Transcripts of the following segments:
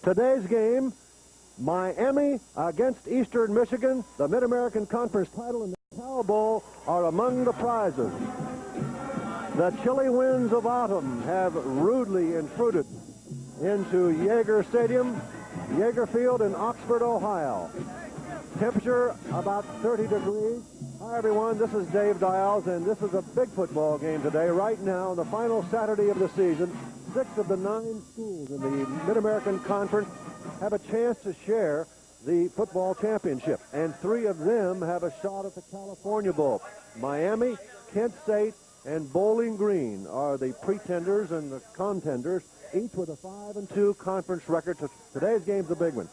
Today's game, Miami against Eastern Michigan. The Mid-American Conference title and the Cow Bowl are among the prizes. The chilly winds of autumn have rudely intruded into Yeager Stadium, Yeager Field in Oxford, Ohio. Temperature about 30 degrees. Hi, everyone. This is Dave Dials, and this is a big football game today. Right now, the final Saturday of the season, 6 of the 9 schools in the Mid-American Conference have a chance to share the football championship, and 3 of them have a shot at the California Bowl. Miami, Kent State, and Bowling Green are the pretenders and the contenders, each with a 5-2 conference record. So today's game's a big one.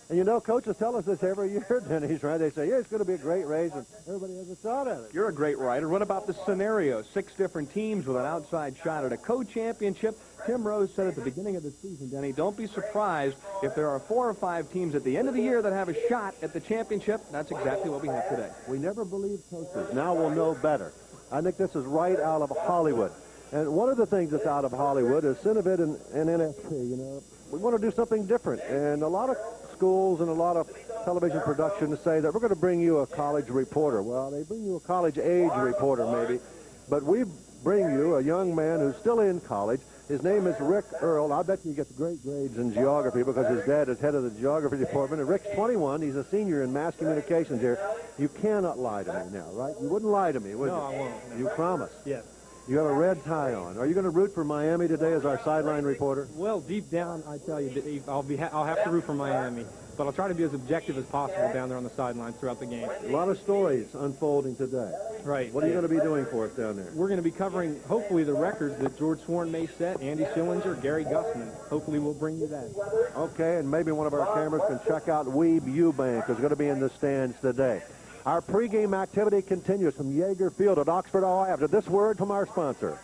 And you know, coaches tell us this every year, Denny's, right? They say, yeah, it's going to be a great race, and everybody has a shot at it. You're a great writer. What about the scenario? 6 different teams with an outside shot at a co-championship. Tim Rose said at the beginning of the season, Denny, don't be surprised if there are 4 or 5 teams at the end of the year that have a shot at the championship. That's exactly what we have today. We never believed coaches. Now we'll know better. I think this is right out of Hollywood. And one of the things that's out of Hollywood is Cinevid and NSP. You know, we want to do something different. And a lot of schools and a lot of television productions say that we're going to bring you a college reporter. Well, they bring you a college-age reporter, maybe. But we bring you a young man who's still in college. His name is Rick Earl. I bet you he gets great grades in geography because his dad is head of the geography department. And Rick's 21. He's a senior in mass communications here. You cannot lie to me now, right? You wouldn't lie to me, would you? No, I won't. No. You promise? Yes. You have a red tie on. Are you going to root for Miami today as our sideline reporter? Well, deep down, I tell you, Dave, I'll have to root for Miami, but I'll try to be as objective as possible down there on the sidelines throughout the game. A lot of stories unfolding today. Right. What are you going to be doing for us down there? We're going to be covering, hopefully, the records that George Sworn may set, Andy Schillinger, Gary Gussman. Hopefully, we'll bring you that. Okay, and maybe one of our cameras can check out Weeb Eubank, who's going to be in the stands today. Our pregame activity continues from Yeager Field at Oxford, Ohio. After this word from our sponsor.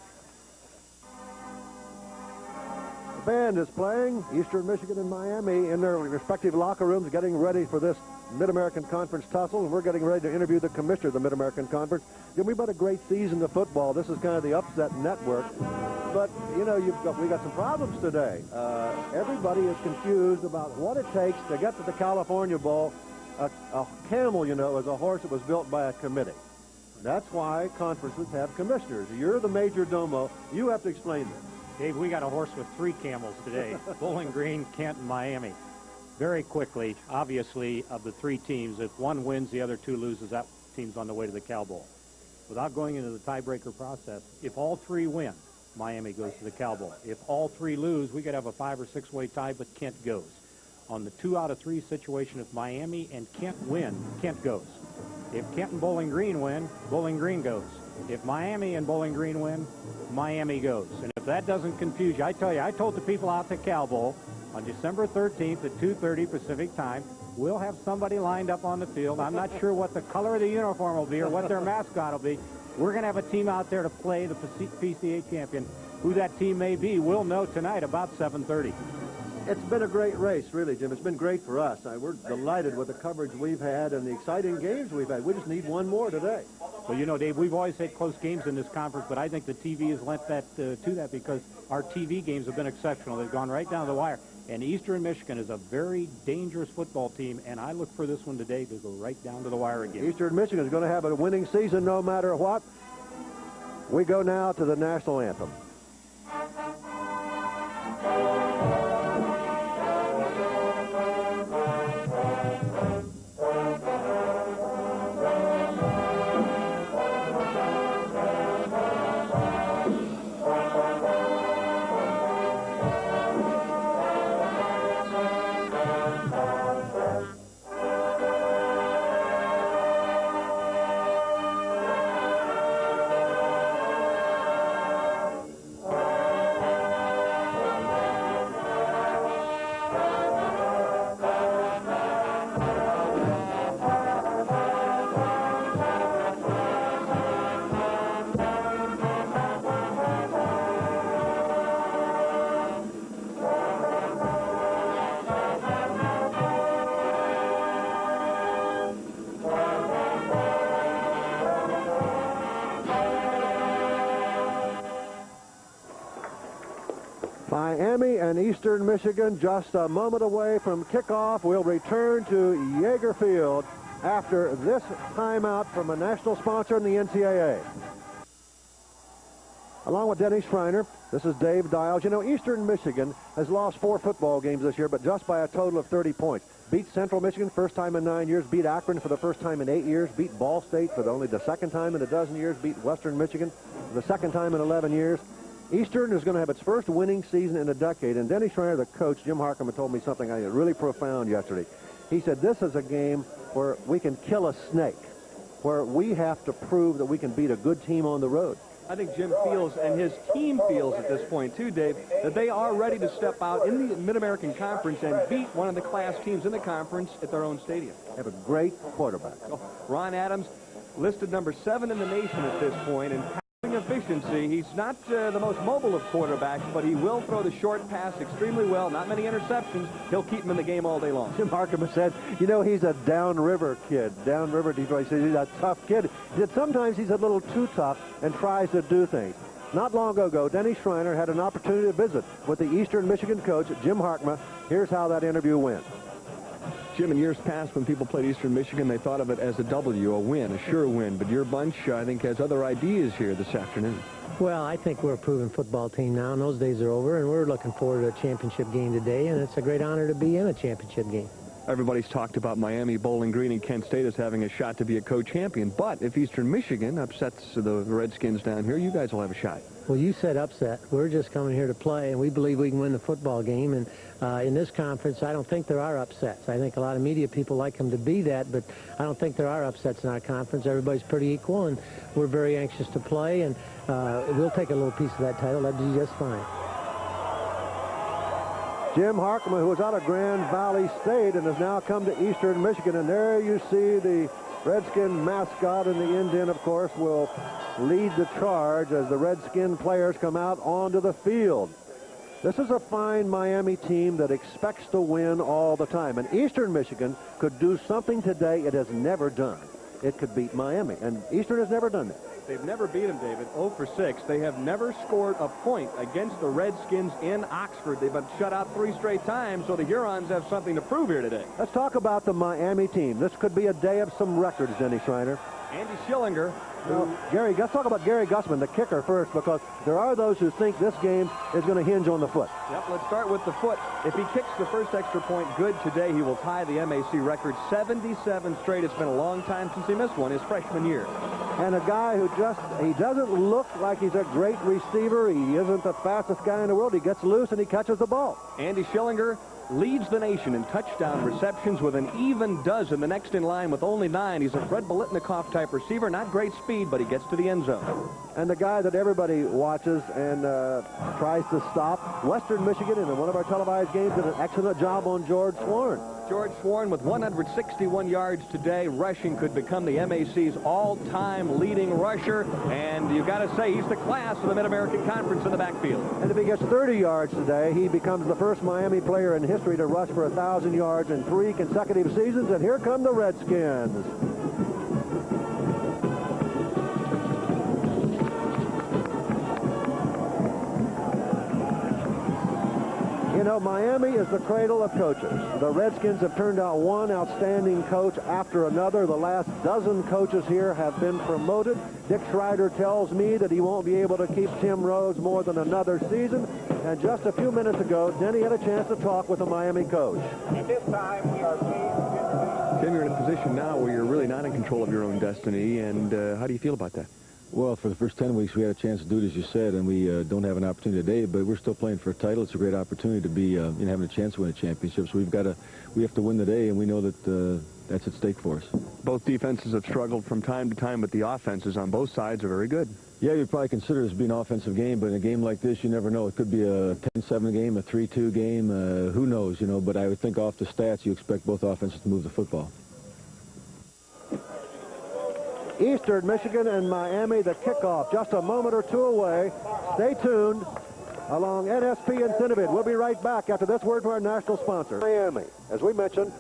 The band is playing. Eastern Michigan and Miami in their respective locker rooms getting ready for this Mid-American Conference tussle, and we're getting ready to interview the commissioner of the Mid-American Conference. We've had a great season of football. This is kind of the upset network. But, you know, we got some problems today. Everybody is confused about what it takes to get to the California Bowl. A camel, you know, is a horse that was built by a committee. That's why conferences have commissioners. You're the major domo. You have to explain this. Dave, we got a horse with 3 camels today. Bowling Green, Kent, and Miami. Very quickly, obviously, of the 3 teams, if one wins, the other 2 loses, that team's on the way to the Cow Bowl. Without going into the tiebreaker process, if all 3 win, Miami goes to the Cow Bowl. If all 3 lose, we could have a 5- or 6-way tie, but Kent goes. On the 2 out of 3 situation, if Miami and Kent win, Kent goes. If Kent and Bowling Green win, Bowling Green goes. If Miami and Bowling Green win, Miami goes. And if that doesn't confuse you, I tell you, I told the people out at Cow Bowl on December 13th at 2:30 Pacific time, we'll have somebody lined up on the field. I'm not sure what the color of the uniform will be or what their mascot will be. We're going to have a team out there to play the PCA champion. Who that team may be, we'll know tonight about 7:30. It's been a great race, really, Jim. It's been great for us. We're delighted with the coverage we've had and the exciting games we've had. We just need one more today. Well, you know, Dave, we've always had close games in this conference, but I think the TV has lent that to that because our TV games have been exceptional. They've gone right down to the wire. And Eastern Michigan is a very dangerous football team, and I look for this one today to go right down to the wire again. Eastern Michigan is going to have a winning season no matter what. We go now to the national anthem. Miami and Eastern Michigan just a moment away from kickoff. We'll return to Yeager Field after this timeout from a national sponsor in the NCAA. Along with Denny Schreiner, this is Dave Dials. You know, Eastern Michigan has lost 4 football games this year, but just by a total of 30 points. Beat Central Michigan first time in 9 years, beat Akron for the first time in 8 years, beat Ball State for only the second time in a dozen years, beat Western Michigan for the second time in 11 years. Eastern is going to have its first winning season in a decade, and Denny Schreiner, the coach, Jim Harkman, told me something really profound yesterday. He said, this is a game where we can kill a snake, where we have to prove that we can beat a good team on the road. I think Jim feels, and his team feels at this point, too, Dave, that they are ready to step out in the Mid-American Conference and beat one of the class teams in the conference at their own stadium. They have a great quarterback. Ron Adams, listed number 7 in the nation at this point, and efficiency. He's not the most mobile of quarterbacks, but he will throw the short pass extremely well. Not many interceptions. He'll keep him in the game all day long. Jim Harkman said, you know, he's a downriver kid. Downriver Detroit. He said he's a tough kid. He said sometimes he's a little too tough and tries to do things. Not long ago, Denny Schreiner had an opportunity to visit with the Eastern Michigan coach, Jim Harkman. Here's how that interview went. Jim, in years past, when people played Eastern Michigan, they thought of it as a W, a win, a sure win. But your bunch, I think, has other ideas here this afternoon. Well, I think we're a proven football team now, and those days are over, and we're looking forward to a championship game today, and it's a great honor to be in a championship game. Everybody's talked about Miami, Bowling Green, and Kent State as having a shot to be a co-champion. But if Eastern Michigan upsets the Redskins down here, you guys will have a shot. Well, you said upset. We're just coming here to play, and we believe we can win the football game. And in this conference, I don't think there are upsets. I think a lot of media people like them to be that, but I don't think there are upsets in our conference. Everybody's pretty equal, and we're very anxious to play, and we'll take a little piece of that title. That'd be just fine. Jim Harkman, who was out of Grand Valley State and has now come to Eastern Michigan, and there you see the Redskin mascot, and the Indian, of course, will lead the charge as the Redskin players come out onto the field. This is a fine Miami team that expects to win all the time, and Eastern Michigan could do something today it has never done. It could beat Miami, and Eastern has never done that. They've never beat them, David. 0 for 6. They have never scored a point against the Redskins in Oxford. They've been shut out 3 straight times, so the Hurons have something to prove here today. Let's talk about the Miami team. This could be a day of some records, Denny Schreiner. Andy Schillinger. Let's talk about Gary Gussman, the kicker, first, because there are those who think this game is going to hinge on the foot. Yep, let's start with the foot. If he kicks the first extra point good today, he will tie the MAC record 77 straight. It's been a long time since he missed one, his freshman year. And a guy who he doesn't look like he's a great receiver. He isn't the fastest guy in the world. He gets loose and he catches the ball. Andy Schillinger leads the nation in touchdown receptions with an even dozen. The next in line with only 9. He's a Fred Biletnikoff type receiver. Not great speed, but he gets to the end zone. And the guy that everybody watches and tries to stop, Western Michigan, in one of our televised games, did an excellent job on George Swarn. George Swarn with 161 yards today. Rushing could become the MAC's all-time leading rusher. And you got to say, he's the class of the Mid-American Conference in the backfield. And if he gets 30 yards today, he becomes the first Miami player in history to rush for 1,000 yards in 3 consecutive seasons. And here come the Redskins. You know, Miami is the cradle of coaches. The Redskins have turned out one outstanding coach after another. The last dozen coaches here have been promoted. Dick Schreider tells me that he won't be able to keep Tim Rhodes more than another season. And just a few minutes ago, Denny had a chance to talk with the Miami coach. At this time, we are pleased. Tim, you're in a position now where you're really not in control of your own destiny. And how do you feel about that? Well, for the first 10 weeks, we had a chance to do it, as you said, and we don't have an opportunity today, but we're still playing for a title. It's a great opportunity to be having a chance to win a championship. So we have to win today, and we know that that's at stake for us. Both defenses have struggled from time to time, but the offenses on both sides are very good. Yeah, you'd probably consider this being an offensive game, but in a game like this, you never know. It could be a 10-7 game, a 3-2 game. Who knows, you know, but I would think off the stats, you expect both offenses to move the football. Eastern Michigan and Miami, the kickoff just a moment or two away. Stay tuned along NSP and Cinevid. We'll be right back after this word from our national sponsor. Miami, as we mentioned,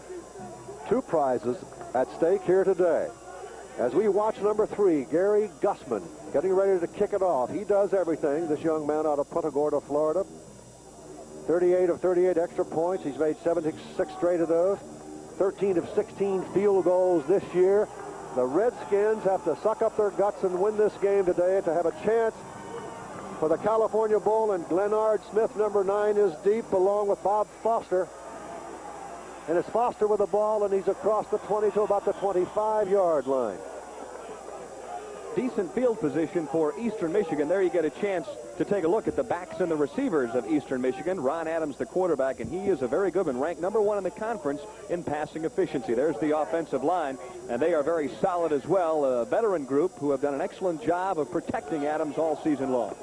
2 prizes at stake here today. As we watch number 3, Gary Gussman, getting ready to kick it off. He does everything, this young man out of Punta Gorda, Florida. 38 of 38 extra points. He's made 76 straight of those. 13 of 16 field goals this year. The Redskins have to suck up their guts and win this game today to have a chance for the California Bowl, and Glenard Smith, number 9, is deep, along with Bob Foster. And it's Foster with the ball, and he's across the 20 to about the 25-yard line. Decent field position for Eastern Michigan. There you get a chance to take a look at the backs and the receivers of Eastern Michigan. Ron Adams, the quarterback, and he is a very good one, ranked number 1 in the conference in passing efficiency. There's the offensive line, and they are very solid as well. A veteran group who have done an excellent job of protecting Adams all season long.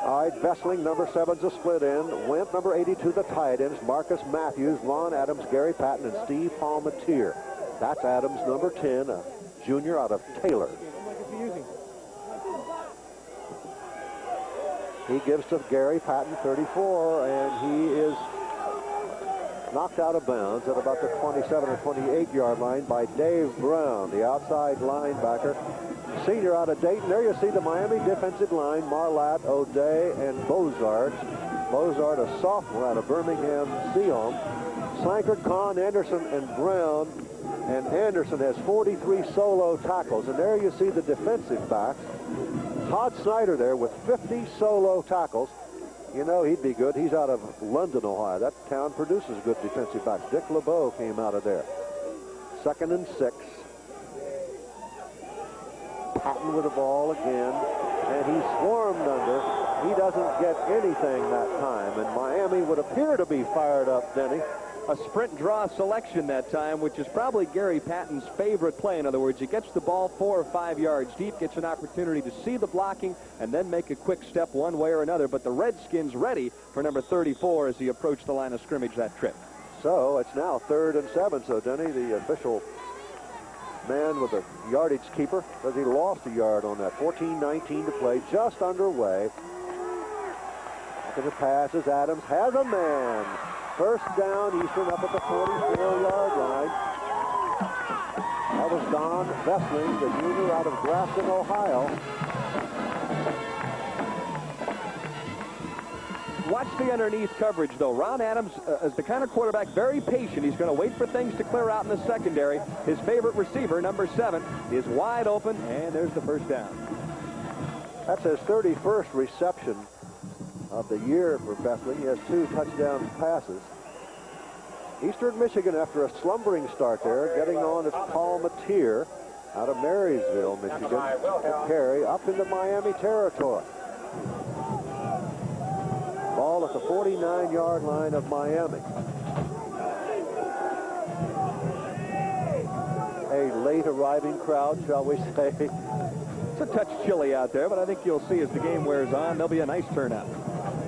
All right, Bessling, number 7's a split end. Went, number 82, the tight ends. Marcus Matthews, Ron Adams, Gary Patton, and Steve Palmatier. That's Adams, number 10, a junior out of Taylor. He gives to Gary Patton, 34, and he is knocked out of bounds at about the 27 or 28-yard line by Dave Brown, the outside linebacker. Senior out of Dayton. There you see the Miami defensive line, Marlatt, O'Day, and Bozard. Bozard, a sophomore out of Birmingham, Sion. Slankard, Kahn, Anderson, and Brown. And Anderson has 43 solo tackles. And there you see the defensive backs. Todd Snyder there with 50 solo tackles. You know he'd be good. He's out of London, Ohio. That town produces good defensive backs. Dick LeBeau came out of there. 2nd and 6. Patton with the ball again, and he swarmed under. He doesn't get anything that time, and Miami would appear to be fired up, Denny. A sprint draw selection that time, which is probably Gary Patton's favorite play. In other words, he gets the ball 4 or 5 yards deep, gets an opportunity to see the blocking, and then make a quick step one way or another. But the Redskins ready for number 34 as he approached the line of scrimmage that trip. So it's now 3rd and 7. So Denny, the official man with the yardage keeper, says he lost a yard on that. 14-19 to play, just underway. After the passes, Adams has a man. First down, Eastern up at the 44-yard line. That was Don Bessling, the junior out of Grafton, Ohio. Watch the underneath coverage, though. Ron Adams is the kind of quarterback, very patient. He's going to wait for things to clear out in the secondary. His favorite receiver, number 7, is wide open, and there's the first down. That's his 31st reception of the year for Bessling. He has 2 touchdown passes. Eastern Michigan, after a slumbering start there, getting on, it's Palmatier out of Marysville, Michigan, to carry up into Miami territory. Ball at the 49-yard line of Miami. A late arriving crowd, shall we say. It's a touch chilly out there, but I think you'll see as the game wears on, there'll be a nice turnout.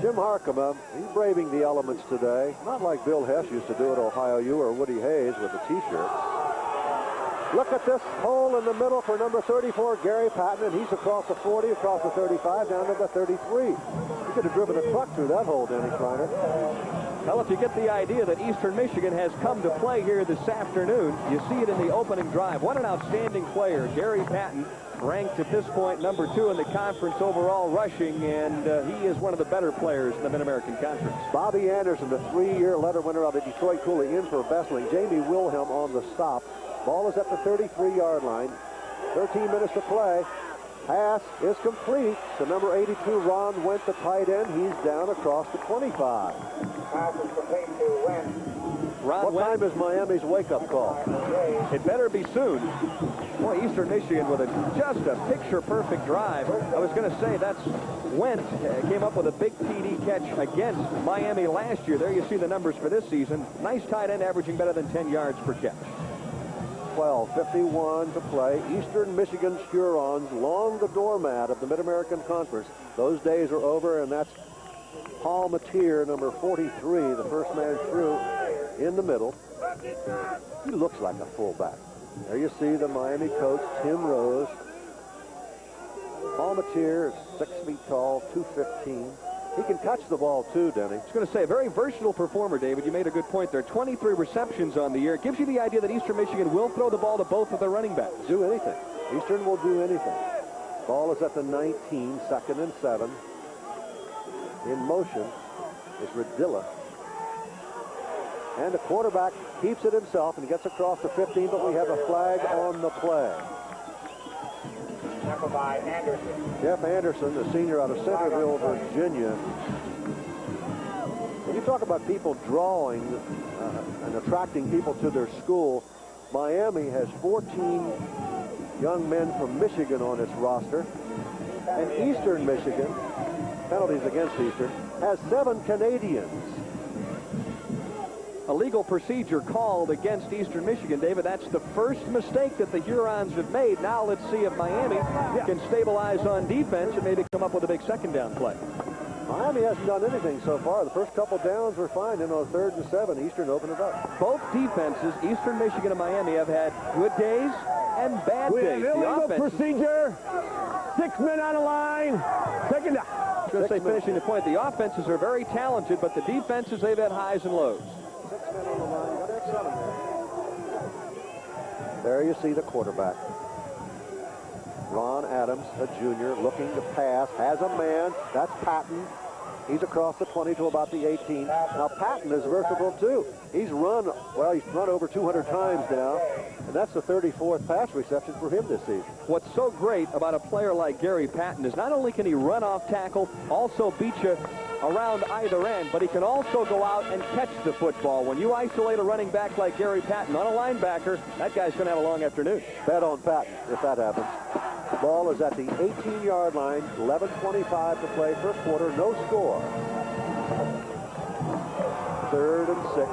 Jim Harkema, he's braving the elements today. Not like Bill Hess used to do at Ohio U or Woody Hayes with a T-shirt. Look at this hole in the middle for number 34, Gary Patton, and he's across the 40, across the 35, down to the 33. He could have driven a truck through that hole, Denny Schreiner. Well, if you get the idea that Eastern Michigan has come to play here this afternoon, you see it in the opening drive. What an outstanding player. Gary Patton, ranked at this point number 2 in the conference overall rushing, and he is one of the better players in the Mid-American Conference. Bobby Anderson, the 3-year letter winner out of Detroit Cooley, in for Bessling. Jamie Wilhelm on the stop. Ball is at the 33-yard line. 13 minutes to play. Pass is complete to number 82, Ron Went, the tight end. He's down across the 25. Pass is complete to Wentz. What time is Miami's wake-up call? It better be soon. Boy, Eastern Michigan with just a picture-perfect drive. I was going to say that's Went came up with a big TD catch against Miami last year. There you see the numbers for this season. Nice tight end averaging better than 10 yards per catch. 12:51 to play. Eastern Michigan's Hurons, long the doormat of the Mid-American Conference. Those days are over, and that's Palmatier, number 43, the first man through in the middle. He looks like a fullback. There you see the Miami coach, Tim Rose. Palmatier is 6 feet tall, 215. He can catch the ball, too, Denny. I was going to say, a very versatile performer, David. You made a good point there. 23 receptions on the year. It gives you the idea that Eastern Michigan will throw the ball to both of their running backs. Do anything. Eastern will do anything. Ball is at the 19, 2nd and 7. In motion. is Radilla. And the quarterback keeps it himself and gets across the 15, but we have a flag on the play. Number by Anderson. Jeff Anderson, the senior out of Centerville, Virginia. When you talk about people drawing and attracting people to their school, Miami has 14 young men from Michigan on its roster. And Eastern Michigan, penalties against Eastern, has 7 Canadians. A legal procedure called against Eastern Michigan, David. That's the first mistake that the Hurons have made. Now let's see if Miami can stabilize on defense and maybe come up with a big second down play. Miami hasn't done anything so far. The first couple downs were fine. And on 3rd and 7, Eastern opened it up. Both defenses, Eastern Michigan and Miami, have had good days and bad days. The illegal procedure. 6 men on the line. Second down. I was going to say, finishing the point, the offenses are very talented, but the defenses, they've had highs and lows. 6 men on the line. You got X7 there. There you see the quarterback. Ron Adams, a junior, looking to pass, has a man. That's Patton. He's across the 20 to about the 18. Now, Patton is versatile, too. He's run over 200 times now, and that's the 34th pass reception for him this season. What's so great about a player like Gary Patton is not only can he run off tackle, also beat you around either end, but he can also go out and catch the football. When you isolate a running back like Gary Patton on a linebacker, that guy's going to have a long afternoon. Bet on Patton if that happens. The ball is at the 18-yard line, 11:25 to play, first quarter, no score. 3rd and 6.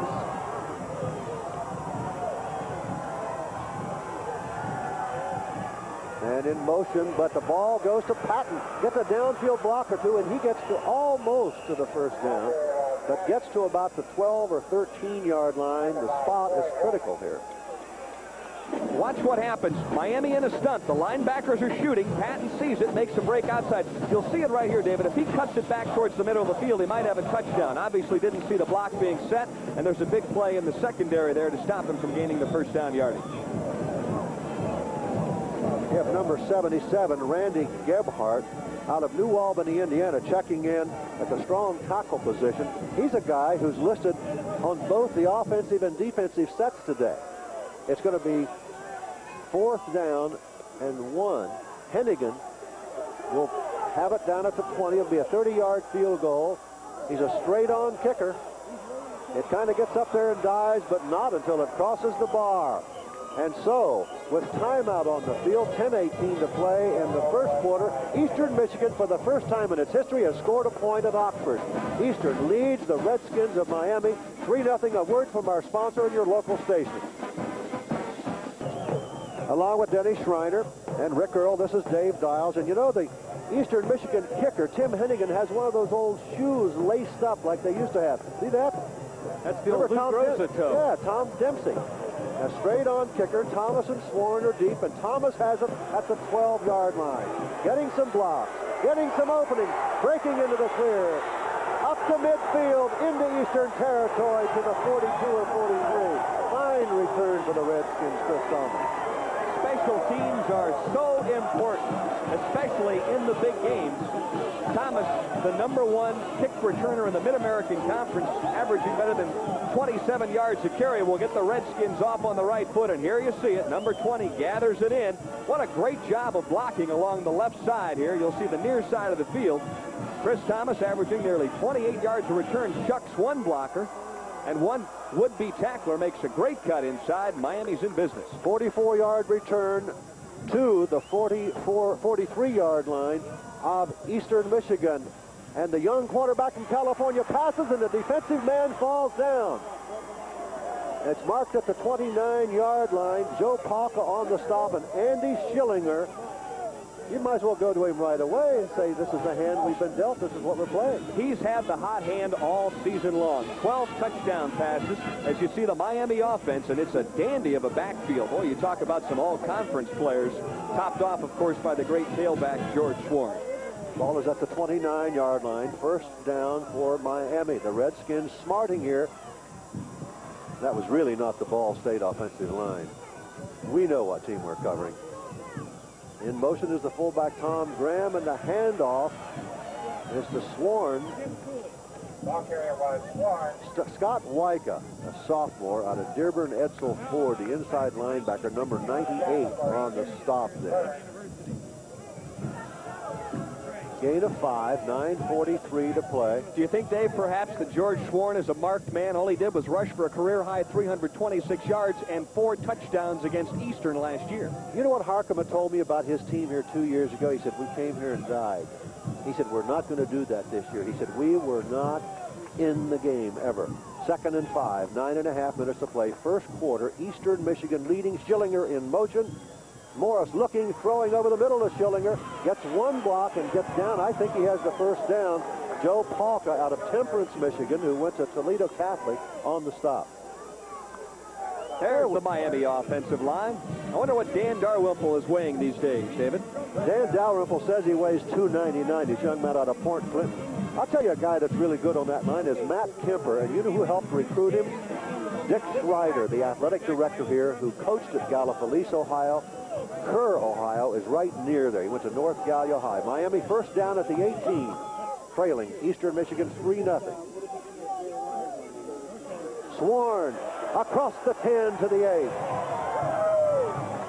And in motion, but the ball goes to Patton. Gets a downfield block or two, and he gets to almost to the first down, but gets to about the 12 or 13-yard line. The spot is critical here. Watch what happens. Miami in a stunt. The linebackers are shooting. Patton sees it, makes a break outside. You'll see it right here, David. If he cuts it back towards the middle of the field, he might have a touchdown. Obviously didn't see the block being set, and there's a big play in the secondary there to stop him from gaining the first down yardage. We have number 77, Randy Gebhardt, out of New Albany, Indiana, checking in at the strong tackle position. He's a guy who's listed on both the offensive and defensive sets today. It's going to be 4th down and 1. Hennigan will have it down at the 20. It'll be a 30-yard field goal. He's a straight-on kicker. It kind of gets up there and dies, but not until it crosses the bar. And so, with timeout on the field, 10:18 to play in the first quarter, Eastern Michigan, for the first time in its history, has scored a point at Oxford. Eastern leads the Redskins of Miami 3-0. A word from our sponsor and your local station. Along with Denny Schreiner and Rick Earl, this is Dave Dials. And you know, the Eastern Michigan kicker, Tim Hennigan, has one of those old shoes laced up like they used to have. See that? That's the old Luke Rosa toe. Yeah, Tom Dempsey. A straight-on kicker. Thomas and Sworn are deep, and Thomas has it at the 12-yard line. Getting some blocks, getting some opening, breaking into the clear. Up to midfield, into Eastern territory to the 42 or 43. Fine return for the Redskins, Chris Thomas. Special teams are so important, especially in the big games. Thomas, the #1 kick returner in the Mid-American Conference, averaging better than 27 yards a carry, will get the Redskins off on the right foot. And here you see it. Number 20 gathers it in. What a great job of blocking along the left side here. You'll see the near side of the field. Chris Thomas averaging nearly 28 yards a return, chucks one blocker, and one would-be tackler makes a great cut inside. Miami's in business. 44-yard return to the 43-yard line of Eastern Michigan. And the young quarterback from California passes, and the defensive man falls down. It's marked at the 29-yard line. Joe Palka on the stop, and Andy Schillinger. You might as well go to him right away and say, this is the hand we've been dealt. This is what we're playing. He's had the hot hand all season long. 12 touchdown passes as you see the Miami offense, and it's a dandy of a backfield. Boy, you talk about some all-conference players, topped off, of course, by the great tailback George Sworn. Ball is at the 29-yard line. First down for Miami. The Redskins smarting here. That was really not the Ball State offensive line. We know what team we're covering. In motion is the fullback Tom Graham, and the handoff is to Sworn. Ball carrier was Sworn. Scott Wyka, a sophomore out of Dearborn Edsel Ford, the inside linebacker, number 98 on the stop there. Gain of 5, 9:43 to play. Do you think, Dave, perhaps that George Schwarn is a marked man? All he did was rush for a career-high 326 yards and 4 touchdowns against Eastern last year. You know what Harkema told me about his team here 2 years ago? He said, we came here and died. He said, we're not going to do that this year. He said, we were not in the game ever. 2nd and 5, 9.5 minutes to play. First quarter, Eastern Michigan leading. Schillinger in motion. Morris looking, throwing over the middle to Schillinger. Gets one block and gets down. I think he has the first down. Joe Palka out of Temperance, Michigan, who went to Toledo Catholic on the stop. There's the Miami offensive line. I wonder what Dan Dalrymple is weighing these days, David. Dan Dalrymple says he weighs 299. He's a young man out of Port Clinton. I'll tell you a guy that's really good on that line is Matt Kemper. And you know who helped recruit him? Dick Schreider, the athletic director here, who coached at Gallipolis, Ohio. Kerr, Ohio, is right near there. He went to North Gallia High. Miami first down at the 18, trailing Eastern Michigan 3-0. Sworn across the 10 to the 8.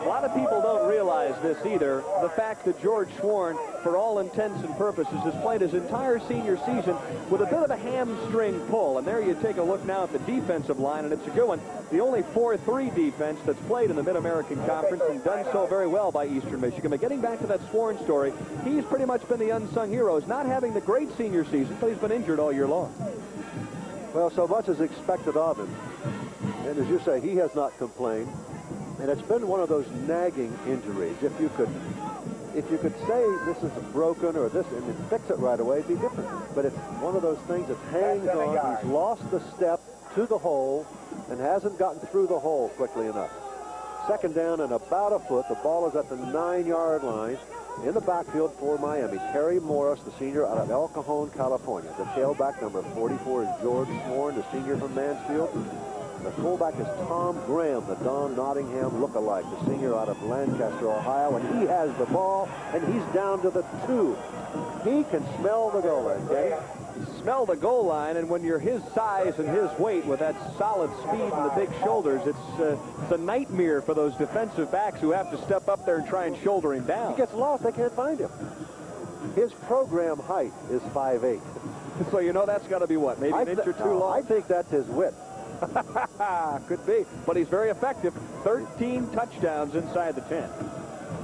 A lot of people don't realize this either. The fact that George Schwarn, for all intents and purposes, has played his entire senior season with a bit of a hamstring pull. And there you take a look now at the defensive line, and it's a good one. The only 4-3 defense that's played in the Mid-American Conference, and done so very well by Eastern Michigan. But getting back to that Schwarn story, he's pretty much been the unsung hero. He's not having the great senior season, but he's been injured all year long. Well, so much is expected of him. And as you say, he has not complained. And it's been one of those nagging injuries. If you could say this is broken or this and then fix it right away, it'd be different. But it's one of those things that hangs on. He's lost the step to the hole and hasn't gotten through the hole quickly enough. 2nd down and about a foot. The ball is at the 9-yard line. In the backfield for Miami, Terry Morris, the senior out of El Cajon, California. The tailback, number 44, is George Sworn, the senior from Mansfield. The fullback is Tom Graham, the Don Nottingham lookalike, the senior out of Lancaster, Ohio, and he has the ball, and he's down to the 2. He can smell the goal line, okay? Smell the goal line, and when you're his size and his weight with that solid speed and the big shoulders, it's a nightmare for those defensive backs who have to step up there and try and shoulder him down. He gets lost. They can't find him. His program height is 5'8". So you know that's got to be what, maybe an inch or two long? I think that's his width. Could be, but he's very effective. 13 touchdowns inside the 10.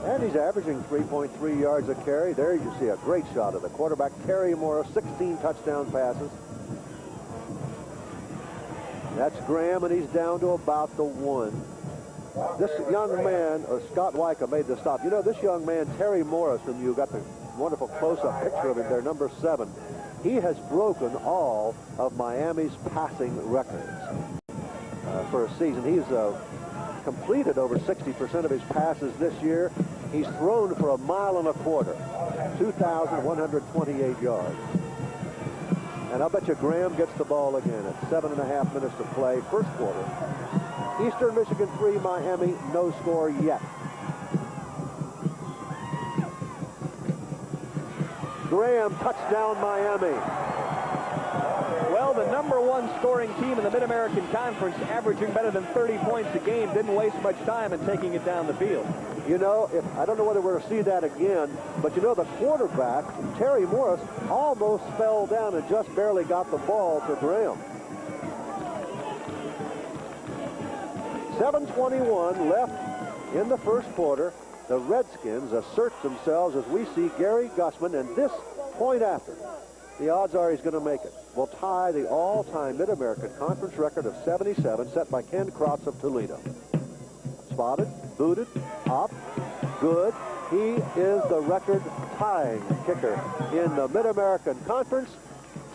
And he's averaging 3.3 yards a carry. There you see a great shot of the quarterback, Terry Morris, 16 touchdown passes. That's Graham, and he's down to about the 1. This young man, Scott Wyka, made the stop. You know, this young man, Terry Morris, whom you got the wonderful close-up picture of him there, number 7. He has broken all of Miami's passing records for a season. He's completed over 60% of his passes this year. He's thrown for 1.25 miles, 2,128 yards. And I'll bet you Graham gets the ball again at 7.5 minutes to play, first quarter. Eastern Michigan 3, Miami, no score yet. Graham, touchdown, Miami. Well, the #1 scoring team in the Mid-American Conference, averaging better than 30 points a game, didn't waste much time in taking it down the field. You know, I don't know whether we're going to see that again, but you know, the quarterback, Terry Morris, almost fell down and just barely got the ball to Graham. 7:21 left in the first quarter. The Redskins assert themselves as we see Gary Gussman, and this point after, the odds are he's going to make it, will tie the all-time Mid-American Conference record of 77 set by Ken Krotz of Toledo. Spotted, booted, up, good. He is the record-tying kicker in the Mid-American Conference.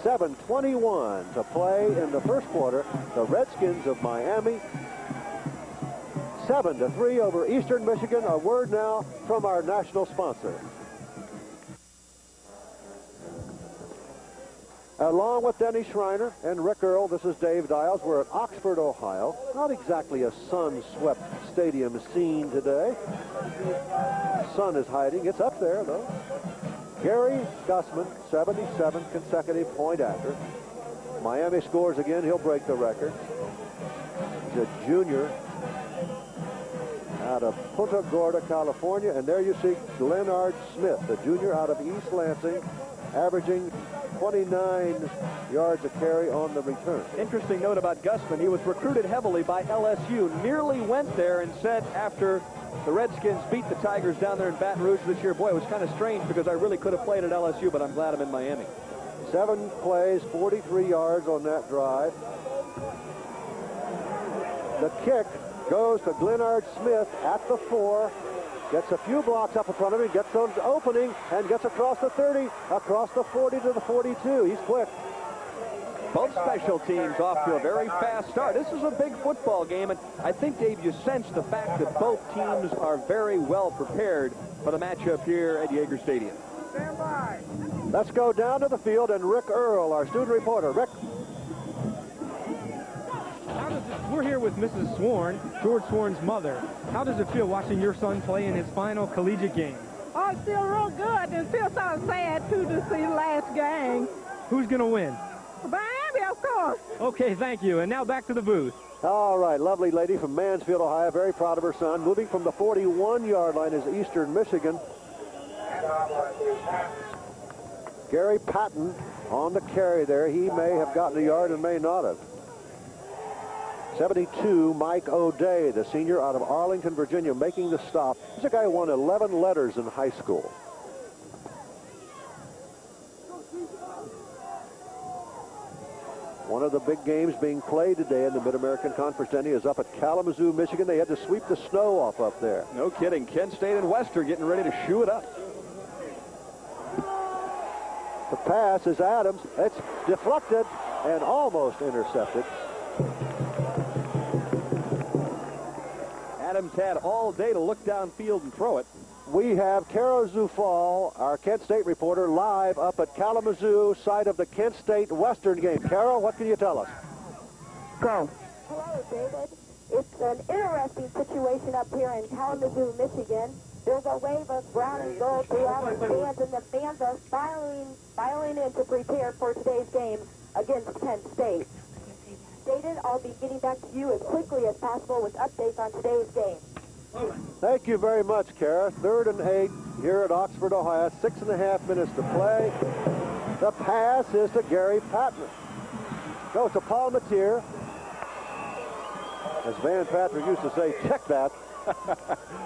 7:21 to play in the first quarter. The Redskins of Miami 7-3 over Eastern Michigan. A word now from our national sponsor. Along with Denny Schreiner and Rick Earl, this is Dave Dials. We're at Oxford, Ohio. Not exactly a sun-swept stadium scene today. Sun is hiding. It's up there, though. Gary Gussman, 77 consecutive point after. Miami scores again, he'll break the record. He's a junior out of Punta Gorda, California. And there you see Glenard Smith, the junior out of East Lansing, averaging 29 yards a carry on the return. Interesting note about Gusman. He was recruited heavily by LSU. Nearly went there and said after the Redskins beat the Tigers down there in Baton Rouge this year, boy, it was kind of strange because I really could have played at LSU, but I'm glad I'm in Miami. 7 plays, 43 yards on that drive. The kick goes to Glenard Smith at the 4. Gets a few blocks up in front of him, gets those opening, and gets across the 30, across the 40 to the 42. He's quick. Both special teams off to a very fast start. This is a big football game, and I think, Dave, you sense the fact that both teams are very well prepared for the matchup here at Yager Stadium. Stand by. Let's go down to the field, and Rick Earl, our student reporter. Rick. We're here with Mrs. Sworn, George Sworn's mother. How does it feel watching your son play in his final collegiate game? Oh, it feels real good. It feels so sad, too, to see the last game. Who's going to win? Miami, of course. Okay, thank you. And now back to the booth. All right, lovely lady from Mansfield, Ohio, very proud of her son. Moving from the 41-yard line is Eastern Michigan. Gary Patton on the carry there. He may have gotten a yard and may not have. 72, Mike O'Day, the senior out of Arlington, Virginia, making the stop. This is a guy who won 11 letters in high school. One of the big games being played today in the Mid-American Conference, Denny, is up at Kalamazoo, Michigan. They had to sweep the snow off up there. No kidding. Kent State and Western getting ready to shoe it up. The pass is Adams. It's deflected and almost intercepted. Adams had all day to look downfield and throw it. We have Kara Zufal, our Kent State reporter, live up at Kalamazoo, site of the Kent State Western game. Kara, what can you tell us? Go. Hello, David. It's an interesting situation up here in Kalamazoo, Michigan. There's a wave of brown and gold throughout the stands, and the fans are filing in to prepare for today's game against Kent State. David, I'll be getting back to you as quickly as possible with updates on today's game. Thank you very much, Kara. 3rd and 8 here at Oxford, Ohio. 6.5 minutes to play. The pass is to Gary Patton. Goes to Paul Mateer. As Van Patrick used to say, check that.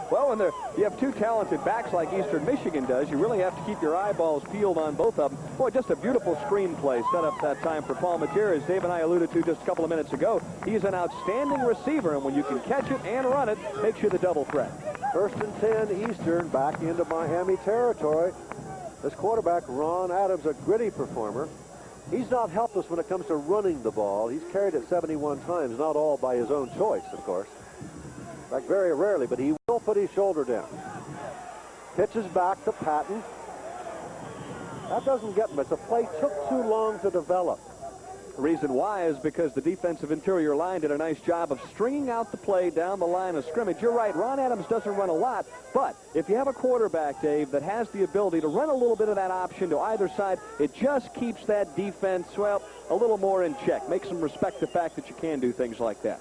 Well, when you have two talented backs like Eastern Michigan does, you really have to keep your eyeballs peeled on both of them. Boy, just a beautiful screenplay set up that time for Paul Mateer, as Dave and I alluded to just a couple of minutes ago. He's an outstanding receiver, and when you can catch it and run it, makes you the double threat. 1st and 10, Eastern, back into Miami territory. This quarterback, Ron Adams, a gritty performer. He's not helpless when it comes to running the ball. He's carried it 71 times, not all by his own choice, of course. Like very rarely, but he will put his shoulder down. Pitches back to Patton. That doesn't get much. The play took too long to develop. The reason why is because the defensive interior line did a nice job of stringing out the play down the line of scrimmage. You're right, Ron Adams doesn't run a lot, but if you have a quarterback, Dave, that has the ability to run a little bit of that option to either side, it just keeps that defense, well, a little more in check. Makes them respect the fact that you can do things like that.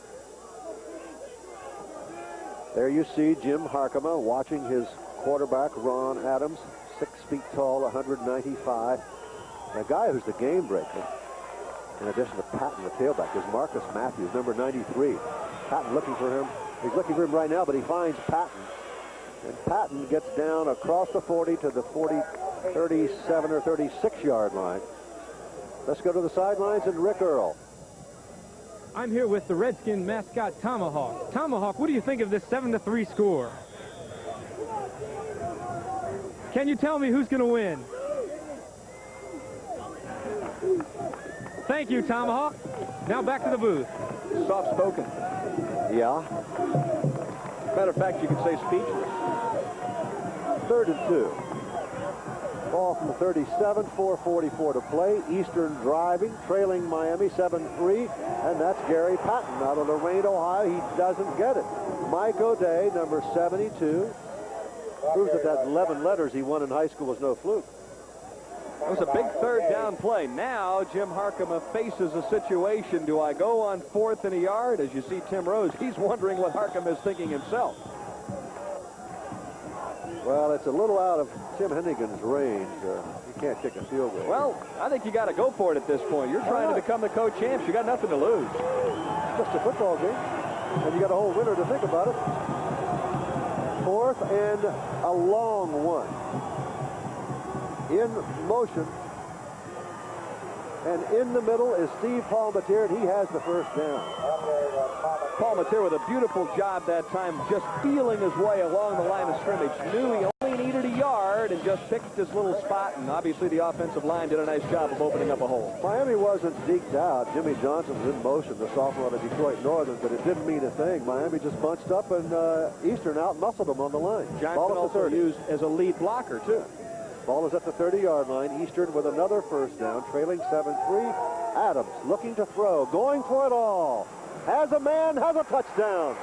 There you see Jim Harkema watching his quarterback, Ron Adams, 6 feet tall, 195. A guy who's the game breaker, in addition to Patton, the tailback, is Marcus Matthews, number 93. Patton looking for him. He's looking for him right now, but he finds Patton. And Patton gets down across the 40 to the 37 or 36-yard line. Let's go to the sidelines and Rick Earl. I'm here with the Redskin mascot, Tomahawk. Tomahawk, what do you think of this 7-3 score? Can you tell me who's going to win? Thank you, Tomahawk. Now back to the booth. Soft-spoken. Yeah. Matter of fact, you could say speechless. 3rd and 2. Ball from the 37, 4:44 to play. Eastern driving, trailing Miami 7-3, and that's Gary Patton out of Lorain, Ohio. He doesn't get it. Mike O'Day, number 72, proves that 11 letters he won in high school was no fluke. It was a big third down play. Now Jim Harkema faces a situation. Do I go on 4th and a yard? As you see Tim Rose, he's wondering what Harkema is thinking himself. Well, it's a little out of Tim Hennigan's range. He can't kick a field goal. Well, I think you got to go for it at this point. You're trying to become the co-champs. You got nothing to lose. It's just a football game, and you got a whole winter to think about it. 4th and a long one. In motion. And in the middle is Steve Palmatier, and he has the first down. Palmatier with a beautiful job that time, just feeling his way along the line of scrimmage. Knew he only needed a yard and just picked this little spot, and obviously the offensive line did a nice job of opening up a hole. Miami wasn't deked out. Jimmy Johnson was in motion, the sophomore out of Detroit Northern, but it didn't mean a thing. Miami just bunched up, and Eastern out-muscled them on the line. Johnson also used as a lead blocker, too. Ball is at the 30-yard line. Eastern with another first down, trailing 7-3. Adams looking to throw, going for it all. Has a man, has a touchdown.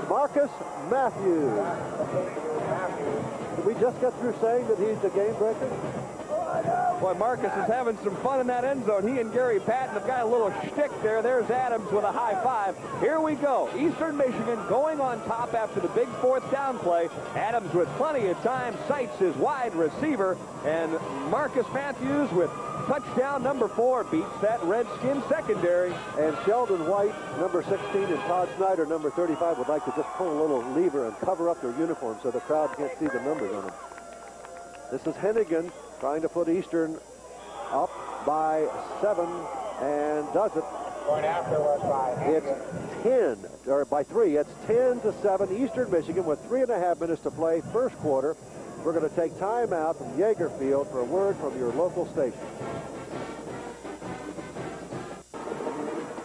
Marcus Matthews. Did we just get through saying that he's the game breaker? Boy, Marcus is having some fun in that end zone. He and Gary Patton have got a little shtick there. There's Adams with a high five. Here we go. Eastern Michigan going on top after the big 4th down play. Adams with plenty of time sights his wide receiver. And Marcus Matthews with touchdown number 4 beats that Redskin secondary. And Sheldon White, number 16, and Todd Snyder, number 35, would like to just pull a little lever and cover up their uniforms so the crowd can't see the numbers on them. This is Hennigan trying to put Eastern up by 7 and does it. Going afterwards by It's 10, or by 3. It's 10-7. Eastern Michigan with 3.5 minutes to play, first quarter. We're going to take time out from Yeager Field for a word from your local station.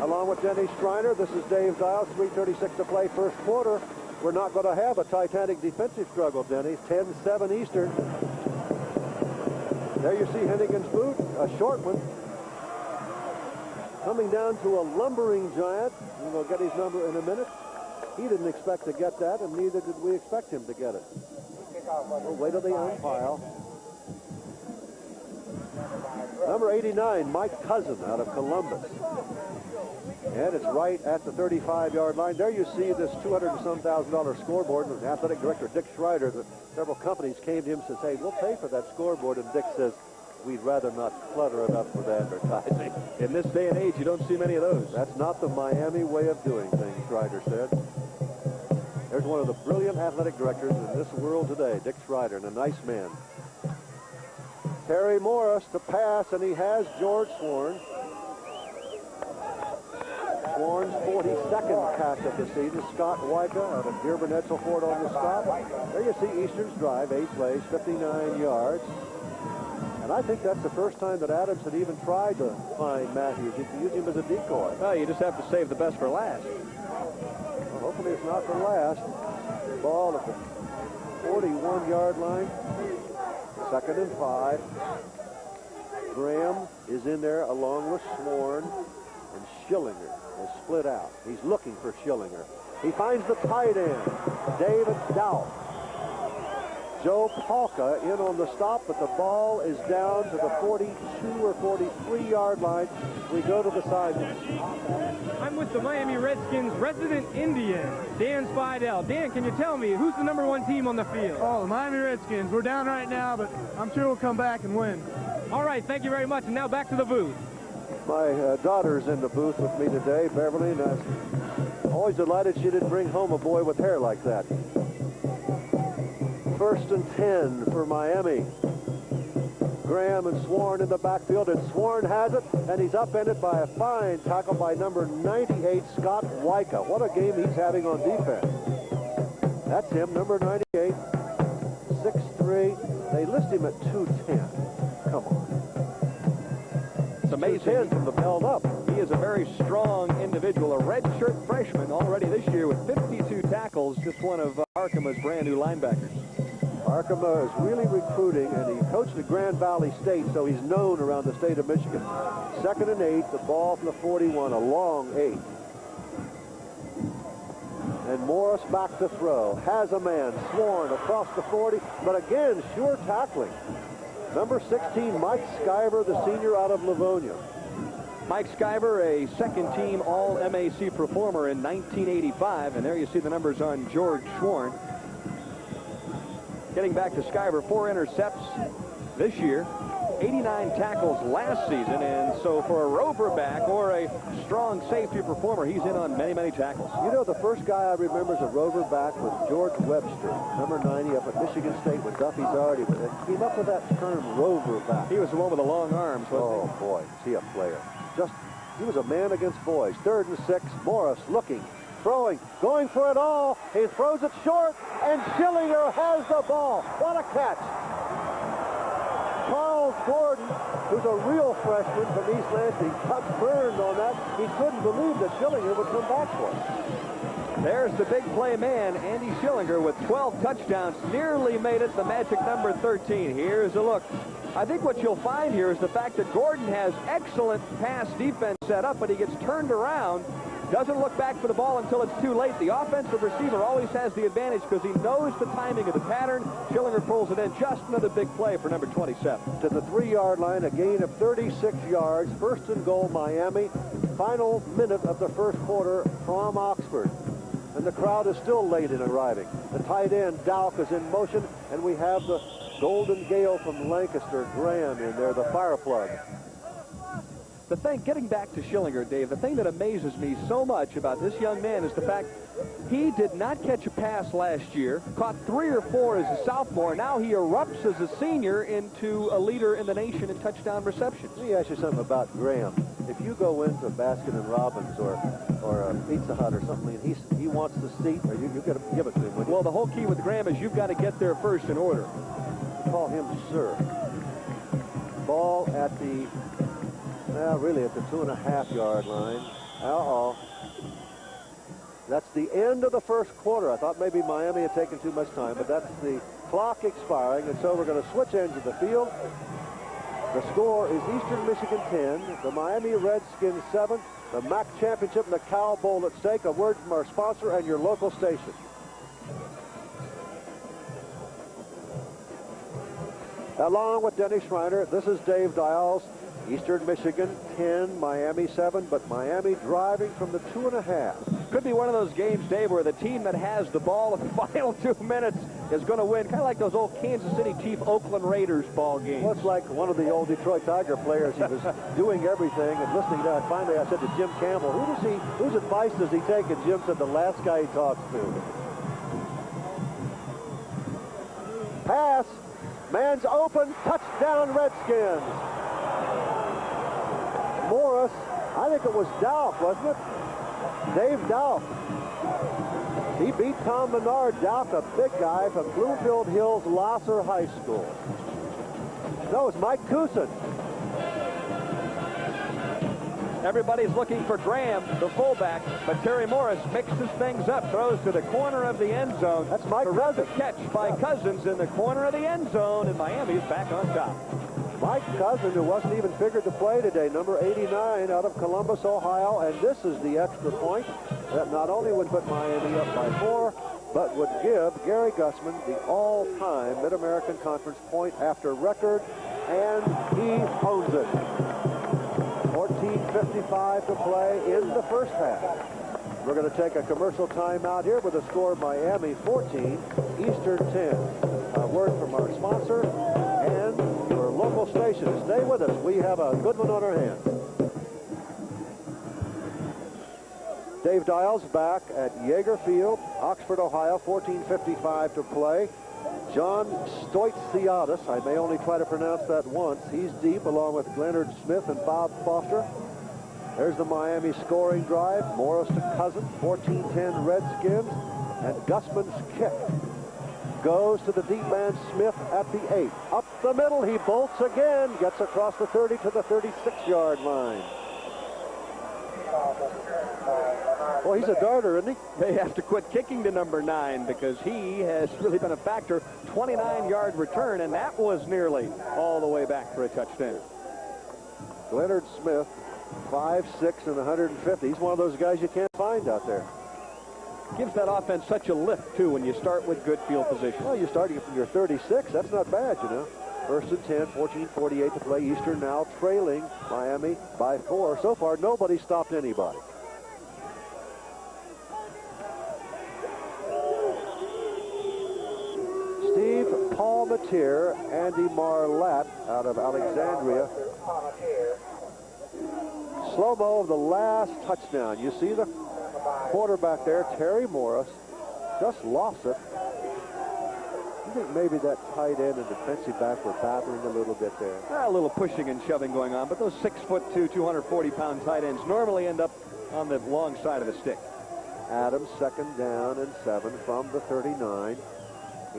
Along with Denny Striner, this is Dave Dial. 3:36 to play, first quarter. We're not going to have a titanic defensive struggle, Denny. 10-7 Eastern. There you see Hennigan's boot, a short one. Coming down to a lumbering giant. We'll get his number in a minute. He didn't expect to get that, and neither did we expect him to get it. We'll wait till the umpile. Number 89, Mike Cousin out of Columbus. And it's right at the 35-yard line. There you see this $200,000 scoreboard. And athletic director Dick Schreider, several companies came to him and said, hey, we'll pay for that scoreboard. And Dick says, we'd rather not clutter it up with advertising. In this day and age, you don't see many of those. That's not the Miami way of doing things, Schreider said. There's one of the brilliant athletic directors in this world today, Dick Schreider, and a nice man. Terry Morris to pass, and he has George Sworn. Sworn's 42nd catch of the season. Scott Weica out of Dearborn Edsel Ford on the stop. There you see Eastern's drive, 8 plays, 59 yards. And I think that's the first time that Adams had even tried to find Matthews. He could use him as a decoy. Well, you just have to save the best for last. Well, hopefully it's not the last. Ball at the 41-yard line. 2nd and 5. Graham is in there along with Sworn, and Schillinger is split out. He's looking for Schillinger. He finds the tight end, David Dowd. Joe Palka in on the stop, but the ball is down to the 42 or 43-yard line. We go to the sideline. I'm with the Miami Redskins resident Indian, Dan Spidell. Dan, can you tell me who's the #1 team on the field? Oh, the Miami Redskins. We're down right now, but I'm sure we'll come back and win. All right, thank you very much. And now back to the booth. My daughter's in the booth with me today, Beverly, and I'm always delighted she didn't bring home a boy with hair like that. 1st and 10 for Miami. Graham and Sworn in the backfield, and Sworn has it, and he's upended by a fine tackle by number 98, Scott Weica. What a game he's having on defense. That's him, number 98, 6'3". They list him at 210. Come on. It's amazing. 210 from the belt up. He is a very strong individual, a redshirt freshman already this year with 52 tackles, just one of Arkema's brand new linebackers. Arkema is really recruiting, and he coached at Grand Valley State, so he's known around the state of Michigan. 2nd and 8, the ball from the 41, a long 8. And Morris back to throw. Has a man. Sworn across the 40. But again, sure tackling. Number 16, Mike Skyver, the senior out of Livonia. Mike Skyver, a second-team All-MAC performer in 1985. And there you see the numbers on George Schwarn. Getting back to Skyver, 4 intercepts this year, 89 tackles last season. And so for a rover back or a strong safety performer, he's in on many, many tackles. You know, the first guy I remember as a rover back was George Webster, number 90 up at Michigan State when Duffy's already came up with that term rover back. He was the one with the long arms, wasn't he? Oh, boy, is he a player. He was a man against boys. 3rd and 6, Morris looking, throwing, going for it all. He throws it short, and Schillinger has the ball. What a catch. Charles Gordon, who's a real freshman from East Lansing, got burned on that. He couldn't believe that Schillinger would come back for it. There's the big play man, Andy Schillinger, with 12 touchdowns. Nearly made it the magic number 13. Here's a look. I think what you'll find here is the fact that Gordon has excellent pass defense set up, but he gets turned around, doesn't look back for the ball until it's too late. The offensive receiver always has the advantage because he knows the timing of the pattern. Schillinger pulls it in. Just another big play for number 27. To the 3-yard line, a gain of 36 yards. 1st and goal, Miami. Final minute of the first quarter from Oxford. And the crowd is still late in arriving. The tight end, Dowk, is in motion, and we have the Golden Gale from Lancaster, Graham, in there, the fire plug. The thing, getting back to Schillinger, Dave, the thing that amazes me so much about this young man is the fact he did not catch a pass last year, caught 3 or 4 as a sophomore. Now he erupts as a senior into a leader in the nation in touchdown receptions. Let me ask you something about Graham. If you go into Baskin and Robbins or a Pizza Hut or something, and he wants the seat, or you've got to give it to him. Well, the whole key with Graham is you've got to get there first in order. Call him sir. Ball at the, really at the 2.5-yard line. Uh-oh. That's the end of the first quarter. I thought maybe Miami had taken too much time, but that's the clock expiring, and so we're going to switch ends of the field. The score is Eastern Michigan 10, the Miami Redskins 7, the MAC Championship and the Cow Bowl at stake. A word from our sponsor and your local station. Along with Denny Schreiner, this is Dave Dials. Eastern Michigan 10, Miami 7, but Miami driving from the 2.5. Could be one of those games, Dave, where the team that has the ball in the final 2 minutes is going to win. Kind of like those old Kansas City Chief Oakland Raiders ball games. Well, it's like one of the old Detroit Tiger players. He was doing everything and listening to it. Finally, I said to Jim Campbell, whose advice does he take? And Jim said, the last guy he talks to. Pass. Man's open. Touchdown, Redskins. Morris, I think it was Dowk, wasn't it? Dave Dowk. He beat Tom Menard. Dowk, a big guy from Bloomfield Hills, Lasser High School. No, it's Mike Cousin. Everybody's looking for Graham, the fullback, but Terry Morris mixes things up, throws to the corner of the end zone. That's Mike Cousins. Catch by Cousins in the corner of the end zone, and Miami's back on top. Mike Cousins, who wasn't even figured to play today, number 89 out of Columbus, Ohio, and this is the extra point that not only would put Miami up by 4, but would give Gary Gussman the all-time Mid-American Conference point after record, and he owns it. 14:55 to play in the first half. We're going to take a commercial timeout here with a score of Miami 14, Eastern 10. A word from our sponsor and your local station. Stay with us. We have a good one on our hands. Dave Dials back at Yeager Field, Oxford, Ohio, 14:55 to play. John Stoitsiadis, I may only try to pronounce that once. He's deep along with Leonard Smith and Bob Foster. There's the Miami scoring drive. Morris to Cousins, 14-10 Redskins. And Gussman's kick goes to the deep man Smith at the 8. Up the middle, he bolts again. Gets across the 30 to the 36-yard line. Well, he's a darter, isn't he? They have to quit kicking to number 9 because he has really been a factor. 29-yard return, and that was nearly all the way back for a touchdown. Leonard Smith, 5'6" and 150. He's one of those guys you can't find out there. gives that offense such a lift, too, when you start with good field position. Well, you're starting from your 36. That's not bad, you know. First and 10, 14:48 to play. Eastern now trailing Miami by 4. So far, nobody stopped anybody. Steve Palmatier, Andy Marlatt out of Alexandria. Slow-mo of the last touchdown. You see the quarterback there, Terry Morris, just lost it. I think maybe that tight end and defensive back were battling a little bit there. A little pushing and shoving going on, but those 6'2", 240-pound tight ends normally end up on the long side of the stick. Adams, 2nd down and 7 from the 39.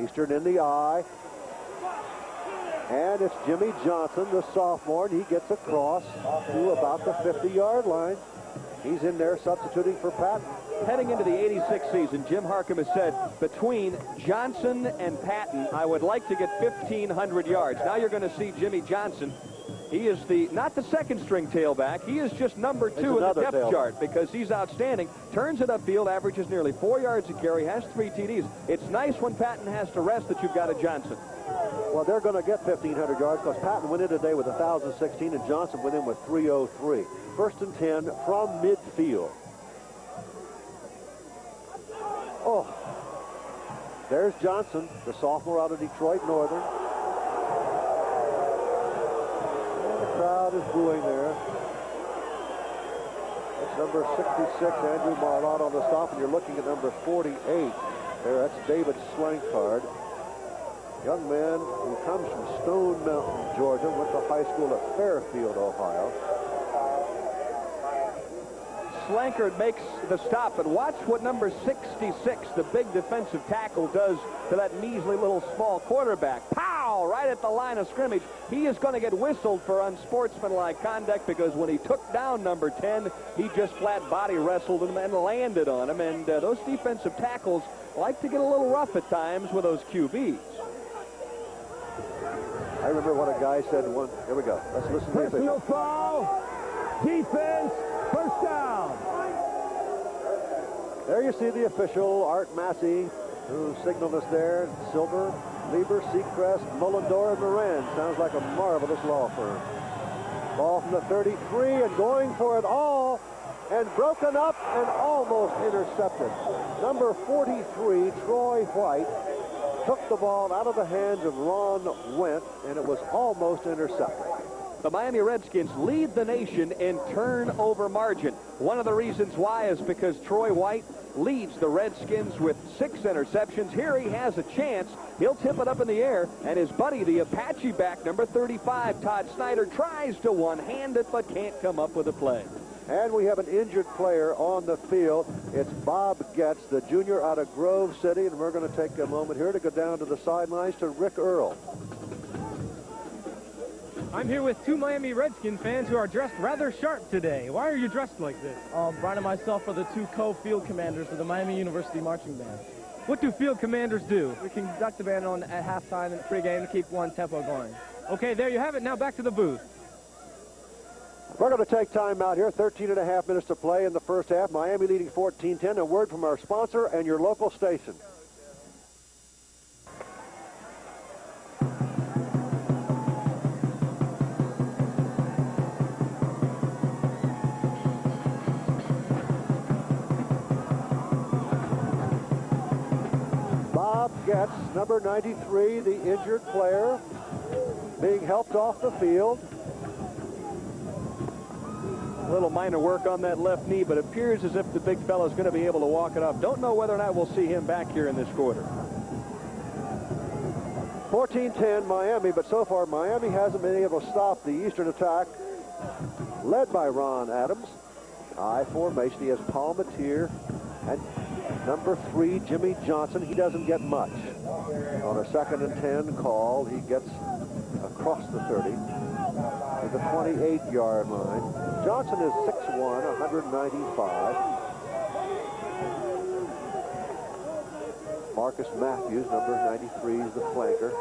Eastern in the eye. And it's Jimmy Johnson, the sophomore, and he gets across to about the 50-yard line. He's in there substituting for Patton. Heading into the 86 season, Jim Harcum has said, between Johnson and Patton, I would like to get 1,500 yards. Now you're going to see Jimmy Johnson. He is not the second-string tailback. He is just number 2 in the depth chart because he's outstanding. Turns it upfield, averages nearly 4 yards a carry, has 3 TDs. It's nice when Patton has to rest that you've got a Johnson. Well, they're going to get 1,500 yards because Patton went in today with 1,016 and Johnson went in with 303. First and 10 from midfield. Oh, there's Johnson, the sophomore out of Detroit Northern. And the crowd is booing there. That's number 66, Andrew Marlott on the stop, and you're looking at number 48 there. That's David Slankard. Young man who comes from Stone Mountain, Georgia, went to high school at Fairfield, Ohio. Slankard makes the stop, but watch what number 66, the big defensive tackle, does to that measly little small quarterback. Pow! Right at the line of scrimmage. He is going to get whistled for unsportsmanlike conduct because when he took down number 10, he just flat body wrestled him and landed on him. And those defensive tackles like to get a little rough at times with those QBs. I remember what a guy said one. Here we go. Let's listen to the Personal foul. Defense. First down. There you see the official, Art Massey, who signaled us there. Silver, Lieber, Seacrest, Mullendore, and Moran. Sounds like a marvelous law firm. Ball from the 33 and going for it all. And broken up and almost intercepted. Number 43, Troy White, took the ball out of the hands of Ron Wendt, and it was almost intercepted. The Miami Redskins lead the nation in turnover margin. One of the reasons why is because Troy White leads the Redskins with 6 interceptions. Here he has a chance. He'll tip it up in the air, and his buddy, the Apache back, number 35, Todd Snyder, tries to one-hand it but can't come up with a play. And we have an injured player on the field. It's Bob Getz, the junior out of Grove City, and we're going to take a moment here to go down to the sidelines to Rick Earl. I'm here with 2 Miami Redskins fans who are dressed rather sharp today. Why are you dressed like this? Brian and myself are the 2 co-field commanders of the Miami University Marching Band. What do field commanders do? We conduct the band at halftime and pregame to keep one tempo going. Okay, there you have it. Now back to the booth. We're going to take time out here. 13.5 minutes to play in the first half. Miami leading 14-10. A word from our sponsor and your local station. Bob Getz, number 93, the injured player, being helped off the field. A little minor work on that left knee, but it appears as if the big fella's going to be able to walk it up. Don't know whether or not we'll see him back here in this quarter. 14-10 Miami, but so far Miami hasn't been able to stop the Eastern attack, led by Ron Adams. I formation. He has Palmatier and number 3, Jimmy Johnson. He doesn't get much. On a 2nd and 10 call, he gets across the 30 to the 28-yard line. Johnson is 6'1", 195. Marcus Matthews, number 93, is the flanker.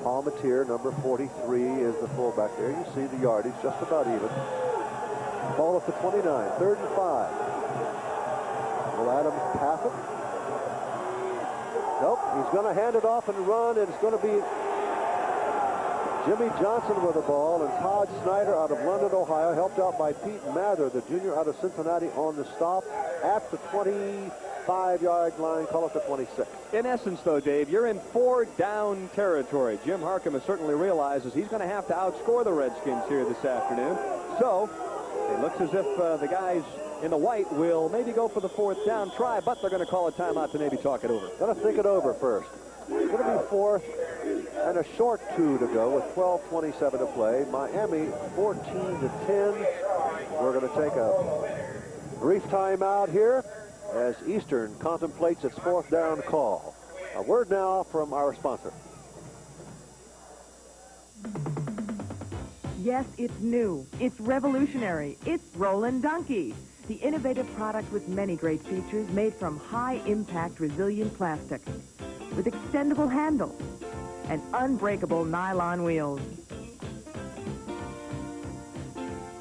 Palmatier, number 43, is the fullback there. You see the yardage, just about even. Ball at the 29, 3rd and 5. Will Adams pass it? Nope. He's going to hand it off and run. It's going to be Jimmy Johnson with the ball, and Todd Snyder out of London, Ohio, helped out by Pete Mather, the junior out of Cincinnati, on the stop at the 25-yard line. Call it the 26. In essence, though, Dave, you're in 4-down territory. Jim Harcum certainly realizes he's going to have to outscore the Redskins here this afternoon. So it looks as if the guys in the white will maybe go for the 4th down try, but they're going to call a timeout to maybe talk it over. Got to think it over first. It's going to be 4th and a short 2 to go with 12:27 to play. Miami 14-10. We're going to take a brief timeout here as Eastern contemplates its 4th down call. A word now from our sponsor. Yes, it's new. It's revolutionary. It's Rollin' Donkey, the innovative product with many great features made from high-impact resilient plastic with extendable handles and unbreakable nylon wheels.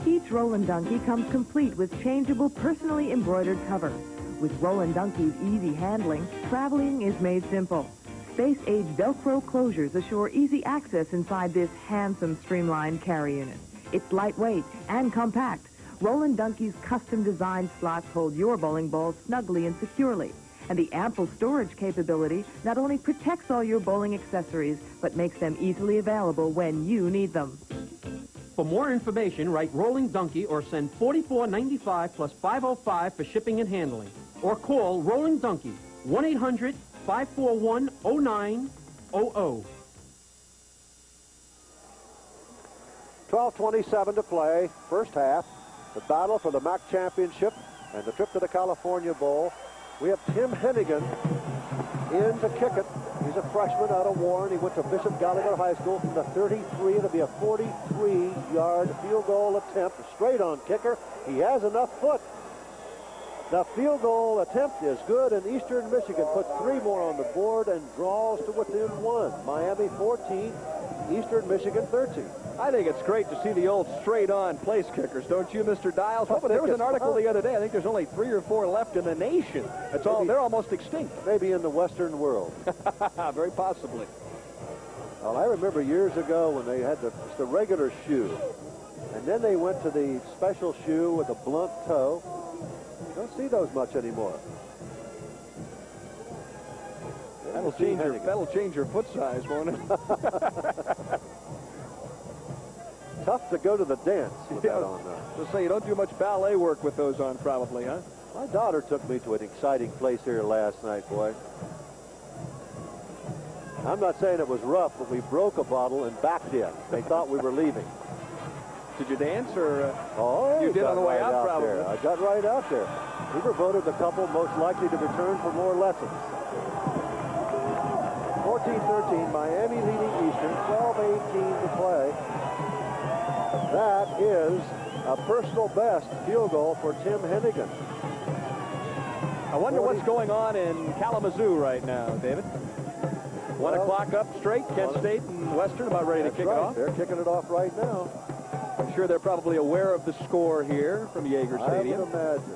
Each Rollin' Donkey comes complete with changeable, personally embroidered cover. With Rollin' Donkey's easy handling, traveling is made simple. Space-age Velcro closures assure easy access inside this handsome, streamlined carry unit. It's lightweight and compact. Rollin' Donkey's custom-designed slots hold your bowling balls snugly and securely. And the ample storage capability not only protects all your bowling accessories, but makes them easily available when you need them. For more information, write Rolling Donkey or send $44.95 plus $505 for shipping and handling. Or call Rolling Donkey, 1-800-541-0900. 12:27 to play, first half. The battle for the MAC championship and the trip to the California Bowl. We have Tim Hennigan in to kick it. He's a freshman out of Warren. He went to Bishop Gallagher High School from the 33. It'll be a 43-yard field goal attempt. Straight on kicker. He has enough foot. The field goal attempt is good, and Eastern Michigan puts 3 more on the board and draws to within 1. Miami 14, Eastern Michigan 13. I think it's great to see the old straight-on place kickers, don't you, Mr. Dials? Oh, but there was an article the other day. I think there's only 3 or 4 left in the nation. That's all. They're almost extinct. Maybe in the Western world. Very possibly. Well, I remember years ago when they had the regular shoe, and then they went to the special shoe with a blunt toe. You don't see those much anymore. That'll change your foot size, won't it? Tough to go to the dance with that on. Let's say you don't do much ballet work with those on, probably, huh? My daughter took me to an exciting place here last night, boy. I'm not saying it was rough, but we broke a bottle and backed in. They thought we were leaving. Did you dance, or you did on the way out, probably? There. I got right out there. We were voted the couple most likely to return for more lessons. 14-13, Miami leading Eastern, 12-18 to play. That is a personal best field goal for Tim Hennigan. I wonder what's going on in Kalamazoo right now, David. 1 o'clock up straight, Kent State and Western about ready to kick it off. They're kicking it off right now. I'm sure they're probably aware of the score here from Yager Stadium. I would imagine.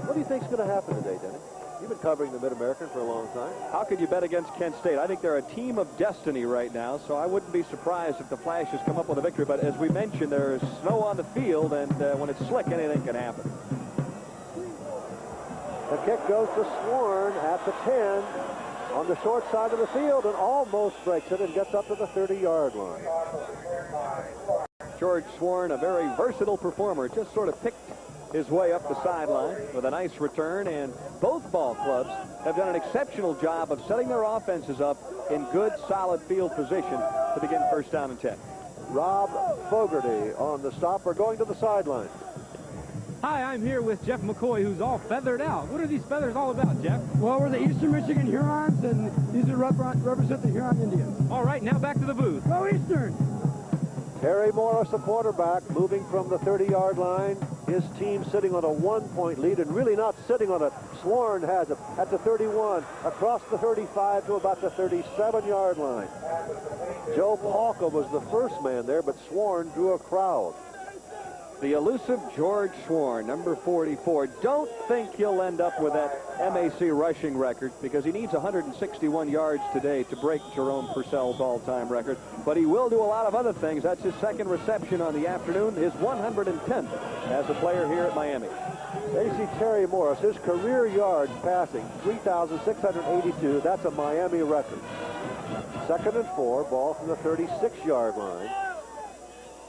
What do you think's going to happen today, Denny? You've been covering the Mid-American for a long time. How could you bet against Kent State? I think they're a team of destiny right now, so I wouldn't be surprised if the Flashes come up with a victory. But as we mentioned, there's snow on the field, and when it's slick, anything can happen. The kick goes to Sworn at the 10 on the short side of the field and almost breaks it and gets up to the 30-yard line. George Sworn, a very versatile performer, just sort of picked his way up the sideline with a nice return, and both ball clubs have done an exceptional job of setting their offenses up in good, solid field position to begin first down and 10. Rob Fogarty on the stop. We're going to the sideline. Hi, I'm here with Jeff McCoy, who's all feathered out. What are these feathers all about, Jeff? Well, we're the Eastern Michigan Hurons, and these are represent the Huron Indians. All right, now back to the booth. Go Eastern! Terry Morris, the quarterback, moving from the 30-yard line. His team sitting on a 1-point lead and really not sitting on it. Sworn has it at the 31, across the 35 to about the 37-yard line. Joe Palka was the first man there, but Sworn drew a crowd. The elusive George Schwarn, number 44. Don't think he'll end up with that MAC rushing record because he needs 161 yards today to break Jerome Purcell's all-time record. But he will do a lot of other things. That's his second reception on the afternoon, his 110th as a player here at Miami. J.C. Terry Morris, his career yards passing, 3,682. That's a Miami record. 2nd and 4, ball from the 36-yard line.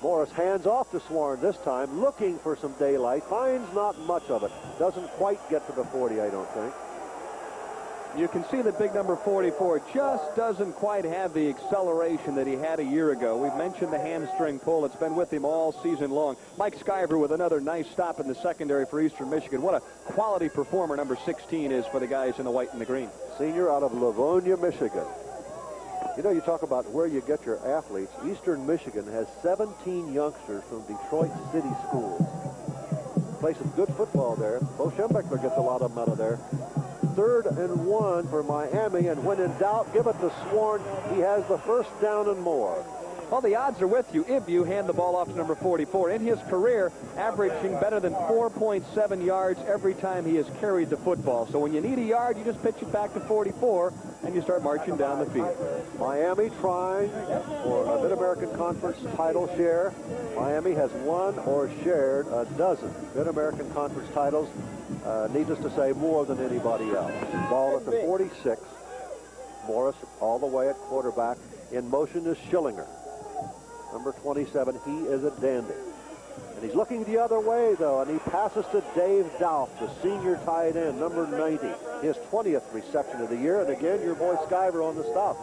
Morris hands off to Schwarn this time, looking for some daylight. Finds not much of it. Doesn't quite get to the 40, I don't think. You can see that big number 44 just doesn't quite have the acceleration that he had a year ago. We've mentioned the hamstring pull. It's been with him all season long. Mike Skyver with another nice stop in the secondary for Eastern Michigan. What a quality performer number 16 is for the guys in the white and the green. Senior out of Livonia, Michigan. You know, you talk about where you get your athletes. Eastern Michigan has 17 youngsters from Detroit City schools. Play some good football there. Bo Schembechler gets a lot of them out of there. 3rd and 1 for Miami, and when in doubt, give it to Schwarn. He has the first down and more. Well, the odds are with you if you hand the ball off to number 44. In his career, averaging better than 4.7 yards every time he has carried the football. So when you need a yard, you just pitch it back to 44, and you start marching down the field. Miami trying for a Mid-American Conference title share. Miami has won or shared a dozen Mid-American Conference titles. Needless to say, more than anybody else. Ball at the 46. Morris all the way at quarterback. In motion is Schillinger. Number 27, he is a dandy. And he's looking the other way, though, and he passes to Dave Douth, the senior tight end, number 90. His 20th reception of the year, and again, your boy Skyver on the stop.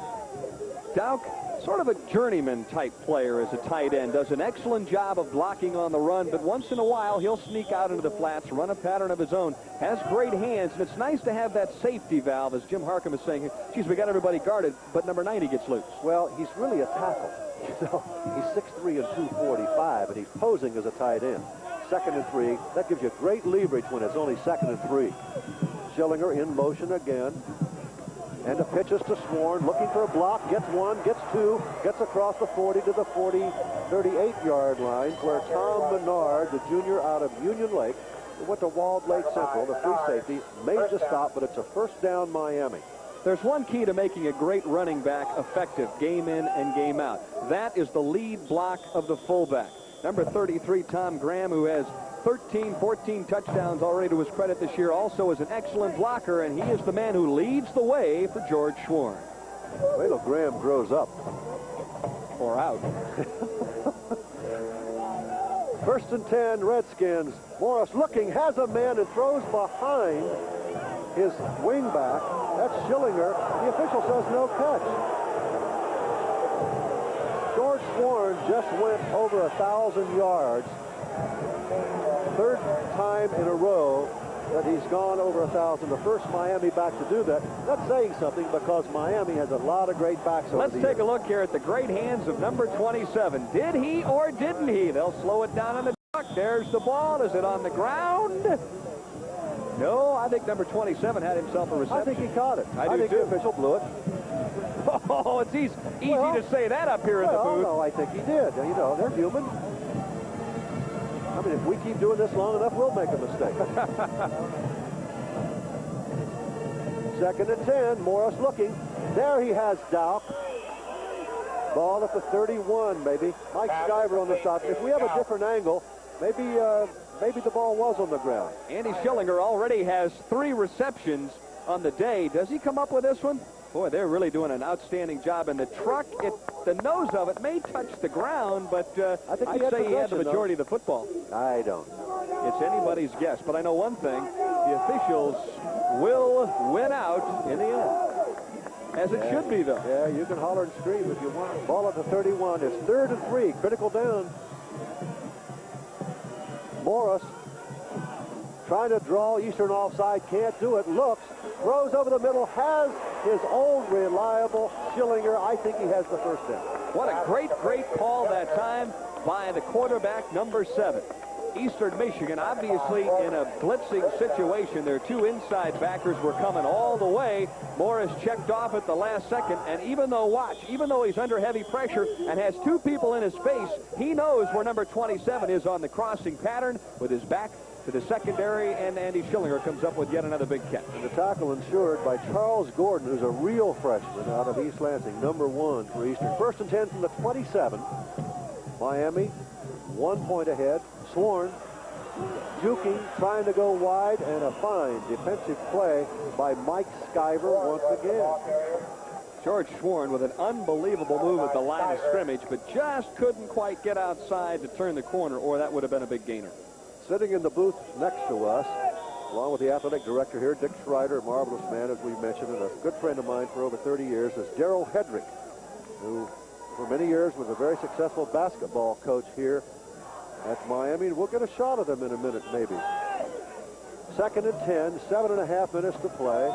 Douth, sort of a journeyman-type player as a tight end, does an excellent job of blocking on the run, but once in a while, he'll sneak out into the flats, run a pattern of his own, has great hands, and it's nice to have that safety valve, as Jim Harcum is saying. Geez, we got everybody guarded, but number 90 gets loose. Well, he's really a tackle. You know, he's 6'3" and 245, and he's posing as a tight end. 2nd and 3. That gives you great leverage when it's only 2nd and 3. Schillinger in motion again. And the pitches to Schwarn, looking for a block, gets one, gets two, gets across the 40 to the 38-yard line, where Tom Menard, the junior out of Union Lake, who went to Walled Lake Central, the free safety, made the stop, but it's a first down Miami. There's one key to making a great running back effective, game in and game out. That is the lead block of the fullback. Number 33, Tom Graham, who has 14 touchdowns already to his credit this year, also is an excellent blocker, and he is the man who leads the way for George Schwarn. Wait till Graham grows up. Or out. 1st and 10, Redskins. Morris looking, has a man, and throws behind his wingback. That's Schillinger. The official says no catch. George Schwarn just went over 1,000 yards. 3rd time in a row that he's gone over 1,000. The first Miami back to do that. That's saying something because Miami has a lot of great backs. Let's take a look here at the great hands of number 27. Did he or didn't he? They'll slow it down on the truck. There's the ball. Is it on the ground? No, I think number 27 had himself a reception. I think he caught it. I think the official blew it. Oh, it's easy to say that up here in the booth. No, I think he did. You know, they're human. I mean, if we keep doing this long enough, we'll make a mistake. 2nd and 10, Morris looking. There he has Doubt. Ball at the 31, maybe. Mike Skyver on the shot. If we have a different angle, maybe the ball was on the ground. Andy Schillinger already has 3 receptions on the day. Does he come up with this one? Boy, they're really doing an outstanding job. And the truck, the nose of it may touch the ground, but I'd say he had the majority of the football. I don't. It's anybody's guess. But I know one thing. The officials will win out in the end. As it should be, though. Yeah, you can holler and scream if you want. Ball at the 31. It's 3rd and 3. Critical down. Morris trying to draw Eastern offside. Can't do it. Looks. Throws over the middle. Has his old reliable Schillinger. I think he has the first down. What a great call that time by the quarterback, number 7. Eastern Michigan, obviously in a blitzing situation. Their two inside backers were coming all the way. Morris checked off at the last second, and even though he's under heavy pressure and has two people in his face, he knows where number 27 is on the crossing pattern with his back to the secondary, and Andy Schillinger comes up with yet another big catch. And the tackle ensured by Charles Gordon, who's a real freshman out of East Lansing, number 1 for Eastern. First and 10 from the 27. Miami, 1 point ahead. Sworn, juking, trying to go wide, and a fine defensive play by Mike Skyver once again. George Sworn with an unbelievable move at the line of scrimmage, but just couldn't quite get outside to turn the corner, or that would have been a big gainer. Sitting in the booth next to us, along with the athletic director here, Dick Schreider, a marvelous man, as we mentioned, and a good friend of mine for over 30 years, is Darrell Hedrick, who for many years was a very successful basketball coach here at Miami. We'll get a shot of him in a minute, maybe. Second and 10, 7.5 minutes to play.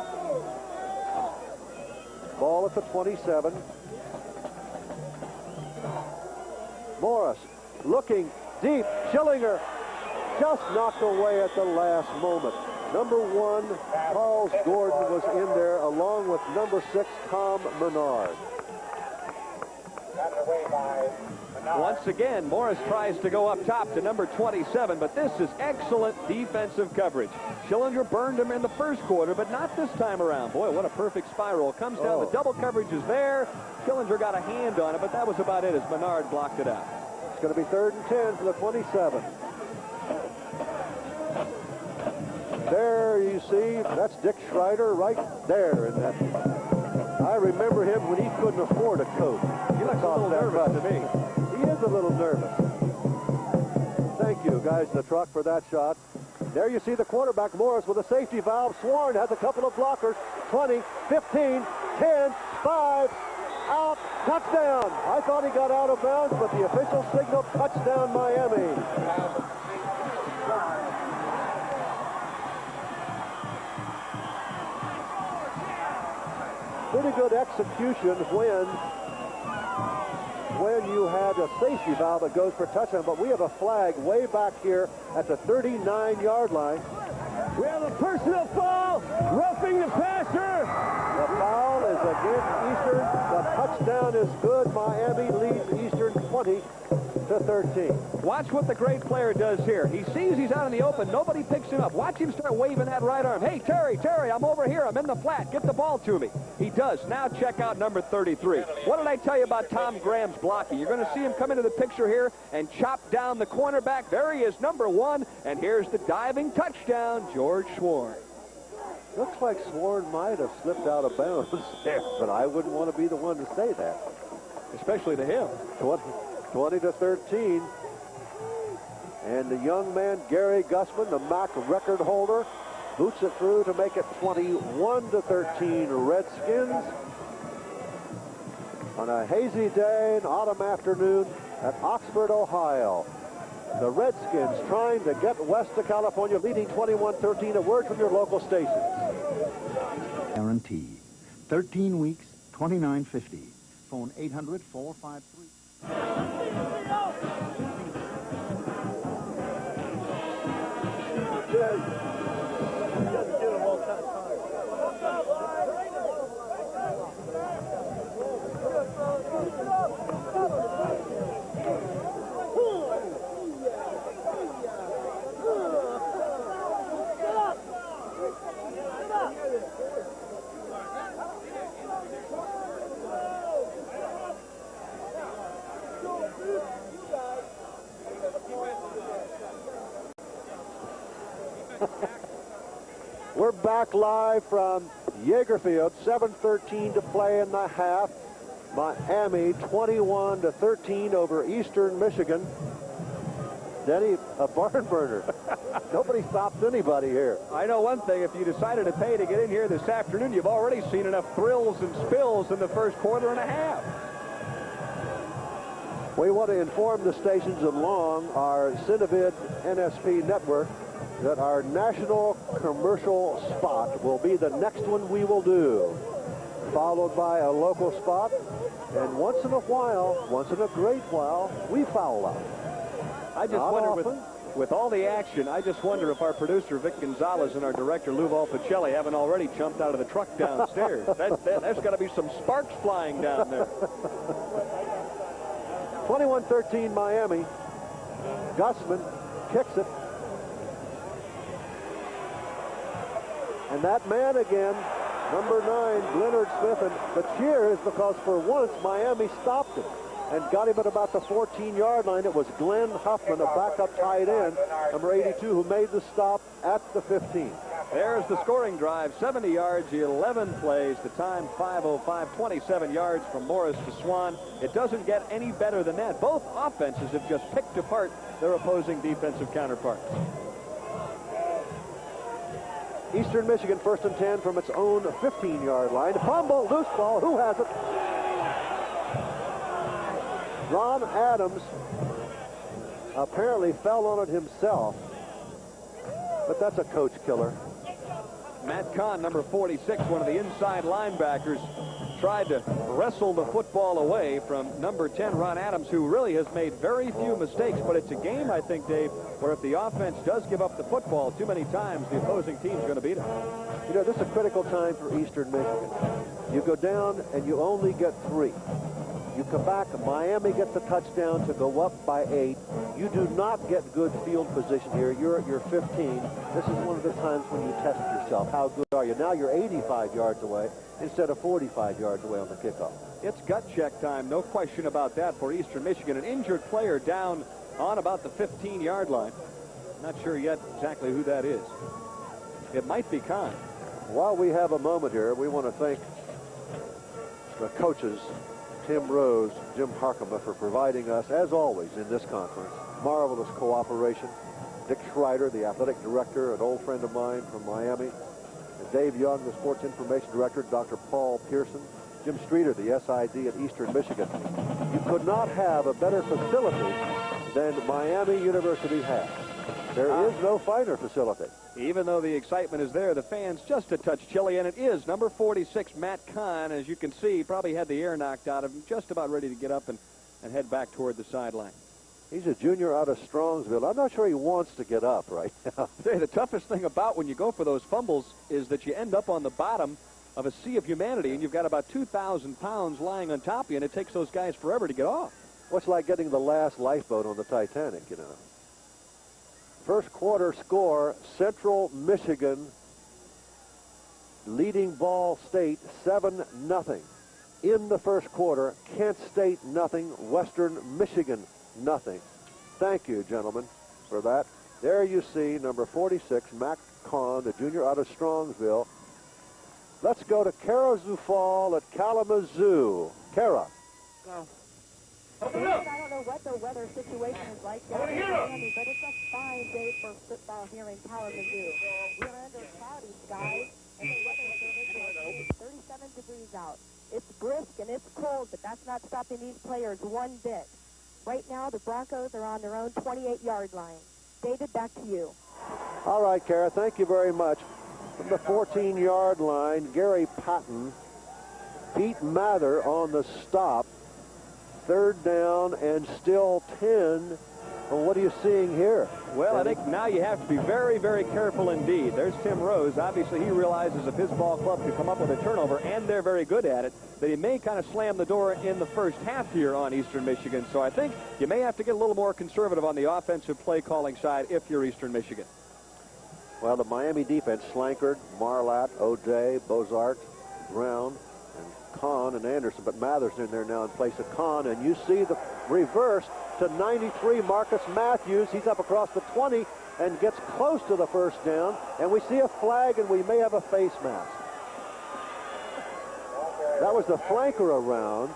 Ball at the 27. Morris looking deep. Schillinger just knocked away at the last moment. Number 1, Charles Gordon, was in there, along with number 6, Tom Menard. Once again, Morris tries to go up top to number 27, but this is excellent defensive coverage. Schillinger burned him in the first quarter, but not this time around. Boy, what a perfect spiral. Comes down, the double coverage is there. Schillinger got a hand on it, but that was about it as Menard blocked it out. It's going to be 3rd and 10 for the 27. There you see, that's Dick Schreider right there in that. I remember him when he couldn't afford a coat. He looks a little nervous to me. He is a little nervous. Thank you, guys, in the truck, for that shot. There you see the quarterback, Morris, with a safety valve. Sworn has a couple of blockers. 20, 15, 10, 5, out, touchdown. I thought he got out of bounds, but the official signal, touchdown Miami. Pretty good execution when you had a safety valve that goes for touchdown, but we have a flag way back here at the 39-yard line. We have a personal foul, roughing the passer. The foul is against Eastern. The touchdown is good. Miami leads Eastern 20-13. Watch what the great player does here. He sees he's out in the open. Nobody picks him up. Watch him start waving that right arm. Hey, Terry, I'm over here. I'm in the flat. Get the ball to me. He does. Now check out number 33. What did I tell you about Tom Graham's blocking? You're going to see him come into the picture here and chop down the cornerback. There he is, number 1. And here's the diving touchdown, George Sworn. Looks like Sworn might have slipped out of bounds there, but I wouldn't want to be the one to say that. Especially to him. 20-13. And the young man, Gary Gussman, the MAC record holder, boots it through to make it 21-13 Redskins. On a hazy day, an autumn afternoon at Oxford, Ohio. The Redskins trying to get west to California, leading 21-13. A word from your local stations. Guarantee. 13 weeks, $29.50. Phone 800-453. We're back live from Yeagerfield. 7:13 to play in the half. Miami 21-13 over Eastern Michigan. Denny, a barn burner. Nobody stops anybody here. I know one thing. If you decided to pay to get in here this afternoon, you've already seen enough thrills and spills in the first quarter and a half. We want to inform the stations along our Cinevid NSP network that our national commercial spot will be the next one we will do, followed by a local spot, and once in a while, once in a great while, we foul out. I just wonder With all the action, I just wonder if our producer, Vic Gonzalez, and our director, Lou Volpicelli, haven't already jumped out of the truck downstairs. There's got to be some sparks flying down there. 21-13 Miami. Gussman kicks it. And that man again, number 9, Leonard Smith, and the cheer is because for once Miami stopped him and got him at about the 14-yard line. It was Glenn Huffman, a backup tight end, number 82, who made the stop at the 15. There's the scoring drive, 70 yards, 11 plays, the time 5:05, 27 yards from Morris to Swan. It doesn't get any better than that. Both offenses have just picked apart their opposing defensive counterparts. Eastern Michigan first and 10 from its own 15-yard line. Fumble, loose ball, who has it? Ron Adams apparently fell on it himself, but that's a coach killer. Matt Kahn, number 46, one of the inside linebackers, tried to wrestle the football away from number 10, Ron Adams, who really has made very few mistakes. But it's a game, I think, Dave, where if the offense does give up the football too many times, the opposing team's going to beat them. You know, this is a critical time for Eastern Michigan. You go down and you only get 3. You come back, Miami gets a touchdown to go up by 8. You do not get good field position here. You're at your 15. This is one of the times when you test yourself. How good are you? Now you're 85 yards away instead of 45 yards away on the kickoff. It's gut check time, no question about that for Eastern Michigan. An injured player down on about the 15-yard line. Not sure yet exactly who that is. It might be Kahn. While we have a moment here, we want to thank the coaches, Tim Rose, Jim Harkema, for providing us, as always, in this conference, marvelous cooperation. Dick Schreider, the athletic director, an old friend of mine from Miami. And Dave Young, the sports information director. Dr. Paul Pearson. Jim Streeter, the SID at Eastern Michigan. You could not have a better facility than Miami University has. There is no finer facility. Even though the excitement is there, the fans just a touch chilly, and it is number 46, Matt Kahn. As you can see, probably had the air knocked out of him, just about ready to get up and head back toward the sideline. He's a junior out of Strongsville. I'm not sure he wants to get up right now. The toughest thing about when you go for those fumbles is that you end up on the bottom of a sea of humanity, and you've got about 2,000 pounds lying on top of you, and it takes those guys forever to get off. What's like getting the last lifeboat on the Titanic, you know. First quarter score, Central Michigan leading Ball State 7-0. In the first quarter, Kent State nothing, Western Michigan nothing. Thank you, gentlemen, for that. There you see number 46, Matt Kahn, the junior out of Strongsville. Let's go to Kara Zufall at Kalamazoo. Kara. Go. I don't know what the weather situation is like down in Miami, but it's a fine day for football here in Kalamazoo. We are under cloudy skies, and the weather service is 37 degrees out. It's brisk and it's cold, but that's not stopping these players one bit. Right now, the Broncos are on their own 28-yard line. David, back to you. All right, Kara, thank you very much. From the 14-yard line, Gary Patton, Pete Mather on the stop. Third down and still 10. Well, what are you seeing here? Well, I think now you have to be very, very careful indeed. There's Tim Rose. Obviously, he realizes if his ball club could come up with a turnover, and they're very good at it, that he may kind of slam the door in the first half here on Eastern Michigan. So I think you may have to get a little more conservative on the offensive play calling side if you're Eastern Michigan. Well, the Miami defense, Slankard, Marlatt, O'Day, Bozart, Brown, and Kahn and Anderson, but Mather's in there now in place of Kahn, and you see the reverse to 93, Marcus Matthews. He's up across the 20 and gets close to the first down, and we see a flag, and we may have a face mask. That was the flanker around.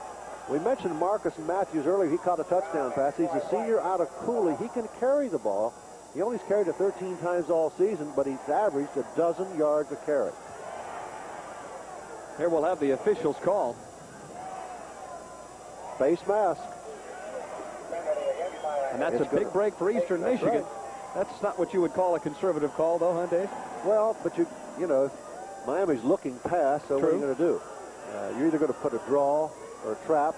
We mentioned Marcus Matthews earlier. He caught a touchdown pass. He's a senior out of Cooley. He can carry the ball. He only's carried it 13 times all season, but he's averaged 12 yards a carry. Here we'll have the officials call. Face mask. And that's a big break for Eastern Michigan. Right. That's not what you would call a conservative call, though, huh, Dave? Well, but you know, Miami's looking pass, so what are you going to do? You're either going to put a draw or a trap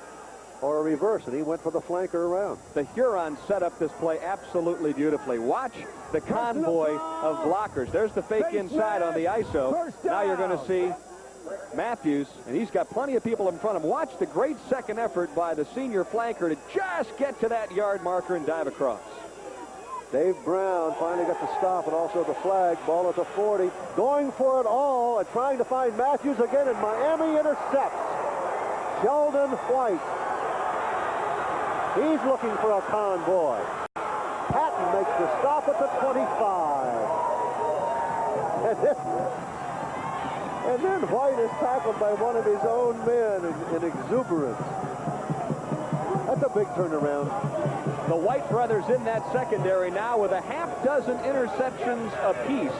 or a reverse, and he went for the flanker around. The Hurons set up this play absolutely beautifully. Watch the convoy of blockers. There's the fake inside on the ISO. Now you're going to see Matthews, and he's got plenty of people in front of him. Watch the great second effort by the senior flanker to just get to that yard marker and dive across. Dave Brown finally got the stop and also the flag. Ball at the 40. Going for it all and trying to find Matthews again, and Miami intercepts Sheldon White. He's looking for a convoy. Patton makes the stop at the 25. And then White is tackled by one of his own men in exuberance. That's a big turnaround. The White brothers in that secondary now with a half dozen interceptions apiece.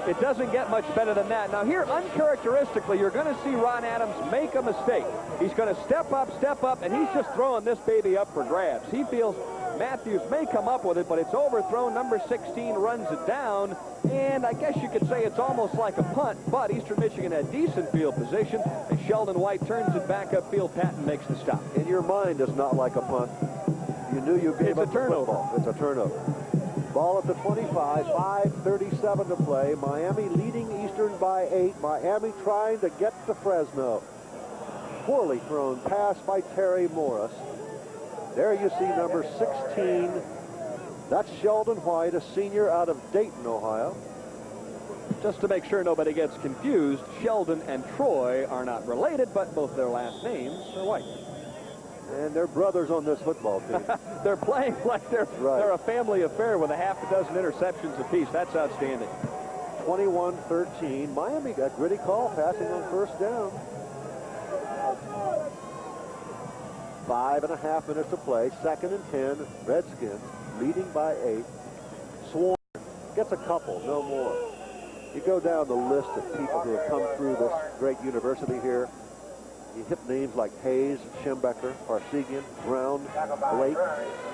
It doesn't get much better than that. Now here, uncharacteristically, you're going to see Ron Adams make a mistake. He's going to step up, and he's just throwing this baby up for grabs. He feels Matthews may come up with it, but it's overthrown. Number 16 runs it down, and I guess you could say it's almost like a punt, but Eastern Michigan had decent field position, and Sheldon White turns it back upfield. Patton makes the stop. In your mind, it's not like a punt. You knew you gave up the football. It's a turnover. Ball at the 25, 5:37 to play. Miami leading Eastern by 8. Miami trying to get to Fresno. Poorly thrown pass by Terry Morris. There you see number 16. That's Sheldon White, a senior out of Dayton, Ohio. Just to make sure nobody gets confused, Sheldon and Troy are not related, but both their last names are White. And they're brothers on this football team. They're playing like they're a family affair with a half a dozen interceptions apiece. That's outstanding. 21-13. Miami got gritty call passing on first down. 5.5 minutes to play. 2nd and 10. Redskins leading by 8. Swarm gets a couple, no more. You go down the list of people who have come through this great university here. You hit names like Hayes, Schembecker, Farsegian, Brown, Blake,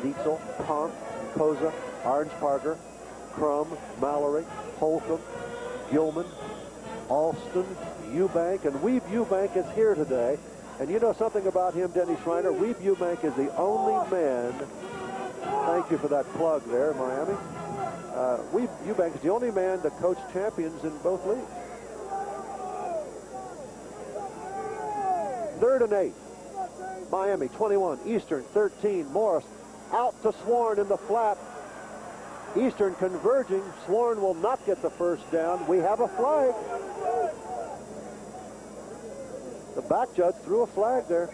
Dietzel, Pont, Koza, Orange Parker, Crum, Mallory, Holcomb, Gilman, Alston, Eubank, and Weeb Eubank is here today. And you know something about him, Denny Schreiner? Weeb Eubank is the only man, thank you for that plug there, Miami. Weeb Eubank is the only man to coach champions in both leagues. 3rd and 8. Miami 21, Eastern 13. Morris out to Swarn in the flat. Eastern converging. Swarn will not get the first down. We have a flag. The back judge threw a flag there.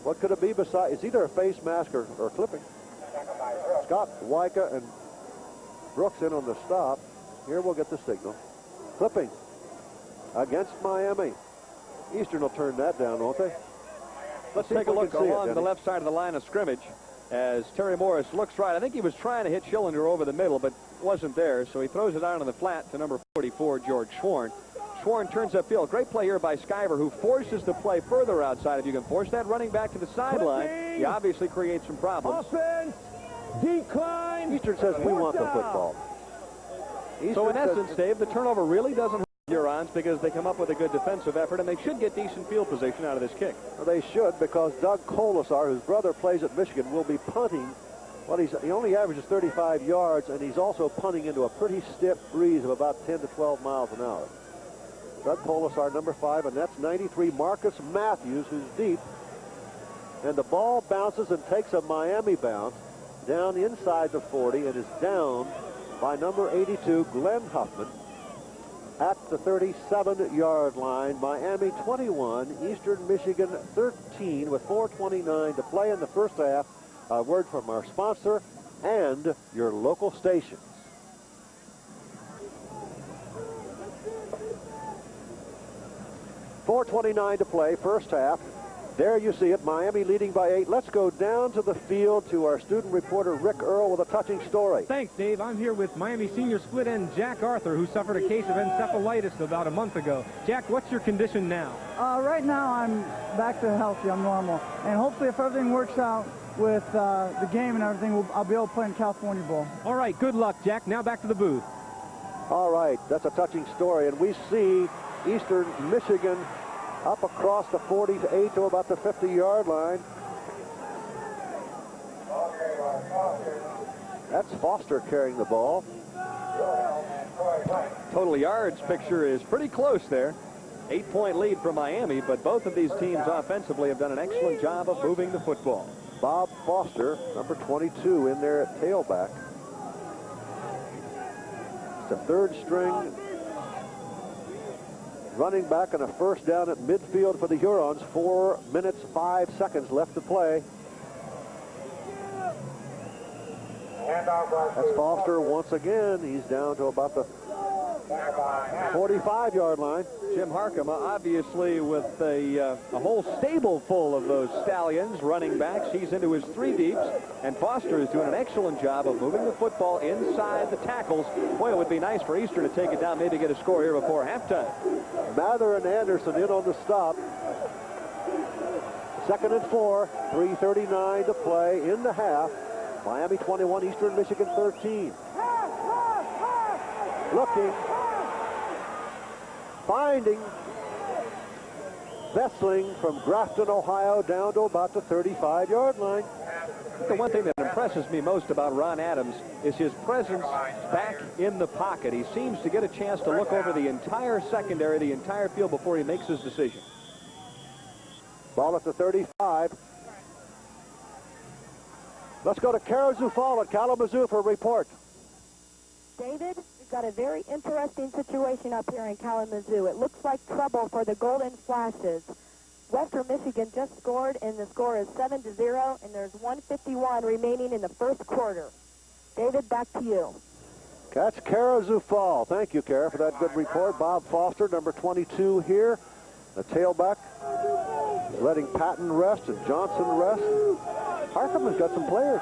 What could it be besides? It's either a face mask or clipping. Scott, Wyka, and Brooks in on the stop. Here we'll get the signal. Clipping against Miami. Eastern will turn that down, won't they? Let's take a look along the left side of the line of scrimmage as Terry Morris looks right. I think he was trying to hit Schillinger over the middle, but wasn't there, so he throws it out on the flat to number 44, George Schwarn. Schwarn turns upfield. Great play here by Skyver, who forces the play further outside. If you can force that running back to the sideline, you obviously create some problems. Offense, decline. Eastern says we want the football. So in essence, Dave, the turnover really doesn't hurt the Hurons because they come up with a good defensive effort, and they should get decent field position out of this kick. Well, they should, because Doug Colasar, whose brother plays at Michigan, will be punting. Well, he only averages 35 yards, and he's also punting into a pretty stiff breeze of about 10 to 12 miles an hour. Doug Colasar, number 5, and that's 93, Marcus Matthews, who's deep. And the ball bounces and takes a Miami bounce down inside the 40 and is down by number 82, Glenn Huffman, at the 37-yard line. Miami 21, Eastern Michigan 13 with 4:29 to play in the first half. A word from our sponsor and your local stations. .429 to play, first half. There you see it, Miami leading by 8. Let's go down to the field to our student reporter, Rick Earl, with a touching story. Thanks, Dave. I'm here with Miami senior split end Jack Arthur, who suffered a case of encephalitis about a month ago. Jack, what's your condition now? Right now, I'm back to healthy. I'm normal. And hopefully, if everything works out with the game and everything, I'll be able to play in California Bowl. All right, good luck, Jack. Now back to the booth. All right, that's a touching story. And we see Eastern Michigan Up across the 48 to about the 50-yard line. That's Foster carrying the ball. Total yards picture is pretty close there. 8-point lead for Miami, but both of these teams offensively have done an excellent job of moving the football. Bob Foster, number 22, in there at tailback. It's a third-string running back and a first down at midfield for the Hurons. 4 minutes, 5 seconds left to play. That's Foster once again. He's down to about the 45-yard line. Jim Harcum, obviously with a whole stable full of those stallions, running backs. He's into his 3 deeps, and Foster is doing an excellent job of moving the football inside the tackles. Boy, it would be nice for Eastern to take it down, maybe get a score here before halftime. Mather and Anderson in on the stop. 2nd and 4, 3:39 to play in the half. Miami 21, Eastern Michigan 13. Looking, finding Vessling from Grafton, Ohio, down to about the 35-yard line. The one thing that impresses me most about Ron Adams is his presence back in the pocket. He seems to get a chance to look over the entire secondary, the entire field, before he makes his decision. Ball at the 35. Let's go to Karazoo Fall at Kalamazoo for a report. David, we've got a very interesting situation up here in Kalamazoo. It looks like trouble for the Golden Flashes. Western Michigan just scored, and the score is 7-0, and there's 1:51 remaining in the first quarter. David, back to you. That's Karazoo Fall. Thank you, Kara, for that good report. Bob Foster, number 22 here. The tailback letting Patton rest and Johnson rest. Harcum has got some players.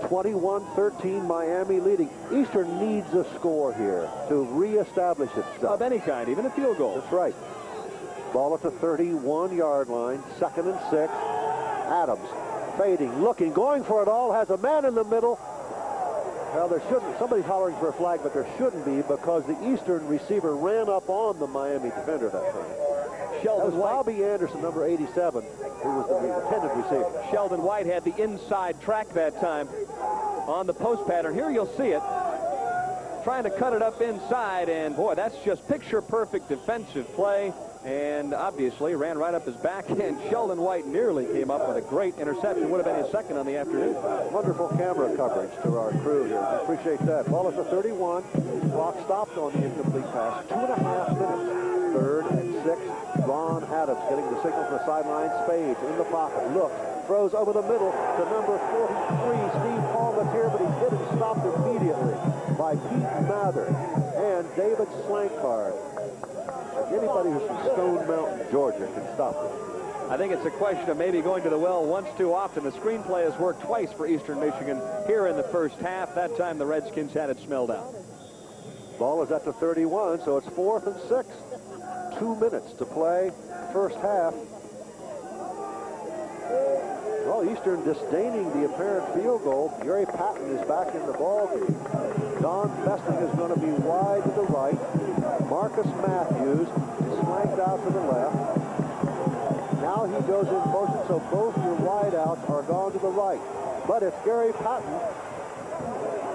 21-13, Miami leading. Eastern needs a score here to reestablish itself. Of any kind, even a field goal. That's right. Ball at the 31-yard line, 2nd and 6. Adams fading, looking, going for it all, has a man in the middle. Well, there shouldn't, somebody's hollering for a flag, but there shouldn't be because the Eastern receiver ran up on the Miami defender that time. That was Bobby Anderson, number 87, who was the intended receiver. Sheldon White had the inside track that time on the post pattern. Here you'll see it. Trying to cut it up inside, and boy, that's just picture-perfect defensive play. And obviously ran right up his back, and Sheldon White nearly came up with a great interception. Would have been his second on the afternoon. Wonderful camera coverage to our crew here. We appreciate that. Ball is a 31. Clock stopped on the incomplete pass. 2.5 minutes. 3rd and 6. Ron Adams getting the signal from the sideline. Spades in the pocket. Looks. Throws over the middle to number 43, Steve Palmatier, but he's hit and stopped immediately by Pete Mather and David Slankard. Anybody who's from Stone Mountain, Georgia, can stop it. I think it's a question of maybe going to the well once too often. The screenplay has worked twice for Eastern Michigan here in the first half. That time the Redskins had it smelled out. Ball is at the 31, so it's 4th and 6. 2 minutes to play first half. Well, Eastern disdaining the apparent field goal. Gary Patton is back in the ballgame. Don Festing is going to be wide to the right. Marcus Matthews is flanked out to the left. Now he goes in motion, so both your wideouts are gone to the right. But it's Gary Patton,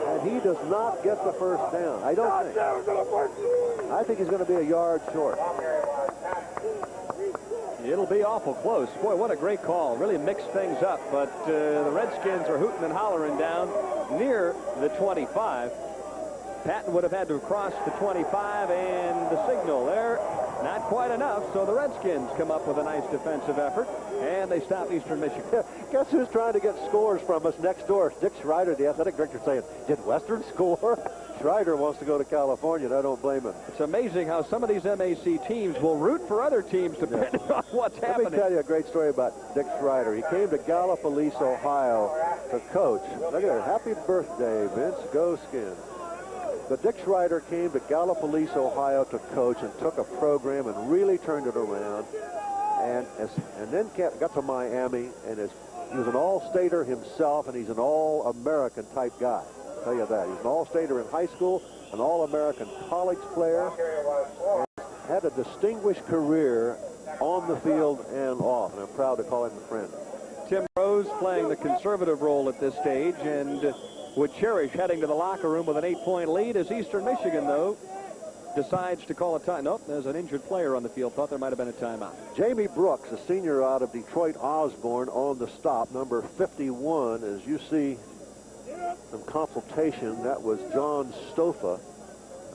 and he does not get the first down. I don't think. I think he's going to be a yard short. It'll be awful close. Boy, what a great call. Really mixed things up, but the Redskins are hooting and hollering down near the 25. Patton would have had to cross the 25, and the signal there, not quite enough, so the Redskins come up with a nice defensive effort, and they stop Eastern Michigan. Guess who's trying to get scores from us next door? Dick Schreider, the athletic director, saying, did Western score? Schreider wants to go to California, and I don't blame him. It's amazing how some of these MAC teams will root for other teams depending on what's happening. Let me tell you a great story about Dick Schreider. He came to Gallipolis, Ohio to coach. Look at it. Happy birthday, Vince. Go Skins. But Dick Schreider came to Gallipolis, Ohio to coach and took a program and really turned it around. And then got to Miami, and he was an all-stater himself, and he's an all-American type guy. I'll tell you that. He's an all-stater in high school, an all-American college player. And had a distinguished career on the field and off, and I'm proud to call him a friend. Tim Rose playing the conservative role at this stage and would cherish heading to the locker room with an 8-point lead as Eastern Michigan, though, decides to call a time. Nope, there's an injured player on the field. Thought there might have been a timeout. Jamie Brooks, a senior out of Detroit Osborne, on the stop, number 51. As you see some consultation, that was John Stofa,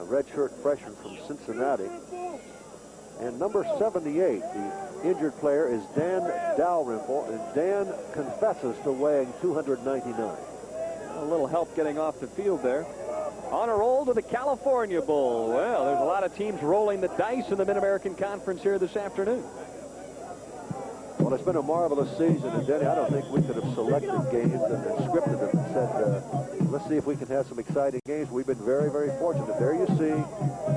a redshirt freshman from Cincinnati. And number 78, the injured player, is Dan Dalrymple, and Dan confesses to weighing 299. A little help getting off the field there. On a roll to the California Bowl. Well, there's a lot of teams rolling the dice in the Mid-American Conference here this afternoon. Well, it's been a marvelous season, and Denny, I don't think we could have selected games and scripted them and said, let's see if we can have some exciting games. We've been very, very fortunate. There you see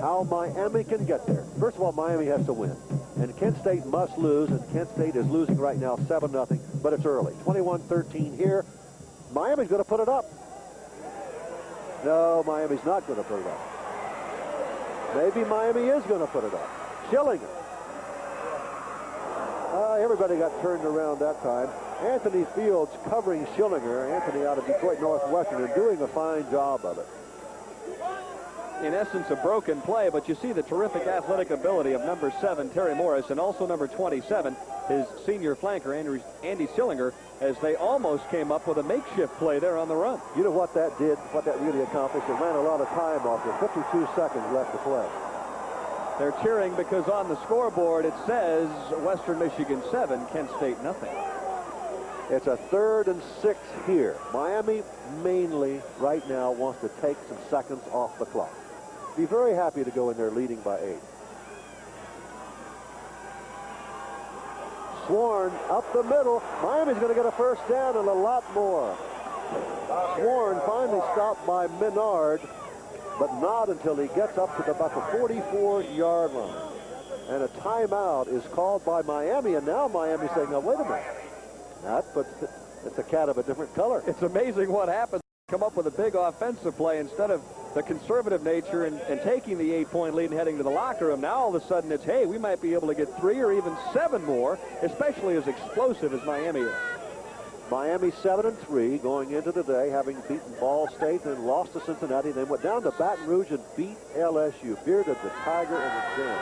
how Miami can get there. First of all, Miami has to win. And Kent State must lose, and Kent State is losing right now 7-0, but it's early. 21-13 here. Miami's going to put it up. No, Miami's not going to put it up. Maybe Miami is going to put it up. Schillinger. Everybody got turned around that time. Anthony Fields covering Schillinger. Anthony out of Detroit Northwestern and doing a fine job of it. In essence, a broken play, but you see the terrific athletic ability of number 7, Terry Morris, and also number 27, his senior flanker, Andy Schillinger, as they almost came up with a makeshift play there on the run. You know what that did, what that really accomplished? It ran a lot of time off there. 52 seconds left to play. They're cheering because on the scoreboard it says Western Michigan 7, Kent State nothing. It's a 3rd and 6 here. Miami mainly right now wants to take some seconds off the clock. Be very happy to go in there leading by 8. Sworn up the middle. Miami's going to get a first down and a lot more. Sworn finally stopped by Menard, but not until he gets up to about the 44-yard line. And a timeout is called by Miami, and now Miami's saying, now, wait a minute. It's a cat of a different color. It's amazing what happens. Come up with a big offensive play instead of the conservative nature and taking the 8-point lead and heading to the locker room. Now all of a sudden it's, hey, we might be able to get 3 or even 7 more, especially as explosive as Miami is. Miami 7-3 going into the day, having beaten Ball State and lost to Cincinnati, then went down to Baton Rouge and beat LSU, bearded the Tiger and the Gem,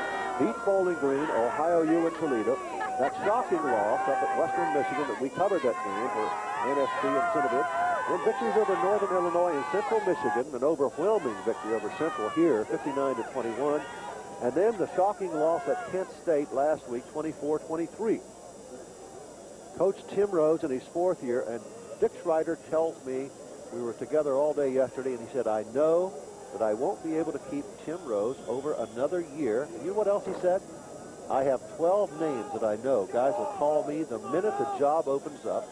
beat Bowling Green, Ohio U, and Toledo. That shocking loss up at Western Michigan that we covered that game for NSP and Centerville. Then victories over Northern Illinois and Central Michigan, an overwhelming victory over Central here, 59-21. And then the shocking loss at Kent State last week, 24-23. Coach Tim Rose in his 4th year, and Dick Schreider tells me, we were together all day yesterday, and he said, I know that I won't be able to keep Tim Rose over another year. And you know what else he said? I have 12 names that I know. Guys will call me the minute the job opens up.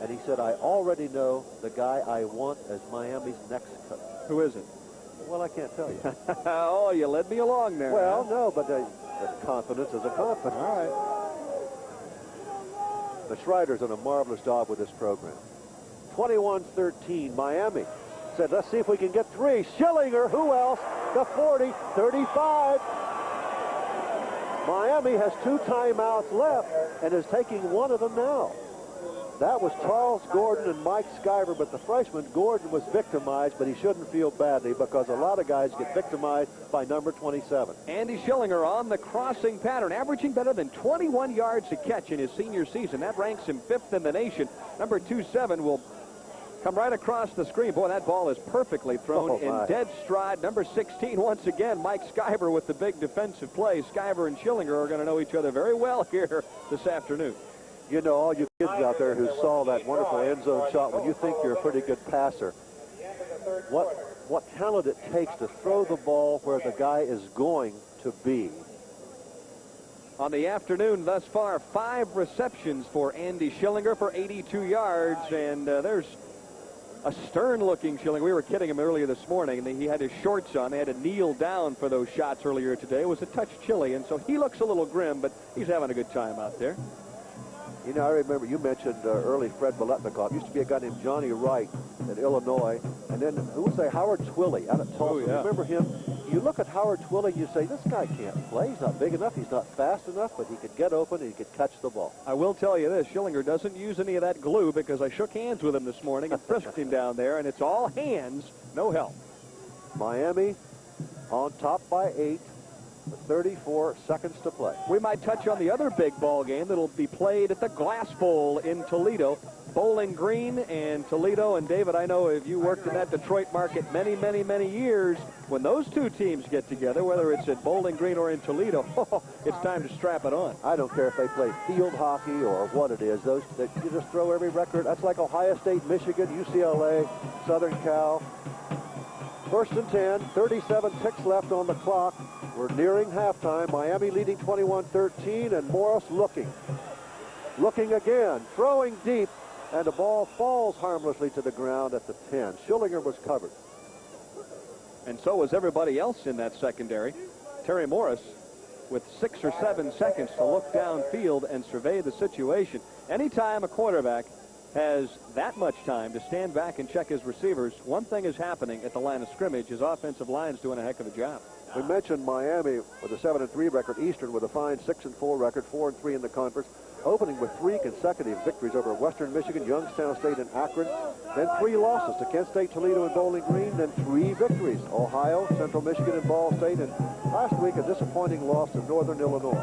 And he said, I already know the guy I want as Miami's next coach. Who is it? Well, I can't tell you. Oh, you led me along there. Well, no, but confidence is a confidence. All right. The Schreider's done a marvelous job with this program. 21-13, Miami. Said, let's see if we can get 3. Schillinger, who else? The 40, 35. Miami has 2 timeouts left and is taking one of them now. That was Charles Gordon and Mike Skyver, but the freshman Gordon was victimized, but he shouldn't feel badly because a lot of guys get victimized by number 27. Andy Schillinger on the crossing pattern, averaging better than 21 yards a catch in his senior season. That ranks him 5th in the nation. Number 27 will come right across the screen. Boy, that ball is perfectly thrown in dead stride. Number 16, once again, Mike Skyver with the big defensive play. Skyver and Schillinger are going to know each other very well here this afternoon. You know, all you kids out there who saw that wonderful end zone shot, when you think you're a pretty good passer, what talent it takes to throw the ball where the guy is going to be. On the afternoon thus far, 5 receptions for Andy Schillinger for 82 yards, and there's a stern-looking Schillinger. We were kidding him earlier this morning, and he had his shorts on. They had to kneel down for those shots earlier today. It was a touch chilly, and so he looks a little grim, but he's having a good time out there. You know, I remember you mentioned early Fred Biletnikoff. Used to be a guy named Johnny Wright at Illinois. And then, who would say, Howard Twilley out at Tulsa. Yeah. Remember him? You look at Howard Twilley, you say, this guy can't play. He's not big enough. He's not fast enough, but he could get open and he could catch the ball. I will tell you this, Schillinger doesn't use any of that glue because I shook hands with him this morning and frisked him down there, and it's all hands, no help. Miami on top by 8 with 34 seconds to play. We might touch on the other big ball game that'll be played at the Glass Bowl in Toledo. Bowling Green and Toledo. And David, I know if you worked in that Detroit market many, many, many years, when those two teams get together, whether it's at Bowling Green or in Toledo, it's time to strap it on. I don't care if they play field hockey or what it is. Those that you just throw every record. That's like Ohio State, Michigan, UCLA, Southern Cal. First and 10, 37 ticks left on the clock. We're nearing halftime. Miami leading 21-13, and Morris looking. Looking again, throwing deep, and the ball falls harmlessly to the ground at the 10. Schillinger was covered. And so was everybody else in that secondary. Terry Morris with 6 or 7 seconds to look downfield and survey the situation. Anytime a quarterback has that much time to stand back and check his receivers, one thing is happening at the line of scrimmage. His offensive line's doing a heck of a job. We mentioned Miami with a 7-3 record, Eastern with a fine 6-4 record, 4-3 in the conference, opening with 3 consecutive victories over Western Michigan, Youngstown State, and Akron. Then 3 losses to Kent State, Toledo, and Bowling Green. Then 3 victories, Ohio, Central Michigan, and Ball State. And last week, a disappointing loss to Northern Illinois.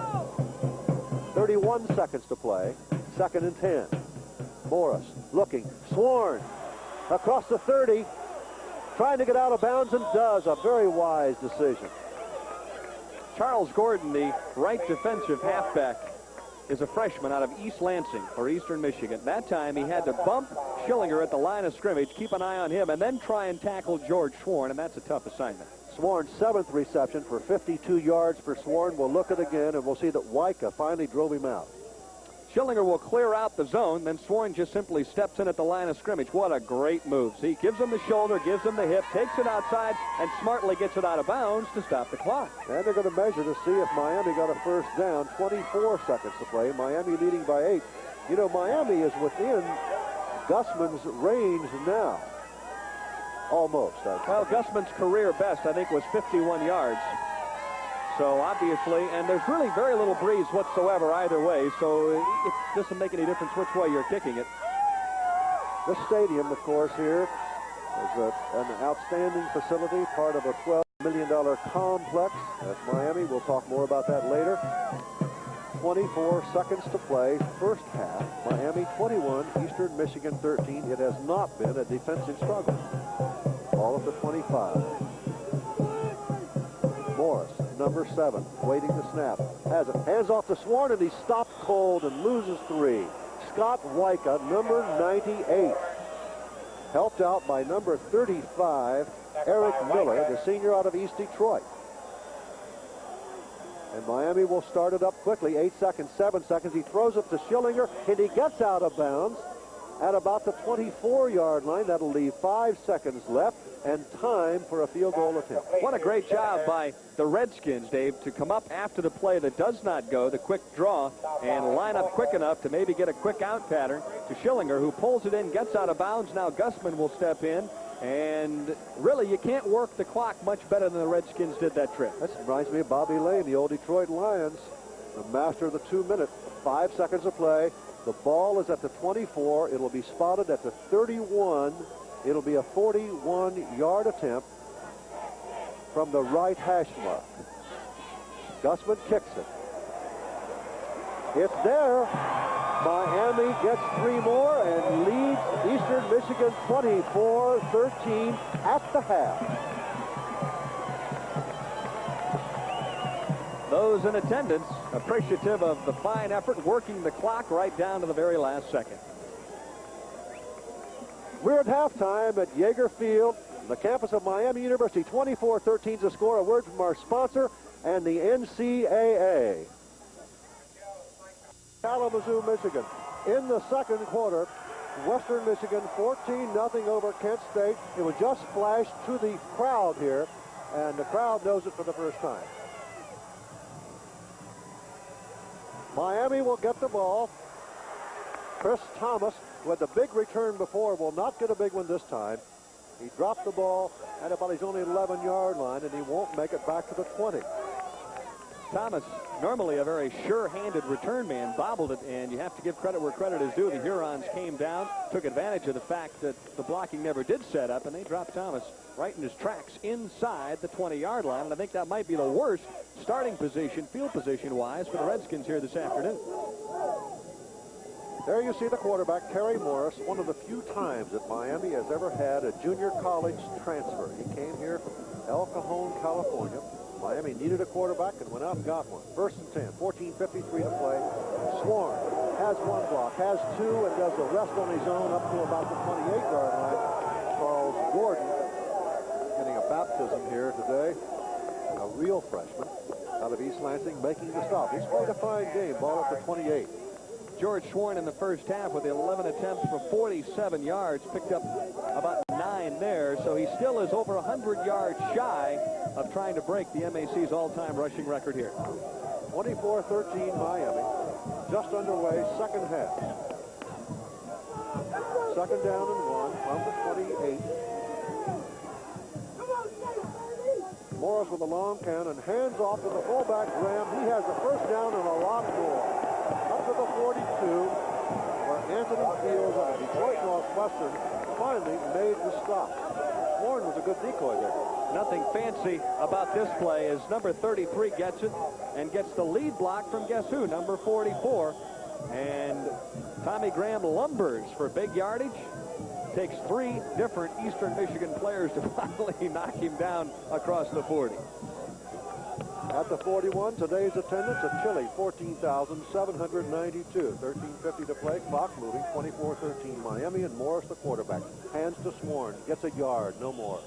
31 seconds to play, 2nd and 10. Morris looking, Sworn across the 30, trying to get out of bounds, and does. A very wise decision. Charles Gordon, the right defensive halfback, is a freshman out of East Lansing for Eastern Michigan. That time he had to bump Schillinger at the line of scrimmage, keep an eye on him, and then try and tackle George Sworn, and that's a tough assignment. Sworn's 7th reception for 52 yards for Sworn. We'll look at it again, and we'll see that Wyka finally drove him out. Schillinger will clear out the zone, then Sworn just simply steps in at the line of scrimmage. What a great move. See, gives him the shoulder, gives him the hip, takes it outside, and smartly gets it out of bounds to stop the clock. And they're going to measure to see if Miami got a first down. 24 seconds to play. Miami leading by 8. You know, Miami is within Gussman's range now. Almost. Well, Gussman's career best, I think, was 51 yards. So obviously, and there's really very little breeze whatsoever either way, so it doesn't make any difference which way you're kicking it. This stadium, of course, here is an outstanding facility, part of a $12 million complex at Miami. We'll talk more about that later. 24 seconds to play, first half. Miami 21, Eastern Michigan 13. It has not been a defensive struggle. All of the 25. Morris, number 7, waiting to snap. Has it. Hands off to Sworn, and he's stopped cold and loses 3. Scott Wyka, number 98. Helped out by number 35, Eric Miller, the senior out of East Detroit. And Miami will start it up quickly. 8 seconds, 7 seconds. He throws it to Schillinger, and he gets out of bounds at about the 24-yard line. That'll leave 5 seconds left and time for a field goal attempt. What a great job by the Redskins, Dave, to come up after the play that does not go, the quick draw, and line up quick enough to maybe get a quick out pattern to Schillinger, who pulls it in, gets out of bounds. Now Gussman will step in, and really you can't work the clock much better than the Redskins did that trip. That reminds me of Bobby Lane, the old Detroit Lions, the master of the 2-minute. 5 seconds of play. The ball is at the 24. It'll be spotted at the 31. It'll be a 41-yard attempt from the right hash mark. Gussman kicks it. It's there. Miami gets 3 more and leads Eastern Michigan 24-13 at the half. Those in attendance appreciative of the fine effort, working the clock right down to the very last second. We're at halftime at Yeager Field, the campus of Miami University. 24-13 is the score. A word from our sponsor and the NCAA. Kalamazoo, Michigan. In the second quarter, Western Michigan 14-0 over Kent State. It was just flashed to the crowd here, and the crowd knows it for the first time. Miami will get the ball. Chris Thomas who had the big return before, will not get a big one this time. He dropped the ball at about his own 11-yard line, and he won't make it back to the 20. Thomas, normally a very sure-handed return man, bobbled it, and you have to give credit where credit is due. The Hurons came down, took advantage of the fact that the blocking never did set up, and they dropped Thomas right in his tracks inside the 20-yard line. And I think that might be the worst starting position, field position-wise, for the Redskins here this afternoon. There you see the quarterback, Terry Morris, one of the few times that Miami has ever had a junior college transfer. He came here from El Cajon, California. Miami needed a quarterback and went out and got one. First and 10, 14:53 to play. Swarm has one block, has two, and does the rest on his own up to about the 28-yard line. Charles Gordon getting a baptism here today. A real freshman out of East Lansing making the stop. He's played a fine game, ball at the 28. George Schwarn in the first half with 11 attempts for 47 yards, picked up about 9 there, so he still is over 100 yards shy of trying to break the MAC's all-time rushing record here. 24-13 Miami, just underway, second half. Second down and 1 from the 28. Morris with a long count and hands off to the fullback, Graham. He has the first down and a lot more. Up to the 42, where Anthony Fields of Detroit Northwestern finally made the stop. Warren was a good decoy there. Nothing fancy about this play as number 33 gets it and gets the lead block from guess who? Number 44. And Tommy Graham lumbers for big yardage. Takes 3 different Eastern Michigan players to finally knock him down across the 40. At the 41, today's attendance at Chile, 14,792. 13:50 to play, clock moving, 24-13 Miami, and Morris the quarterback. Hands to Swarn, gets a yard, no more.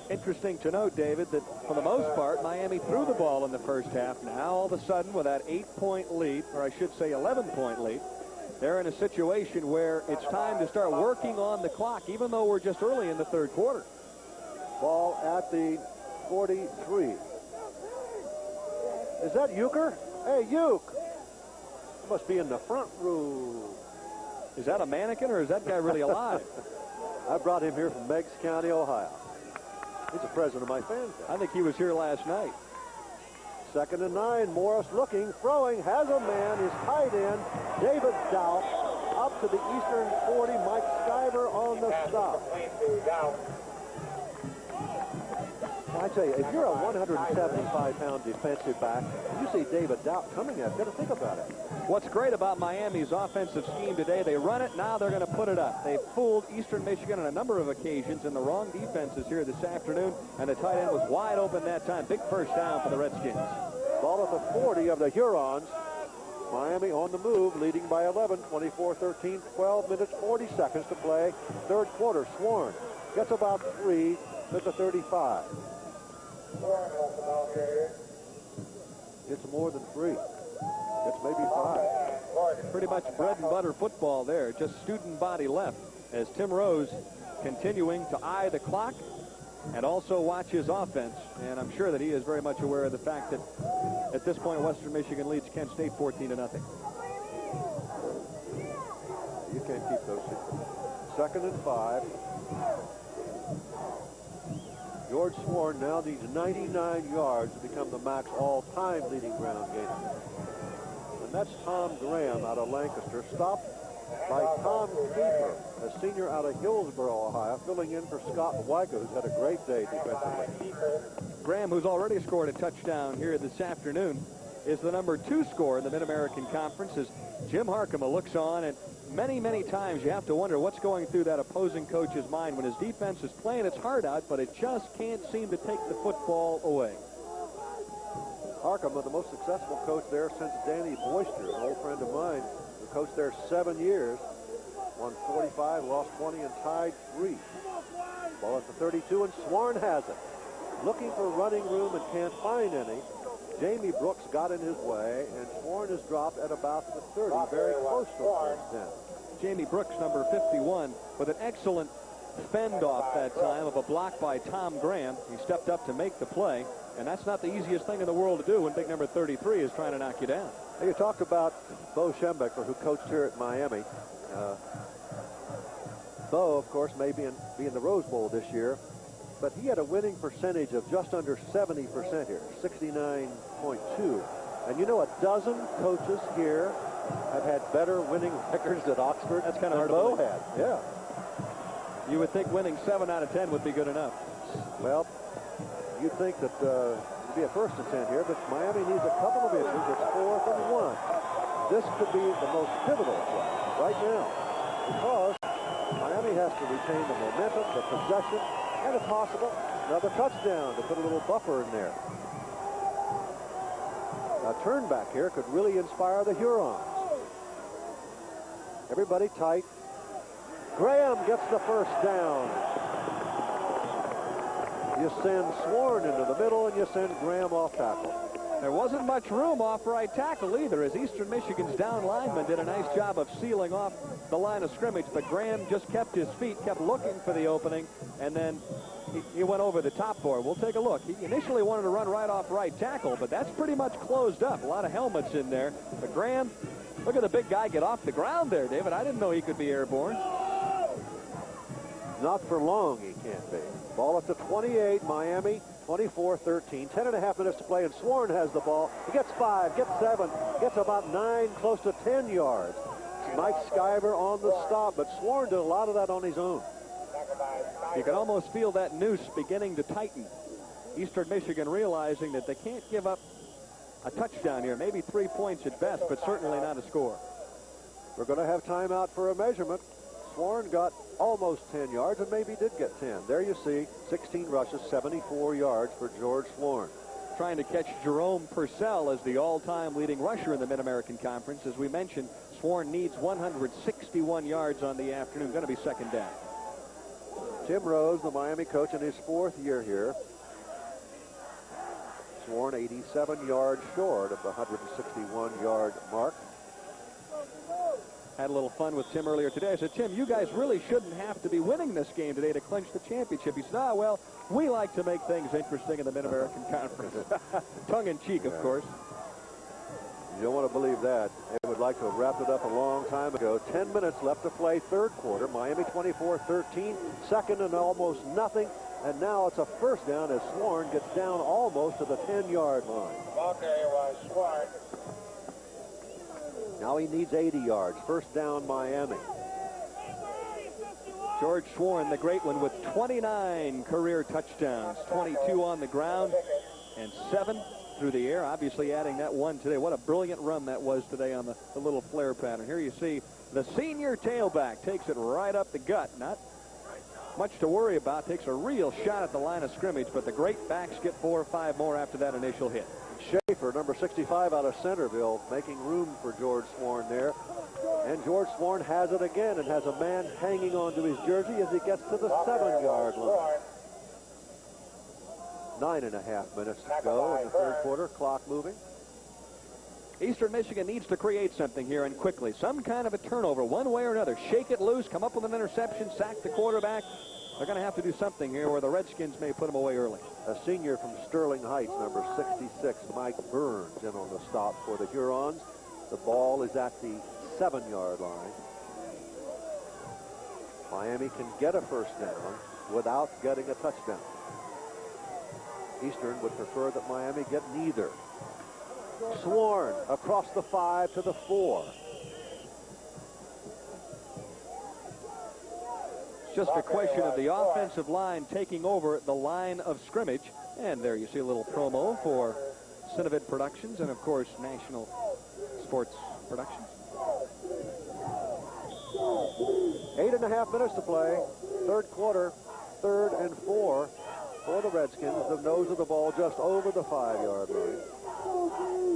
Interesting to note, David, that for the most part, Miami threw the ball in the first half. Now, all of a sudden, with that 8-point lead, or I should say 11-point lead, they're in a situation where it's time to start working on the clock, even though we're just early in the third quarter. Ball at the 43. Is that Euchre? Hey, Euchre! He must be in the front row. Is that a mannequin, or is that guy really alive? I brought him here from Meigs County, Ohio. He's the president of my fan club. I think he was here last night. Second and 9. Morris looking, throwing, has a man, his tight end, David Doubt, up to the Eastern 40. Mike Skyver on the stop. I tell you, if you're a 175-pound defensive back, you see David Doubt coming at you, got to think about it. What's great about Miami's offensive scheme today, they run it, now they're going to put it up. They've fooled Eastern Michigan on a number of occasions in the wrong defenses here this afternoon, and the tight end was wide open that time. Big first down for the Redskins. Ball at the 40 of the Hurons. Miami on the move, leading by 11, 24-13, 12 minutes, 40 seconds to play. Third quarter, Swarn gets about 3 to the 35. It's more than 3. It's maybe 5. Pretty much bread and butter football there. Just student body left as Tim Rose continuing to eye the clock and also watch his offense. And I'm sure that he is very much aware of the fact that at this point Western Michigan leads Kent State 14-0. You can't keep those secrets. Second and 5. George Swarn now needs 99 yards to become the MAC's all-time leading ground gainer. And that's Tom Graham out of Lancaster, stopped by Tom Kiefer, a senior out of Hillsboro, Ohio, filling in for Scott Weiga, who's had a great day defensively. Graham, who's already scored a touchdown here this afternoon, is the number 2 scorer in the Mid-American Conference as Jim Harkema looks on, and many times you have to wonder what's going through that opposing coach's mind when his defense is playing its heart out, but it just can't seem to take the football away. Harkema, the most successful coach there since Danny Boyster, an old friend of mine, who coached there 7 years, won 45, lost 20, and tied 3. Ball at the 32, and Swarn has it. Looking for running room and can't find any. Jamie Brooks got in his way, and Swarn is dropped at about the 30, very close to first down. Jamie Brooks, number 51, with an excellent fend-off that time of a block by Tom Graham. He stepped up to make the play, and that's not the easiest thing in the world to do when big number 33 is trying to knock you down. Now, you talked about Bo Schembechler, who coached here at Miami, Bo, of course, may be in the Rose Bowl this year, but he had a winning percentage of just under 70% here, 69.2. And you know, a dozen coaches here have had better winning records at Oxford. That's kind of hard Bo to believe. had. Yeah. You would think winning 7 out of 10 would be good enough. Well, you'd think that it'd be a 1st and 10 here, but Miami needs a couple of inches. It's 4th and 1. This could be the most pivotal play right now, because Miami has to retain the momentum, the possession, and if possible, another touchdown to put a little buffer in there. A turn back here could really inspire the Hurons. Everybody tight. Graham gets the 1st down. You send Sworn into the middle, and you send Graham off tackle. There wasn't much room off right tackle either, as Eastern Michigan's down lineman did a nice job of sealing off the line of scrimmage, but Graham just kept his feet, kept looking for the opening, and then he went over the top for it. We'll take a look. He initially wanted to run right off right tackle, but that's pretty much closed up. A lot of helmets in there. But Graham, look at the big guy get off the ground there, David. I didn't know he could be airborne. Not for long, he can't be. Ball at the 28, Miami, 24-13. 10.5 minutes to play, and Sworn has the ball. He gets 5, gets 7, gets about 9, close to 10 yards. Mike Skyver on the stop, but Sworn did a lot of that on his own. You can almost feel that noose beginning to tighten. Eastern Michigan realizing that they can't give up a touchdown here. Maybe 3 points at best, but certainly not a score. We're going to have timeout for a measurement. Sworn got almost 10 yards and maybe did get 10. There you see 16 rushes, 74 yards for George Sworn. Trying to catch Jerome Purcell as the all-time leading rusher in the Mid-American Conference. As we mentioned, Sworn needs 161 yards on the afternoon. Going to be 2nd down. Tim Rose, the Miami coach, in his 4th year here. Sworn 87 yards short of the 161-yard mark. Had a little fun with Tim earlier today. I said, Tim, you guys really shouldn't have to be winning this game today to clinch the championship. He said, well, we like to make things interesting in the Mid-American Conference. Tongue-in-cheek, of course. You don't want to believe that. They would like to have wrapped it up a long time ago. 10 minutes left to play, 3rd quarter. Miami 24-13, 2nd and almost nothing. And now it's a 1st down as Sworn gets down almost to the 10-yard line. Ball carrier was Sworn. Now he needs 80 yards. 1st down, Miami. George Sworn, the great one, with 29 career touchdowns, 22 on the ground and 7 through the air, obviously adding that one today. What a brilliant run that was today on the little flare pattern. Here you see the senior tailback takes it right up the gut. Not much to worry about. Takes a real shot at the line of scrimmage, but the great backs get 4 or 5 more after that initial hit. Schaefer, number 65 out of Centerville, making room for George Sworn there. And George Sworn has it again and has a man hanging onto his jersey as he gets to the 7-yard line. 9.5 minutes to go in the 3rd quarter. Clock moving. Eastern Michigan needs to create something here and quickly. Some kind of a turnover, one way or another. Shake it loose, come up with an interception, sack the quarterback. They're going to have to do something here where the Redskins may put them away early. A senior from Sterling Heights, number 66, Mike Burns, in on the stop for the Hurons. The ball is at the 7-yard line. Miami can get a 1st down without getting a touchdown. Eastern would prefer that Miami get neither. Sworn across the 5 to the 4. Just a question of the offensive line taking over the line of scrimmage. And there you see a little promo for Cinevid Productions and, of course, National Sports Productions. 8.5 minutes to play. 3rd quarter, 3rd and 4 for the Redskins. The nose of the ball just over the 5-yard line.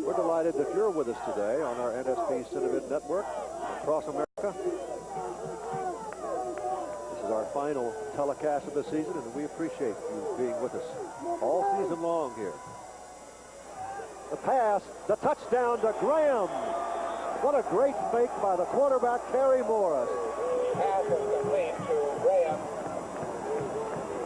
We're delighted that you're with us today on our NSP Cinevid network across America. Our final telecast of the season, and we appreciate you being with us all season long here. The pass, the touchdown to Graham. What a great fake by the quarterback, Kerry Morris. Pass is complete to Graham.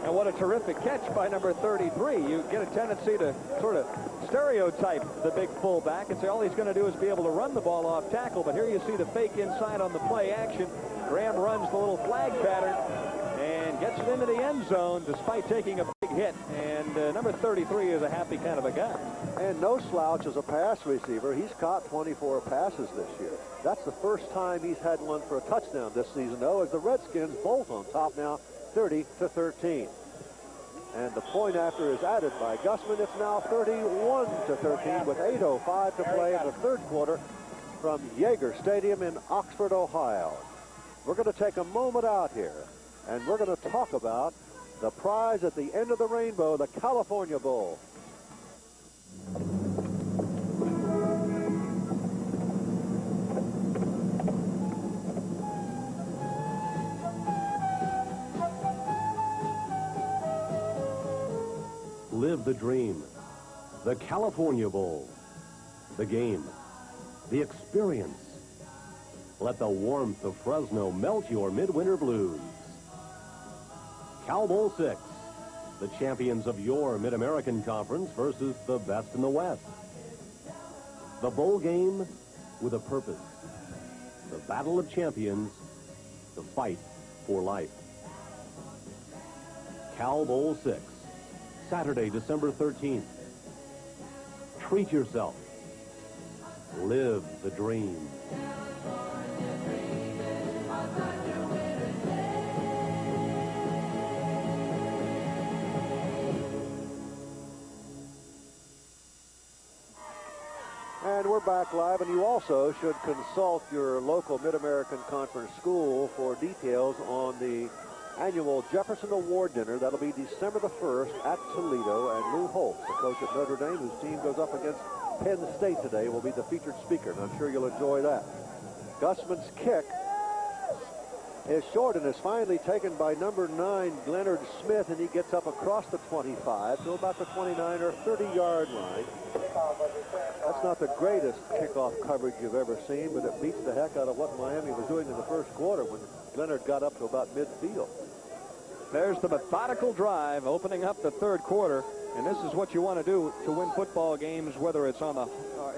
And And what a terrific catch by number 33. You get a tendency to sort of stereotype the big fullback and say all he's going to do is be able to run the ball off tackle. But here you see the fake inside on the play action. Graham runs the little flag pattern and gets it into the end zone despite taking a big hit. And number 33 is a happy kind of a guy. And no slouch as a pass receiver. He's caught 24 passes this year. That's the first time he's had one for a touchdown this season, though, as the Redskins bolt on top now, 30-13. And the point after is added by Gussman. It's now 31-13 with 8:05 to play in the third quarter from Yager Stadium in Oxford, Ohio. We're going to take a moment out here, and we're going to talk about the prize at the end of the rainbow, the California Bowl. Live the dream. The California Bowl. The game. The experience. Let the warmth of Fresno melt your midwinter blues. Cal Bowl 6. The champions of your Mid-American Conference versus the best in the West. The bowl game with a purpose. The battle of champions. The fight for life. Cal Bowl 6. Saturday, December 13th. Treat yourself. Live the dream. And we're back live, and you also should consult your local Mid-American Conference school for details on the annual Jefferson Award Dinner. That'll be December the 1st at Toledo, and Lou Holtz, the coach at Notre Dame, whose team goes up against Penn State today, will be the featured speaker, and I'm sure you'll enjoy that. Gussman's kick is short and is finally taken by number 9, Leonard Smith, and he gets up across the 25 to about the 29 or 30-yard line. That's not the greatest kickoff coverage you've ever seen, but it beats the heck out of what Miami was doing in the first quarter when Leonard got up to about midfield. There's the methodical drive opening up the third quarter, and this is what you want to do to win football games, whether it's on the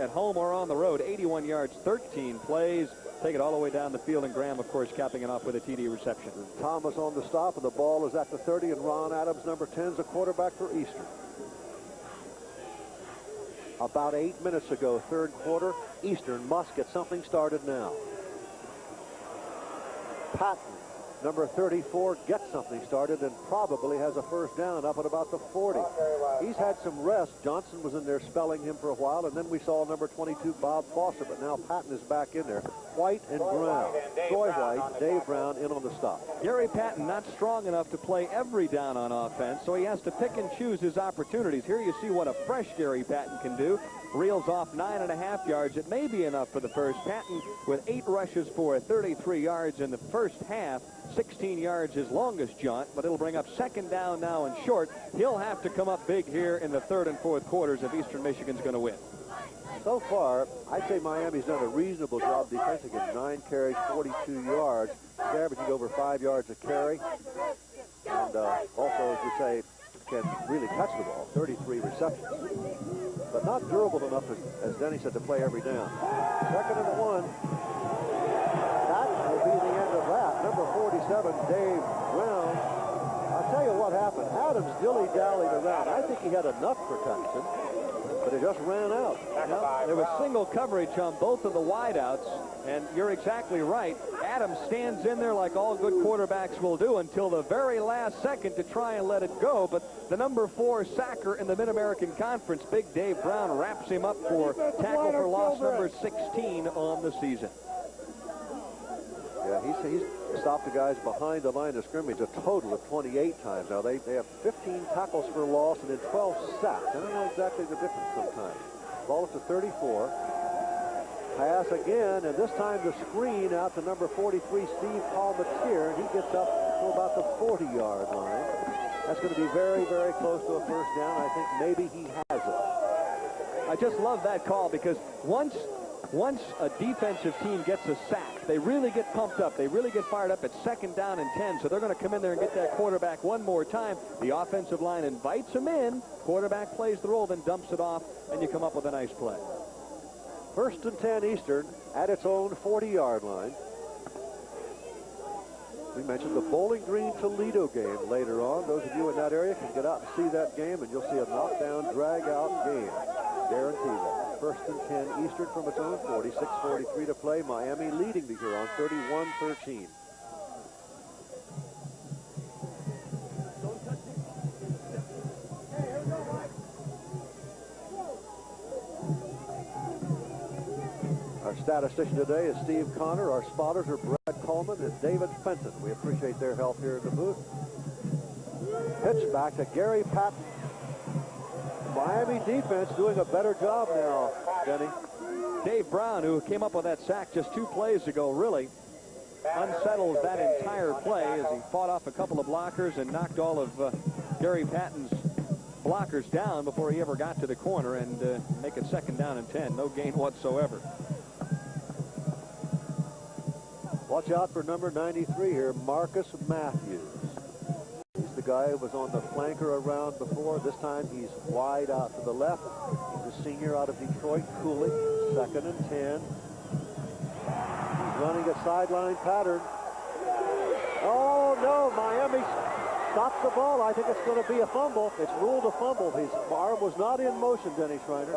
at home or on the road. 81 yards, 13 plays. Take it all the way down the field, and Graham, of course, capping it off with a TD reception. Thomas on the stop, and the ball is at the 30, and Ron Adams, number 10, is a quarterback for Eastern. About 8 minutes ago, third quarter, Eastern must get something started now. Patton, number 34, gets something started and probably has a first down up at about the 40. He's had some rest. Johnson was in there spelling him for a while, and then we saw number 22, Bob Foster, but now Patton is back in there. White and Brown. Troy White, Dave Brown in on the stop. Gary Patton not strong enough to play every down on offense, so he has to pick and choose his opportunities. Here you see what a fresh Gary Patton can do. Reels off 9.5 yards. It may be enough for the first. Patton with 8 rushes for 33 yards in the first half. 16 yards his longest jaunt, but it'll bring up second down now and short. He'll have to come up big here in the third and fourth quarters if Eastern Michigan's going to win. So far, I'd say Miami's done a reasonable job defensing at 9 carries, 42 yards. He's averaging over 5 yards a carry. And also, as we say, can really catch the ball, 33 receptions. But not durable enough, as Denny said, to play every down. Second and 1. That will be the end of that. Number 47, Dave Brown. I'll tell you what happened. Adams dilly-dallied around. I think he had enough protection, but it just ran out. Now, there was single coverage on both of the wideouts, and you're exactly right. Adams stands in there like all good quarterbacks will do until the very last second to try and let it go, but the number 4 sacker in the Mid-American Conference, Big Dave Brown, wraps him up for tackle for loss number 16 on the season. Yeah, he's stopped the guys behind the line of scrimmage a total of 28 times. Now, they have 15 tackles for loss and then 12 sacks. I don't know exactly the difference sometimes. Ball up to 34. Pass again, and this time the screen out to number 43, Steve Palmatier, and he gets up to about the 40-yard line. That's going to be very, very close to a first down. I think maybe he has it. I just love that call because once once a defensive team gets a sack, they really get pumped up. They really get fired up at 2nd down and 10, so they're going to come in there and get that quarterback one more time. The offensive line invites him in. Quarterback plays the roll, then dumps it off, and you come up with a nice play. 1st and 10 Eastern at its own 40-yard line. We mentioned the Bowling Green Toledo game later on. Those of you in that area can get out and see that game, and you'll see a knockdown, drag-out game. Guarantee that. 1st and 10 Eastern from its own 40, 6:43 to play. Miami leading the Hurons 31-13. Our statistician today is Steve Connor. Our spotters are Brad Coleman and David Fenton. We appreciate their help here in the booth. Pitch back to Gary Patton. Miami defense doing a better job now, Denny. Dave Brown, who came up with that sack just 2 plays ago, really unsettled that entire play as he fought off a couple of blockers and knocked all of Gary Patton's blockers down before he ever got to the corner and make it 2nd down and 10. No gain whatsoever. Watch out for number 93 here, Marcus Matthews. He's the guy who was on the flanker around before. This time he's wide out to the left. He's a senior out of Detroit, Cooley. 2nd and 10. He's running a sideline pattern. Oh, no, Miami stops the ball. I think it's going to be a fumble. It's ruled a fumble. His arm was not in motion, Denny Schreiner.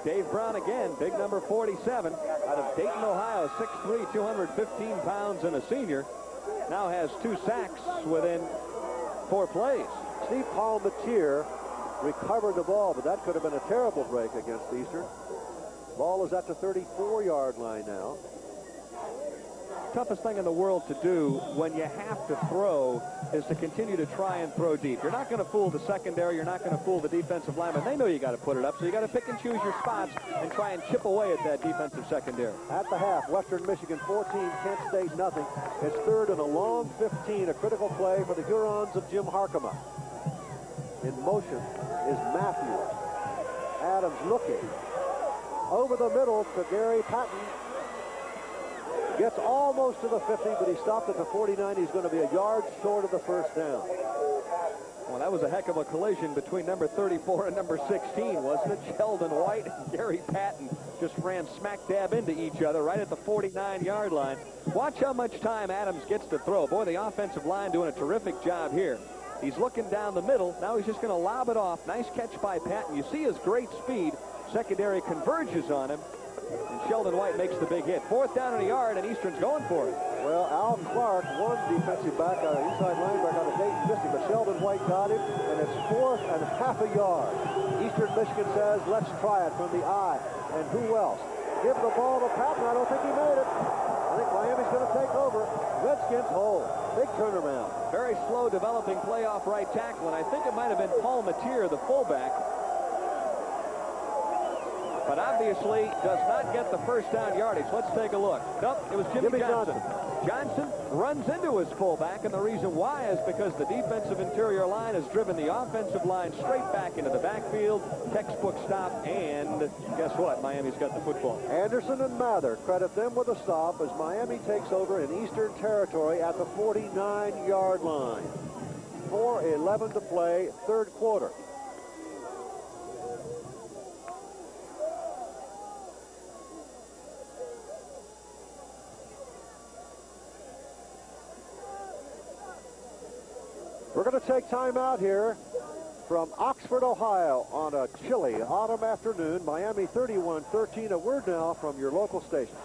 Dave Brown again, big number 47, out of Dayton, Ohio, 6'3", 215 pounds, and a senior. Now has 2 sacks within 4 plays. Steve Palmatier recovered the ball, but that could have been a terrible break against Eastern. Ball is at the 34-yard line now. Toughest thing in the world to do when you have to throw is to continue to try and throw deep. You're not going to fool the secondary. You're not going to fool the defensive linemen. They know you got to put it up, so you got to pick and choose your spots and try and chip away at that defensive secondary. At the half, Western Michigan 14, Kent State nothing. It's 3rd and a long 15, a critical play for the Hurons of Jim Harkema. In motion is Matthews. Adams looking. Over the middle to Gary Patton. Gets almost to the 50, but he stopped at the 49. He's going to be a yard short of the 1st down. Well, that was a heck of a collision between number 34 and number 16, wasn't it? Sheldon White and Gary Patton just ran smack dab into each other right at the 49-yard line. Watch how much time Adams gets to throw. Boy, the offensive line doing a terrific job here. He's looking down the middle. Now he's just going to lob it off. Nice catch by Patton. You see his great speed. Secondary converges on him. And Sheldon White makes the big hit. 4th down and a yard, and Eastern's going for it. Well, Al Clark, one defensive back, inside linebacker out of Dayton, missed him, but Sheldon White got him, and it's 4th and half a yard. Eastern Michigan says, let's try it from the eye. And who else? Give the ball to Patton. I don't think he made it. I think Miami's going to take over. Redskins hold. Big turnaround. Very slow developing playoff right tackle, and I think it might have been Paul Matier, the fullback. But obviously does not get the 1st down yardage. Let's take a look. Nope, it was Jimmy Johnson. Johnson runs into his fullback, and the reason why is because the defensive interior line has driven the offensive line straight back into the backfield. Textbook stop, and guess what? Miami's got the football. Anderson and Mather credit them with a stop as Miami takes over in Eastern territory at the 49-yard line. 4:11 to play, 3rd quarter. We're going to take time out here from Oxford, Ohio on a chilly autumn afternoon. Miami 31-13. A word now from your local station.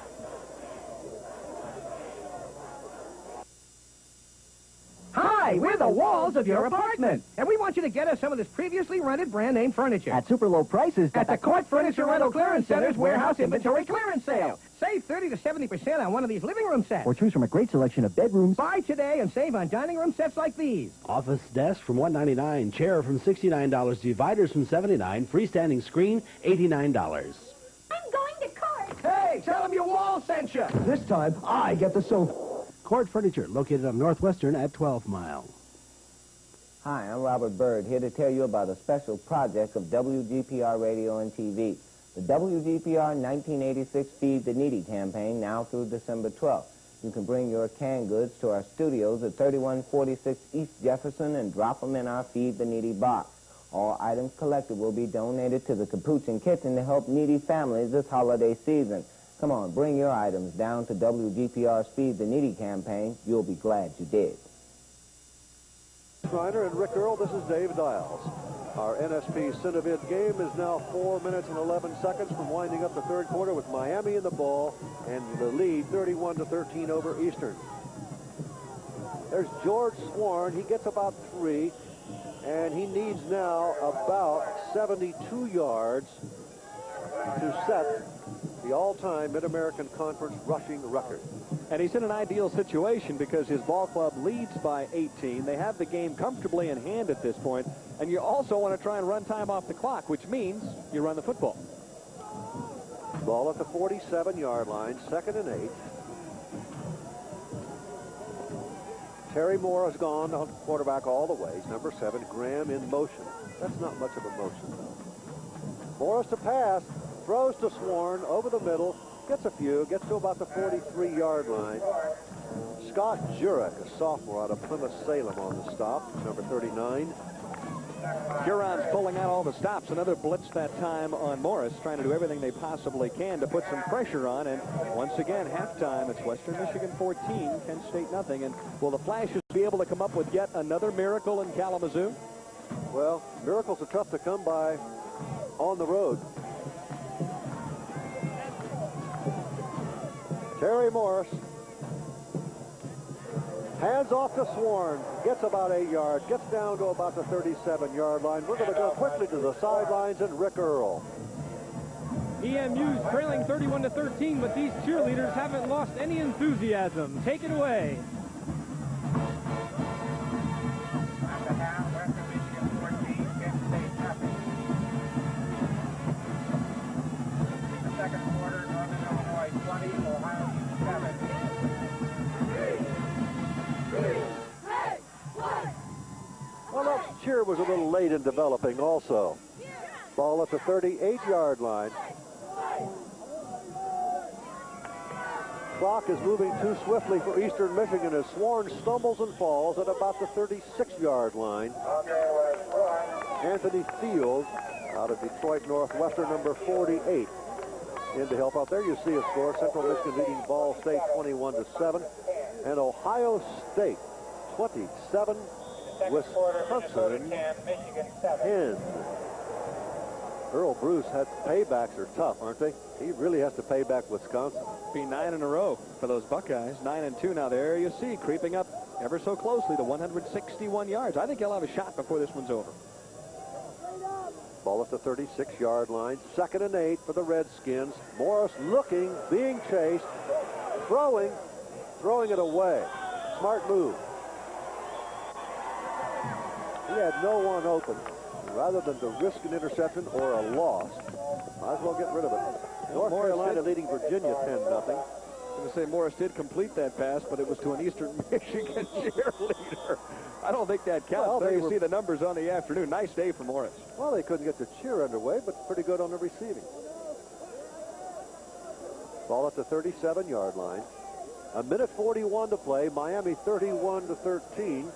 Hi, we're the walls of your apartment, and we want you to get us some of this previously rented brand-name furniture. At super low prices. At the Court Furniture Rental Clearance Center's Warehouse Inventory Clearance Sale. Save 30 to 70% on one of these living room sets. Or choose from a great selection of bedrooms. Buy today and save on dining room sets like these. Office desk from $199, chair from $69, dividers from $79, freestanding screen $89. I'm going to court. Hey, tell them your wall sent you. This time, I get the sofa. Court Furniture, located on Northwestern at 12 Mile. Hi, I'm Robert Byrd, here to tell you about a special project of WGPR Radio and TV. The WGPR 1986 Feed the Needy campaign now through December 12th. You can bring your canned goods to our studios at 3146 East Jefferson and drop them in our Feed the Needy box. All items collected will be donated to the Capuchin Kitchen to help needy families this holiday season. Come on, bring your items down to WGPR's Feed the Needy campaign. You'll be glad you did. Reiner and Rick Earl, this is Dave Dials. Our NSP Cinevid game is now 4 minutes and 11 seconds from winding up the third quarter with Miami in the ball and the lead 31-13 over Eastern. There's George Swarn. He gets about 3, and he needs now about 72 yards to set the all-time Mid-American Conference rushing record. And he's in an ideal situation because his ball club leads by 18. They have the game comfortably in hand at this point, and you also want to try and run time off the clock, which means you run the football. Ball at the 47-yard line, 2nd and 8. Terry Moore has gone on quarterback all the way. He's number 7. Graham in motion. That's not much of a motion. Morris to pass. Throws to Swarn over the middle. Gets a few. Gets to about the 43-yard line. Scott Jurek, a sophomore out of Plymouth Salem on the stop. Number 39. Hurons pulling out all the stops. Another blitz that time on Morris, trying to do everything they possibly can to put some pressure on. And once again, halftime, it's Western Michigan 14, Kent State nothing. And will the Flashes be able to come up with yet another miracle in Kalamazoo? Well, miracles are tough to come by on the road. Terry Morris. Hands off to Swarn. Gets about 8 yards. Gets down to about the 37-yard line. We're going to go quickly to the sidelines and Rick Earl. EMU's trailing 31-13, but these cheerleaders haven't lost any enthusiasm. Take it away. Second quarter, Northern Illinois 20, Ohio 7. Well, that cheer was a little late in developing also. Ball at the 38-yard line. Clock is moving too swiftly for Eastern Michigan as Swarn stumbles and falls at about the 36-yard line. Anthony Field out of Detroit Northwestern, number 48. In to help out there, you see a score. Central Michigan leading Ball State 21-7. And Ohio State 27. Wisconsin 10. Earl Bruce had paybacks are tough, aren't they? He really has to pay back Wisconsin. Be 9 in a row for those Buckeyes. 9-2 now. There you see, creeping up ever so closely to 161 yards. I think he'll have a shot before this one's over. Ball at the 36-yard line. 2nd and 8 for the Redskins. Morris looking, being chased, throwing it away. Smart move. He had no one open. Rather than to risk an interception or a loss, might as well get rid of it. North Carolina leading Virginia 10-0. I was going to say Morris did complete that pass, but it was to an Eastern Michigan cheerleader. I don't think that counts. Well, there you see the numbers on the afternoon. Nice day for Morris. Well, they couldn't get the cheer underway, but pretty good on the receiving. Ball at the 37-yard line. 1:41 to play. Miami 31-13.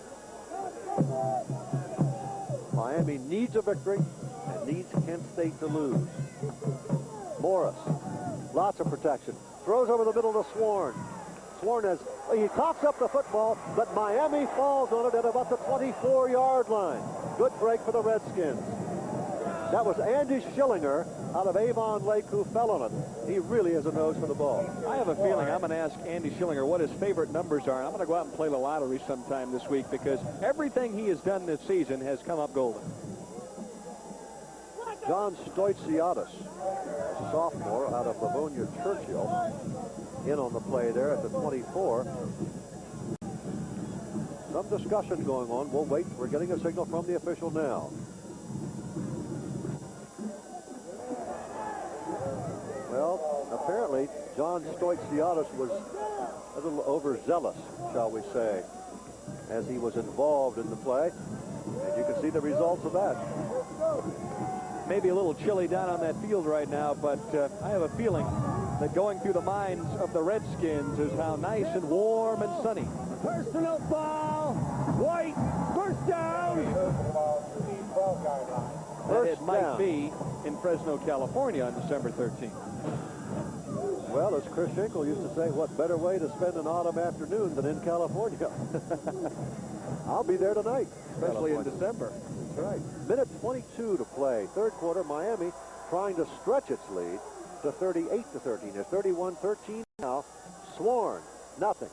Miami needs a victory and needs Kent State to lose. Morris, lots of protection. Throws over the middle to Swarn. Swarn he coughs up the football, but Miami falls on it at about the 24-yard line. Good break for the Redskins. That was Andy Schillinger out of Avon Lake who fell on it. He really has a nose for the ball. I have a feeling I'm going to ask Andy Schillinger what his favorite numbers are. I'm going to go out and play the lottery sometime this week because everything he has done this season has come up golden. John Stoitsiadis, a sophomore out of Livonia Churchill, in on the play there at the 24. Some discussion going on. We'll wait. We're getting a signal from the official now. Well, apparently, John Stoitsiadis was a little overzealous, shall we say, as he was involved in the play. And you can see the results of that. may be a little chilly down on that field right now, but I have a feeling that going through the minds of the Redskins is how nice and warm and sunny. Personal foul. White. First down. That it might be in Fresno, California on December 13th. Well, as Chris Schenkel used to say, what better way to spend an autumn afternoon than in California? I'll be there tonight. Especially in December. That's right. Minute 22 to play. Third quarter, Miami trying to stretch its lead to 38-13. It's 31-13 now. Sworn, nothing.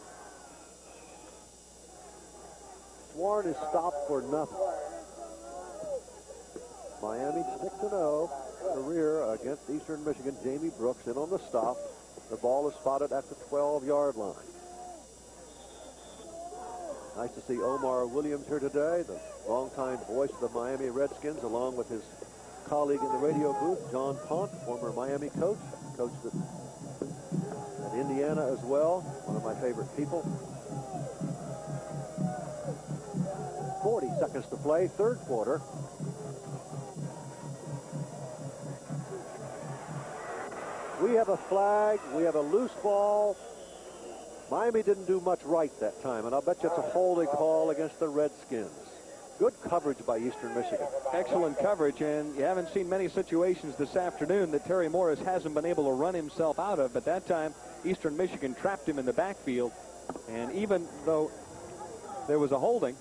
Sworn is stopped for nothing. Miami 6-0. Career against Eastern Michigan. Jamie Brooks in on the stop. The ball is spotted at the 12-yard line. Nice to see Omar Williams here today, the longtime voice of the Miami Redskins, along with his colleague in the radio booth, John Pont, former Miami coach, coached at Indiana as well, one of my favorite people. 40 seconds to play, third quarter. We have a flag. We have a loose ball. Miami didn't do much right that time, and I'll bet you it's a holding call against the Redskins. Good coverage by Eastern Michigan. Excellent coverage, and you haven't seen many situations this afternoon that Terry Morris hasn't been able to run himself out of, but that time Eastern Michigan trapped him in the backfield, and even though there was a holding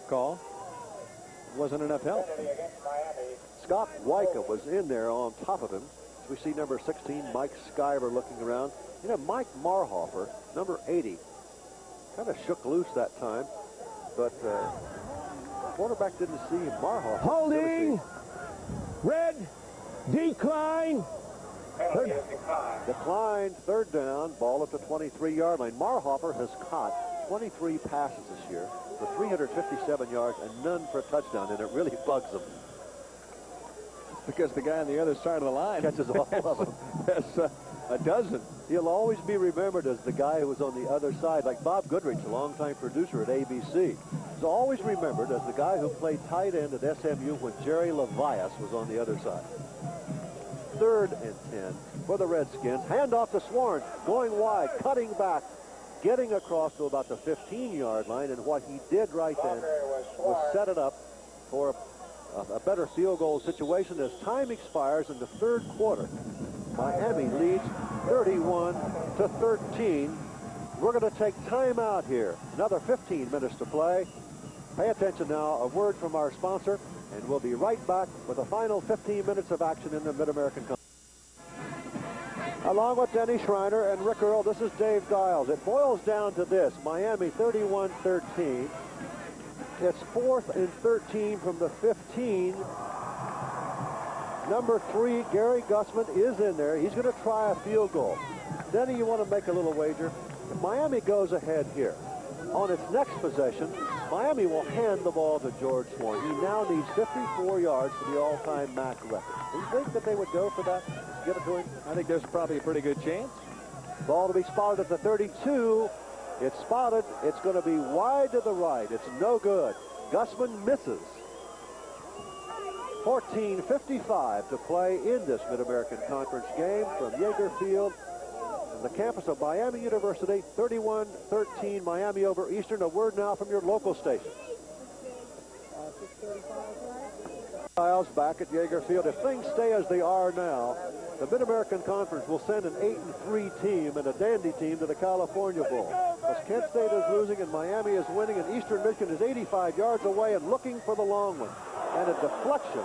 call, wasn't enough help. Scott Wyckoff was in there on top of him. We see number 16, Mike Skyver, looking around. You know, Mike Marhofer, number 80, kind of shook loose that time, but quarterback didn't see Marhofer. Holding. Red. Decline. Decline, third down, ball at the 23-yard line. Marhofer has caught 23 passes this year for 357 yards and none for a touchdown, and it really bugs him. Because the guy on the other side of the line catches all of them. Has a dozen. He'll always be remembered as the guy who was on the other side, like Bob Goodrich, a longtime producer at ABC. He's always remembered as the guy who played tight end at SMU when Jerry Levias was on the other side. 3rd and 10 for the Redskins. Handoff to Sworn, going wide, cutting back, getting across to about the 15-yard line, and what he did right then was set it up for a better field goal situation as time expires in the third quarter. Miami leads 31-13. We're going to take time out here. Another 15 minutes to play. Pay attention now. A word from our sponsor, and we'll be right back with the final 15 minutes of action in the Mid-American Conference. Along with Denny Schreiner and Rick Earl, this is Dave Giles. It boils down to this. Miami 31-13. It's 4th and 13 from the 15. Number 3, Gary Gussman, is in there. He's going to try a field goal. Denny, you want to make a little wager? If Miami goes ahead here, on its next possession, Miami will hand the ball to George Sworn. He now needs 54 yards for the all-time MAC record. Do you think that they would go for that? Give it to him? I think there's probably a pretty good chance. Ball to be spotted at the 32. It's spotted. It's going to be wide to the right. It's no good. Gussman misses. 14:55 to play in this Mid-American Conference game from Yeager Field, the campus of Miami University. 31-13 Miami over Eastern. A word now from your local stations. Back at Yeager Field. If things stay as they are now, the Mid-American Conference will send an 8-3 team and a dandy team to the California Bowl. As Kent State is losing and Miami is winning, and Eastern Michigan is 85 yards away and looking for the long one. And a deflection,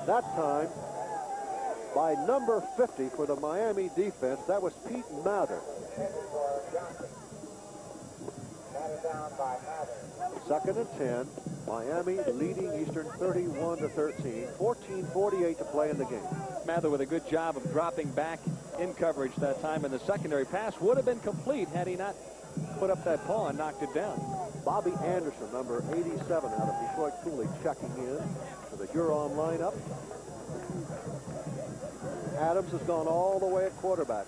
that time, by number 50 for the Miami defense. That was Pete Mather. Second and 10. Miami leading Eastern 31-13. 14:48 to play in the game. Mather with a good job of dropping back in coverage that time, and the secondary pass would have been complete had he not put up that paw and knocked it down. Bobby Anderson, number 87 out of Detroit Cooley, checking in for the Huron lineup. Adams has gone all the way at quarterback.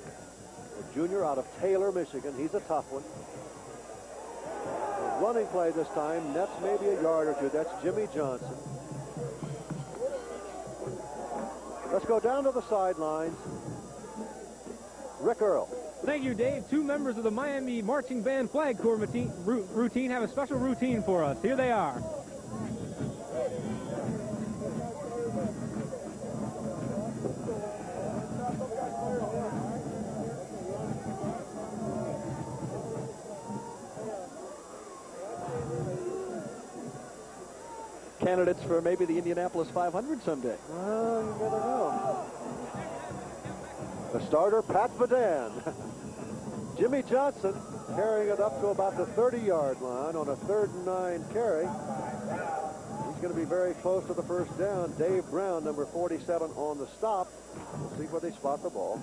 A junior out of Taylor, Michigan. He's a tough one. A running play this time. Nets maybe a yard or two. That's Jimmy Johnson. Let's go down to the sidelines. Rick Earl. Thank you, Dave. Two members of the Miami Marching Band Flag Corps routine have a special routine for us. Here they are. Candidates for maybe the Indianapolis 500 someday. Well, you never know. The starter, Pat Vadan. Jimmy Johnson carrying it up to about the 30-yard line on a 3rd and 9 carry. He's going to be very close to the first down. Dave Brown, number 47, on the stop. We'll see where they spot the ball.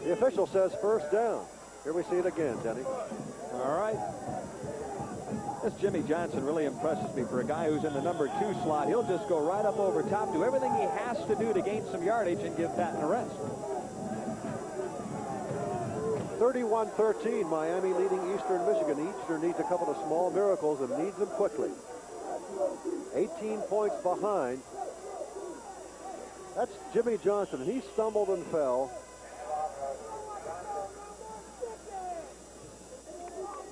The official says first down. Here we see it again, Denny. All right. This Jimmy Johnson really impresses me for a guy who's in the number 2 slot. He'll just go right up over top, do everything he has to do to gain some yardage and give Patton a rest. 31-13, Miami leading Eastern Michigan. Eastern needs a couple of small miracles and needs them quickly. 18 points behind. That's Jimmy Johnson. He stumbled and fell.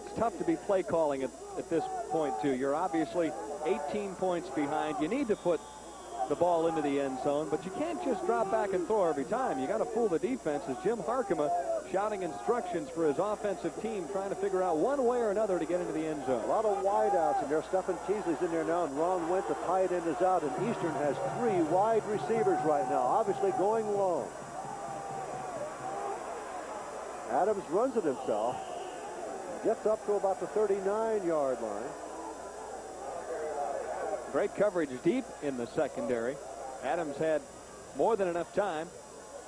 It's tough to be play calling at this point, too. You're obviously 18 points behind. You need to put the ball into the end zone, but you can't just drop back and throw every time. You got to fool the defense, as Jim Harkema shouting instructions for his offensive team, trying to figure out one way or another to get into the end zone. A lot of wideouts in there. Stephen Teasley's in there now, and Ron Wentz, the tight end, is out, and Eastern has 3 wide receivers right now, obviously going long. Adams runs it himself. Gets up to about the 39-yard line. Great coverage deep in the secondary. Adams had more than enough time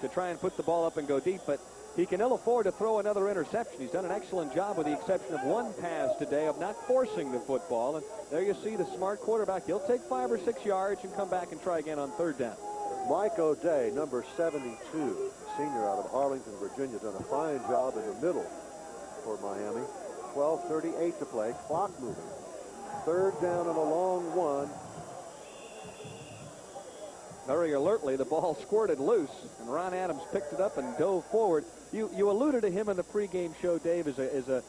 to try and put the ball up and go deep, but he can ill afford to throw another interception. He's done an excellent job, with the exception of one pass today, of not forcing the football. And there you see the smart quarterback. He'll take 5 or 6 yards and come back and try again on 3rd down. Mike O'Day, number 72, senior out of Arlington, Virginia, done a fine job in the middle for Miami. 12:38 to play. Clock moving. 3rd down and a long one. Very alertly, the ball squirted loose, and Ron Adams picked it up and dove forward. You alluded to him in the pregame show, Dave, as a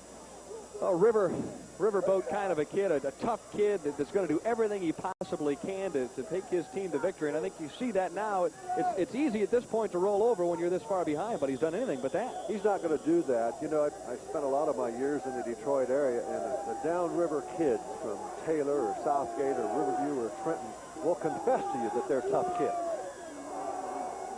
riverboat kind of a kid, a tough kid that's going to do everything he possibly can to take his team to victory. And I think you see that now. It's easy at this point to roll over when you're this far behind, but he's done anything but that. He's not going to do that. You know, I spent a lot of my years in the Detroit area, and the downriver kids from Taylor or Southgate or Riverview or Trenton will confess to you that they're tough kids.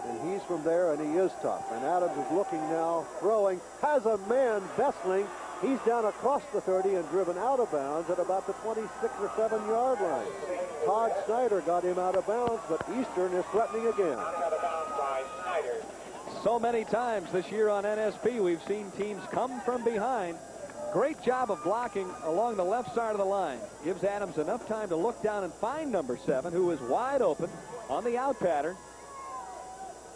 And he's from there, and he is tough. And Adams is looking now, throwing, has a man Vestling. He's down across the 30 and driven out of bounds at about the 26 or 7-yard line. Todd Snyder got him out of bounds, but Eastern is threatening again. So many times this year on NSP, we've seen teams come from behind. Great job of blocking along the left side of the line. Gives Adams enough time to look down and find number 7, who is wide open on the out pattern.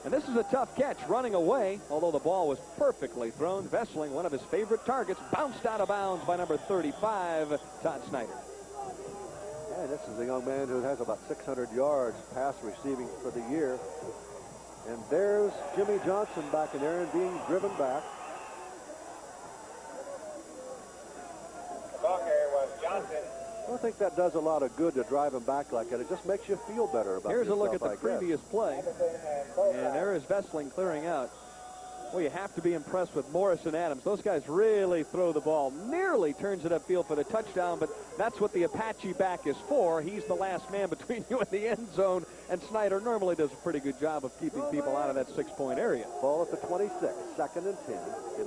And this is a tough catch, running away, although the ball was perfectly thrown. Vestling, one of his favorite targets, bounced out of bounds by number 35, Todd Snyder. And this is a young man who has about 600 yards pass receiving for the year. And there's Jimmy Johnson back in there and being driven back. The ball carrier was Johnson. I don't think that does a lot of good to drive him back like that. It just makes you feel better about Here's yourself, a look at the previous play. And there is Vestling clearing out. Well, you have to be impressed with Morris and Adams. Those guys really throw the ball. Nearly turns it upfield for the touchdown, but that's what the Apache back is for. He's the last man between you and the end zone, and Snyder normally does a pretty good job of keeping people out of that 6-point area. Ball at the 26, 2nd and 10.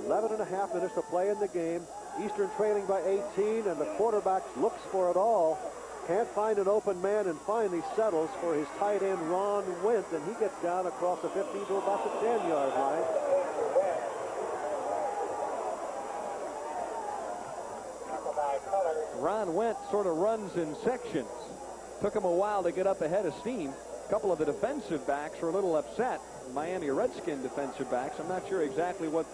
11 and a half minutes to play in the game. Eastern trailing by 18, and the quarterback looks for it all. Can't find an open man, and finally settles for his tight end, Ron Wentz, and he gets down across the 15 to about the 10-yard line. Ron Wentz sort of runs in sections. Took him a while to get up ahead of steam. A couple of the defensive backs were a little upset. Miami Redskin defensive backs. I'm not sure exactly what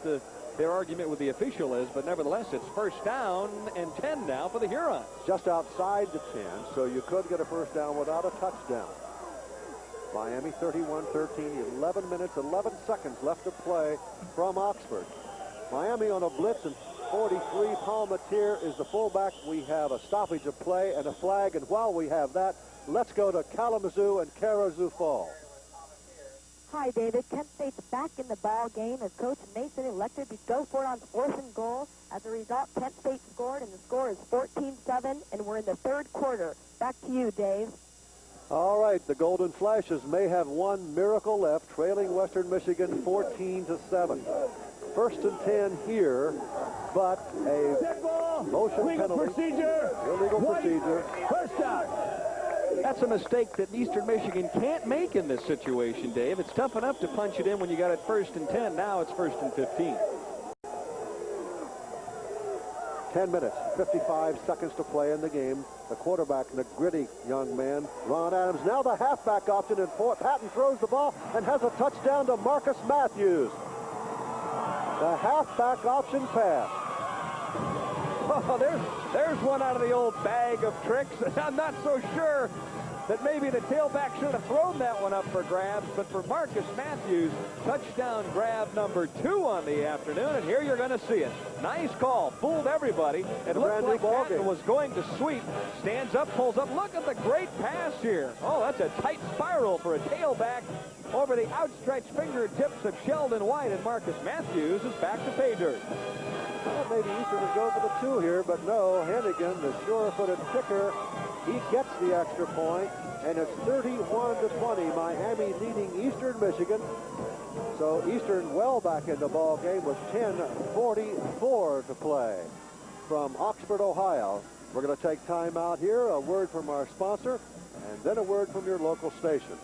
their argument with the official is, but nevertheless, it's 1st down and 10 now for the Hurons. Just outside the 10, so you could get a 1st down without a touchdown. Miami 31-13, 11 minutes, 11 seconds left to play from Oxford. Miami on a blitz, and 43, Palmatier is the fullback. We have a stoppage of play and a flag, and while we have that, let's go to Kalamazoo and Kalamazoo Falls. Hi, David. Kent State's back in the ball game as Coach Mason elected to go for it on 4th and goal. As a result, Kent State scored, and the score is 14-7, and we're in the 3rd quarter. Back to you, Dave. All right, the Golden Flashes may have one miracle left, trailing Western Michigan 14-7. 1st and 10 here, but a motion penalty. Illegal procedure. First down. That's a mistake that Eastern Michigan can't make in this situation, Dave. It's tough enough to punch it in when you got it 1st and 10. Now it's 1st and 15. 10 minutes, 55 seconds to play in the game. The quarterback, the gritty young man, Ron Adams. Now the halfback option, and Patton throws the ball and has a touchdown to Marcus Matthews. The halfback option pass. Oh, there's one out of the old bag of tricks. I'm not so sure that maybe the tailback should have thrown that one up for grabs, but for Marcus Matthews, touchdown grab number 2 on the afternoon, and here you're going to see it. Nice call. Fooled everybody. It looked like Patton was going to sweep. Stands up, pulls up. Look at the great pass here. Oh, that's a tight spiral for a tailback over the outstretched fingertips of Sheldon White, and Marcus Matthews is back to pay dirt. Well, maybe Eastern would go for the 2 here, but no. Hennigan, the sure-footed kicker, he gets the extra point, and it's 31-20. Miami leading Eastern Michigan. So Eastern well back in the ball game with 10:44 to play. From Oxford, Ohio, we're going to take time out here. A word from our sponsor, and then a word from your local station.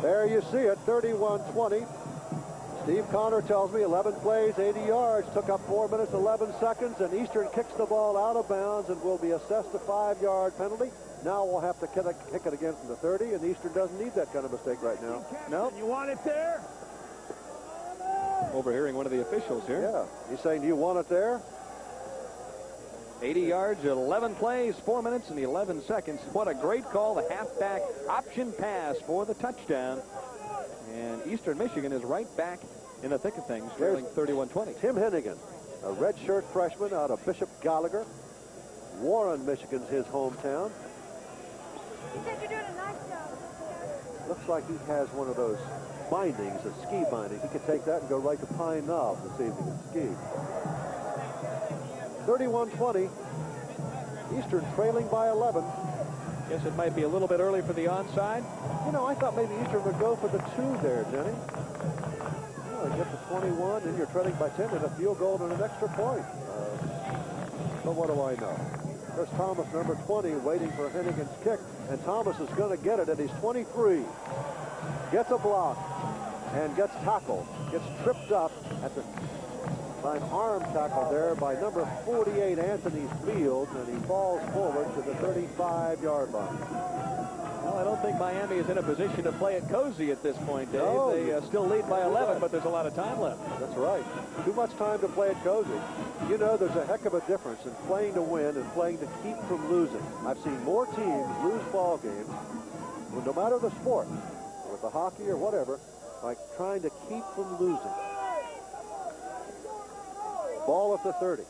There you see it, 31-20. Steve Connor tells me 11 plays, 80 yards, took up 4 minutes, 11 seconds, and Eastern kicks the ball out of bounds and will be assessed a 5-yard penalty. Now we'll have to kick it again from the 30, and Eastern doesn't need that kind of mistake right now. No. You want it there? Overhearing one of the officials here. Yeah, he's saying, do you want it there? 80 yards, 11 plays, 4 minutes and 11 seconds. What a great call. The halfback option pass for the touchdown. And Eastern Michigan is right back in the thick of things, trailing 31-20. Tim Hennigan, a redshirt freshman out of Bishop Gallagher. Warren, Michigan's his hometown. He said you're doing a nice job. Looks like he has one of those bindings, a ski binding. He could take that and go right to Pine Knob this evening and ski. 31-20. Eastern trailing by 11. Guess it might be a little bit early for the onside. You know, I thought maybe Eastern would go for the 2 there, Denny. Well, get to 21, then you're trailing by 10 and a field goal and an extra point. But what do I know? There's Thomas, number 20, waiting for Hennigan's kick, and Thomas is going to get it, and he's 23. Gets a block and gets tackled. Gets tripped up at the by an arm tackle there by number 48, Anthony Fields, and he falls forward to the 35-yard line. Well, I don't think Miami is in a position to play it cozy at this point, Dave. No. They still lead by 11, but there's a lot of time left. That's right. Too much time to play it cozy. You know, there's a heck of a difference in playing to win and playing to keep from losing. I've seen more teams lose ball games, no matter the sport, with the hockey or whatever, like trying to keep from losing. Ball at the 30.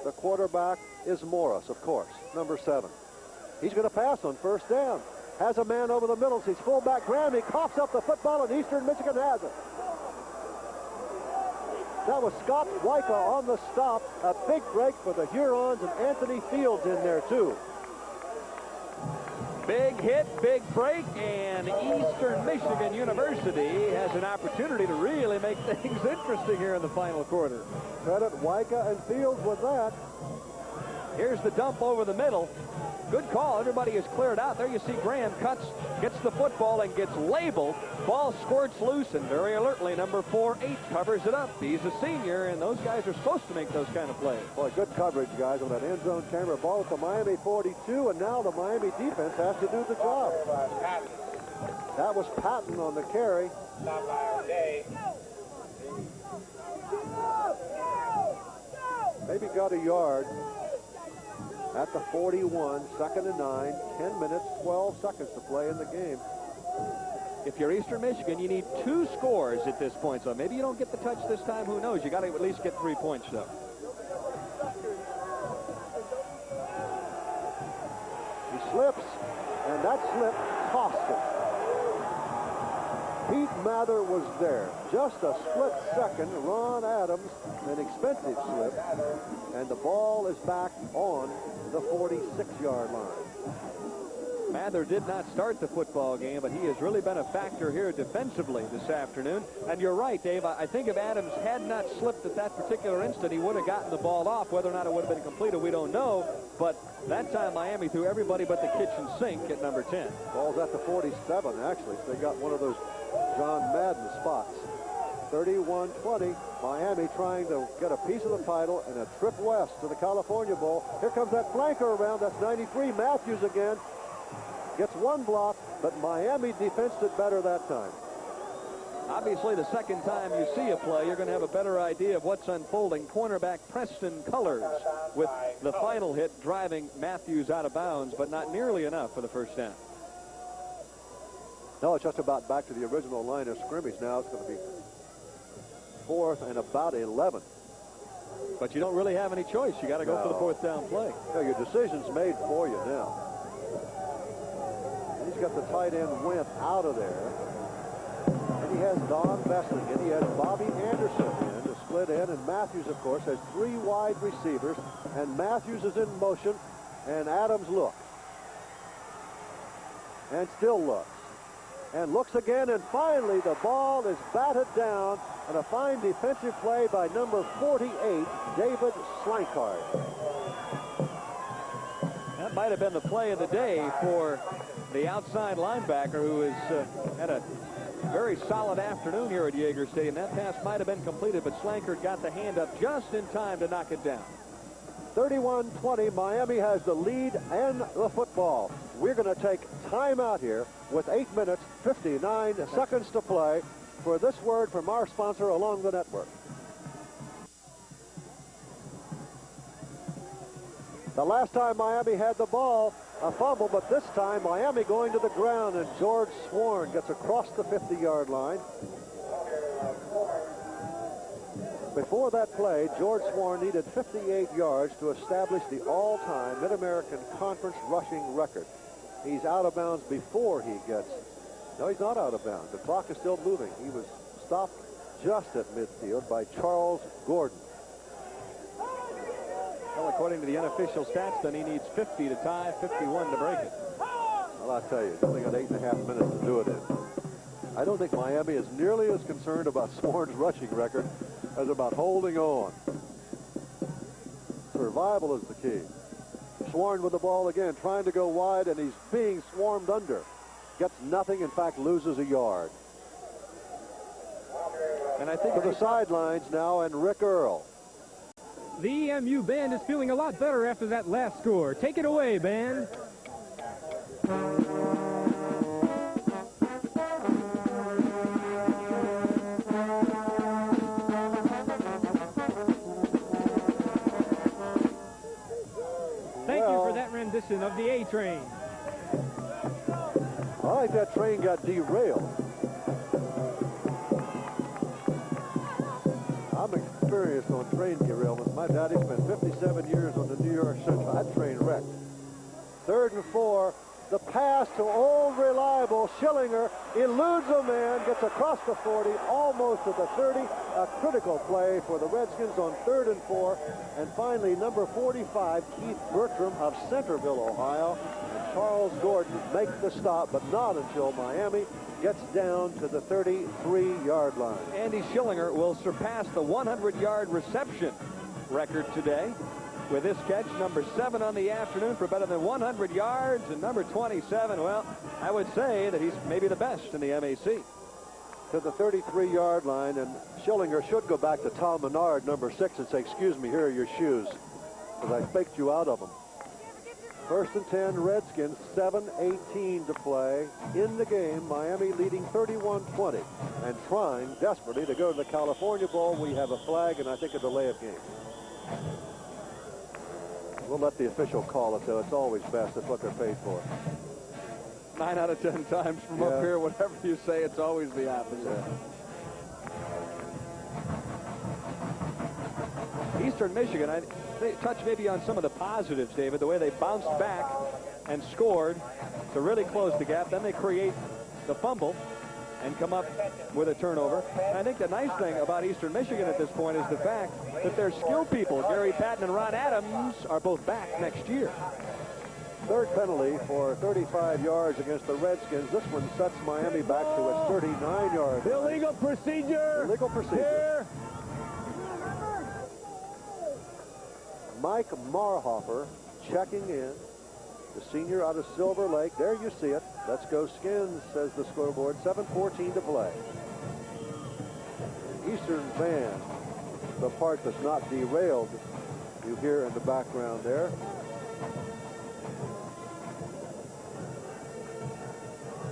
The quarterback is Morris, of course, number 7. He's going to pass on 1st down. Has a man over the middle. He's fullback Graham. He coughs up the football, and Eastern Michigan has it. That was Scott Wyka on the stop. A big break for the Hurons, and Anthony Fields in there, too. Big hit, big break, and Eastern Michigan University has an opportunity to really make things interesting here in the final quarter. Credit Wyka and Fields with that. Here's the dump over the middle. Good call. Everybody is cleared out. There you see Graham cuts, gets the football, and gets labeled. Ball squirts loose, and very alertly, number 4-8 covers it up. He's a senior, and those guys are supposed to make those kind of plays. Boy, good coverage, guys, on that end zone camera. Ball at the Miami 42, and now the Miami defense has to do the job. That was Patton on the carry. Maybe got a yard. at the 41, 2nd and 9, 10 minutes, 12 seconds to play in the game. If you're Eastern Michigan, you need 2 scores at this point. So maybe you don't get the touch this time. Who knows? You got to at least get 3 points, though. He slips, and that slip cost him. Pete Mather was there. Just a split second. Ron Adams, an expensive slip, and the ball is back on the 46-yard line. Mather did not start the football game, but he has really been a factor here defensively this afternoon. And you're right, Dave. I think if Adams had not slipped at that particular instant, he would have gotten the ball off. Whether or not it would have been completed, we don't know. But that time, Miami threw everybody but the kitchen sink at number 10. Ball's at the 47, actually. So they got one of those John Madden spots. 31-20. Miami trying to get a piece of the title and a trip west to the California Bowl. Here comes that flanker around. That's 93. Matthews again. Gets one block, but Miami defensed it better that time. Obviously, the second time you see a play, you're going to have a better idea of what's unfolding. Cornerback Preston Cullors with the final hit driving Matthews out of bounds, but not nearly enough for the first down. No, it's just about back to the original line of scrimmage now. It's going to be 4th and about 11. But you don't really have any choice. You got to go for the 4th down play. No, your decision's made for you now. He's got the tight end Wimp out of there. And he has Don Bessling in. He has Bobby Anderson in to split in. And Matthews, of course, has 3 wide receivers. And Matthews is in motion. And Adams looks. And still looks. And looks again. And finally, the ball is batted down. And a fine defensive play by number 48, David Slankard. That might have been the play of the day for the outside linebacker, who has had a very solid afternoon here at Yager Stadium. That pass might have been completed, but Slankard got the hand up just in time to knock it down. 31-20, Miami has the lead and the football. We're going to take time out here with 8 minutes, 59 seconds to play for this word from our sponsor along the network. The last time Miami had the ball, a fumble, but this time Miami going to the ground, and George Sworn gets across the 50-yard line. Before that play, George Sworn needed 58 yards to establish the all-time Mid-American Conference rushing record. He's out of bounds before he gets... No, he's not out of bounds. The clock is still moving. He was stopped just at midfield by Charles Gordon. Well, according to the unofficial stats, then he needs 50 to tie, 51 to break it. Well, I'll tell you, he's only got 8.5 minutes to do it in. I don't think Miami is nearly as concerned about Sworn's rushing record as about holding on. Survival is the key. Sworn with the ball again, trying to go wide, and he's being swarmed under. Gets nothing, in fact, loses a yard. And I think to the sidelines now, and Rick Earl. The EMU band is feeling a lot better after that last score. Take it away, band. Thank you for that rendition of the A-Train. I like that train got derailed. I'm experienced on train derailments. My daddy spent 57 years on the New York Central. That train wrecked. 3rd and 4. The pass to old reliable Schillinger eludes a man, gets across the 40, almost to the 30. A critical play for the Redskins on 3rd and 4. And finally, number 45, Keith Bertram of Centerville, Ohio. And Charles Gordon makes the stop, but not until Miami gets down to the 33-yard line. Andy Schillinger will surpass the 100-yard reception record today with this catch, number 7 on the afternoon for better than 100 yards, and number 27, well, I would say that he's maybe the best in the MAC. To the 33-yard line, and Schillinger should go back to Tom Menard, number 6, and say, excuse me, here are your shoes, because I faked you out of them. 1st and 10, Redskins, 7:18 to play in the game. Miami leading 31-20 and trying desperately to go to the California Bowl. We have a flag and I think a delay of game. We'll let the official call it, though. It's always best. That's what they're paid for. 9 out of 10 times from up here, whatever you say, it's always the opposite. Eastern Michigan, they touched maybe on some of the positives, David, the way they bounced back and scored to really close the gap. Then they create the fumble and come up with a turnover. And I think the nice thing about Eastern Michigan at this point is the fact that their skilled people, Gary Patton and Ron Adams, are both back next year. Third penalty for 35 yards against the Redskins. This one sets Miami back to its 39 yards. Illegal procedure. Illegal procedure. Mike Marhofer checking in. The senior out of Silver Lake. There you see it. Let's go Skins, says the scoreboard. 7:14 to play. Eastern band, the part that's not derailed, you hear in the background there.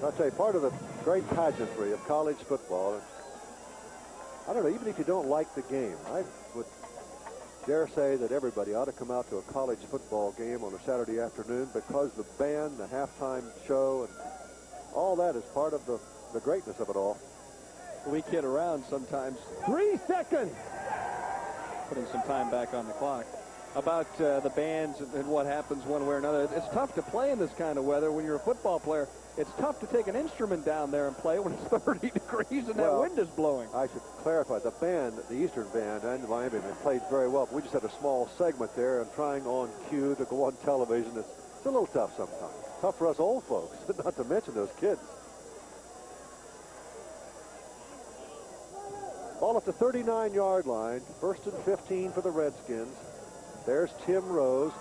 I'll tell you, part of the great pageantry of college football, I don't know, even if you don't like the game, I would dare say that everybody ought to come out to a college football game on a Saturday afternoon, because the band, the halftime show, and all that is part of the greatness of it all. We kid around sometimes. 3 seconds. Putting some time back on the clock. About the bands and what happens one way or another. It's tough to play in this kind of weather when you're a football player. It's tough to take an instrument down there and play when it's 30 degrees and that wind is blowing. I should clarify, the band, the Eastern band and the Miami band played very well. We just had a small segment there, and trying on cue to go on television, it's a little tough sometimes. Tough for us old folks, not to mention those kids. Ball at the 39-yard line. 1st and 15 for the Redskins. There's Tim Rose.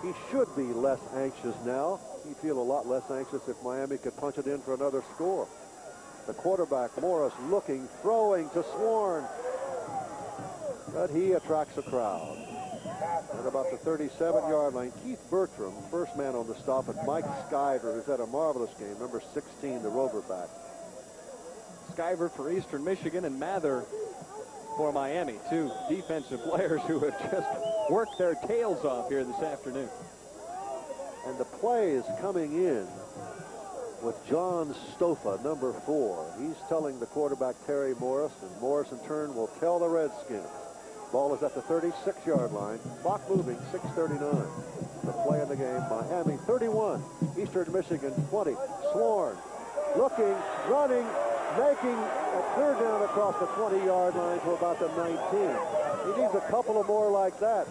He should be less anxious now. He'd feel a lot less anxious if Miami could punch it in for another score. The quarterback, Morris, looking, throwing to Sworn. But he attracts a crowd. At about the 37-yard line, Keith Bertram, first man on the stop, and Mike Skyver, who's had a marvelous game, number 16, the Roverback. Skyver for Eastern Michigan and Mather for Miami, two defensive players who have just worked their tails off here this afternoon. And the play is coming in with John Stofa, number 4. He's telling the quarterback, Terry Morris, and Morris in turn will tell the Redskins. Ball is at the 36-yard line. Clock moving, 6:39. The play of the game, Miami 31, Eastern Michigan 20. Sworn, looking, running, making a clear down across the 20-yard line to about the 19. He needs a couple of more like that.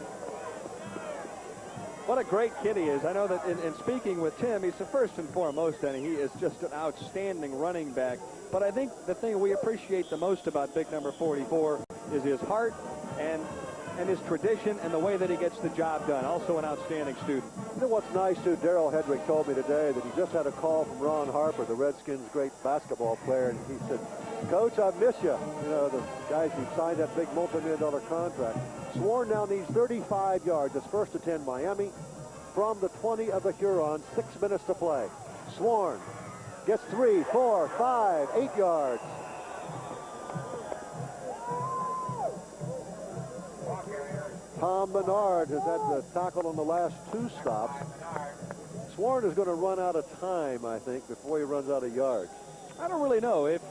What a great kid he is. I know that in speaking with Tim, he's the first and foremost, and he is just an outstanding running back. But I think the thing we appreciate the most about big number 44 is his heart and his tradition and the way that he gets the job done. Also an outstanding student. You know what's nice, too? Darrell Hedrick told me today that he just had a call from Ron Harper, the Redskins' great basketball player, and he said, Coach, I miss you. You know, the guys who signed that big multi-million-dollar contract. Sworn now needs 35 yards. It's 1st and 10 Miami from the 20 of the Hurons. 6 minutes to play. Sworn gets 3, 4, 5, 8 yards. Tom Menard has had the tackle on the last 2 stops. Sworn is going to run out of time, I think, before he runs out of yards. I don't really know. If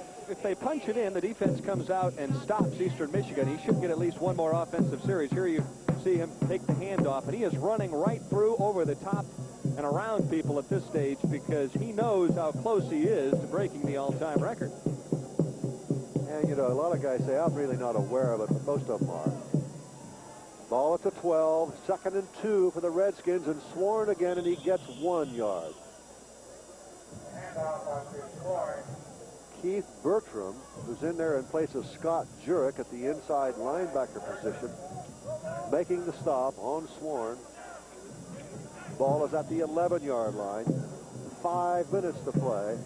they punch it in, the defense comes out and stops Eastern Michigan. He should get at least one more offensive series. Here you see him take the handoff, and he is running right through over the top and around people at this stage because he knows how close he is to breaking the all-time record. And, you know, a lot of guys say, I'm really not aware of it, but most of them are. Ball at the 12, 2nd and 2 for the Redskins, and Sworn again, and he gets 1 yard. Keith Bertram, who's in there in place of Scott Jurek at the inside linebacker position, making the stop on Sworn. Ball is at the 11-yard line. 5 minutes to play.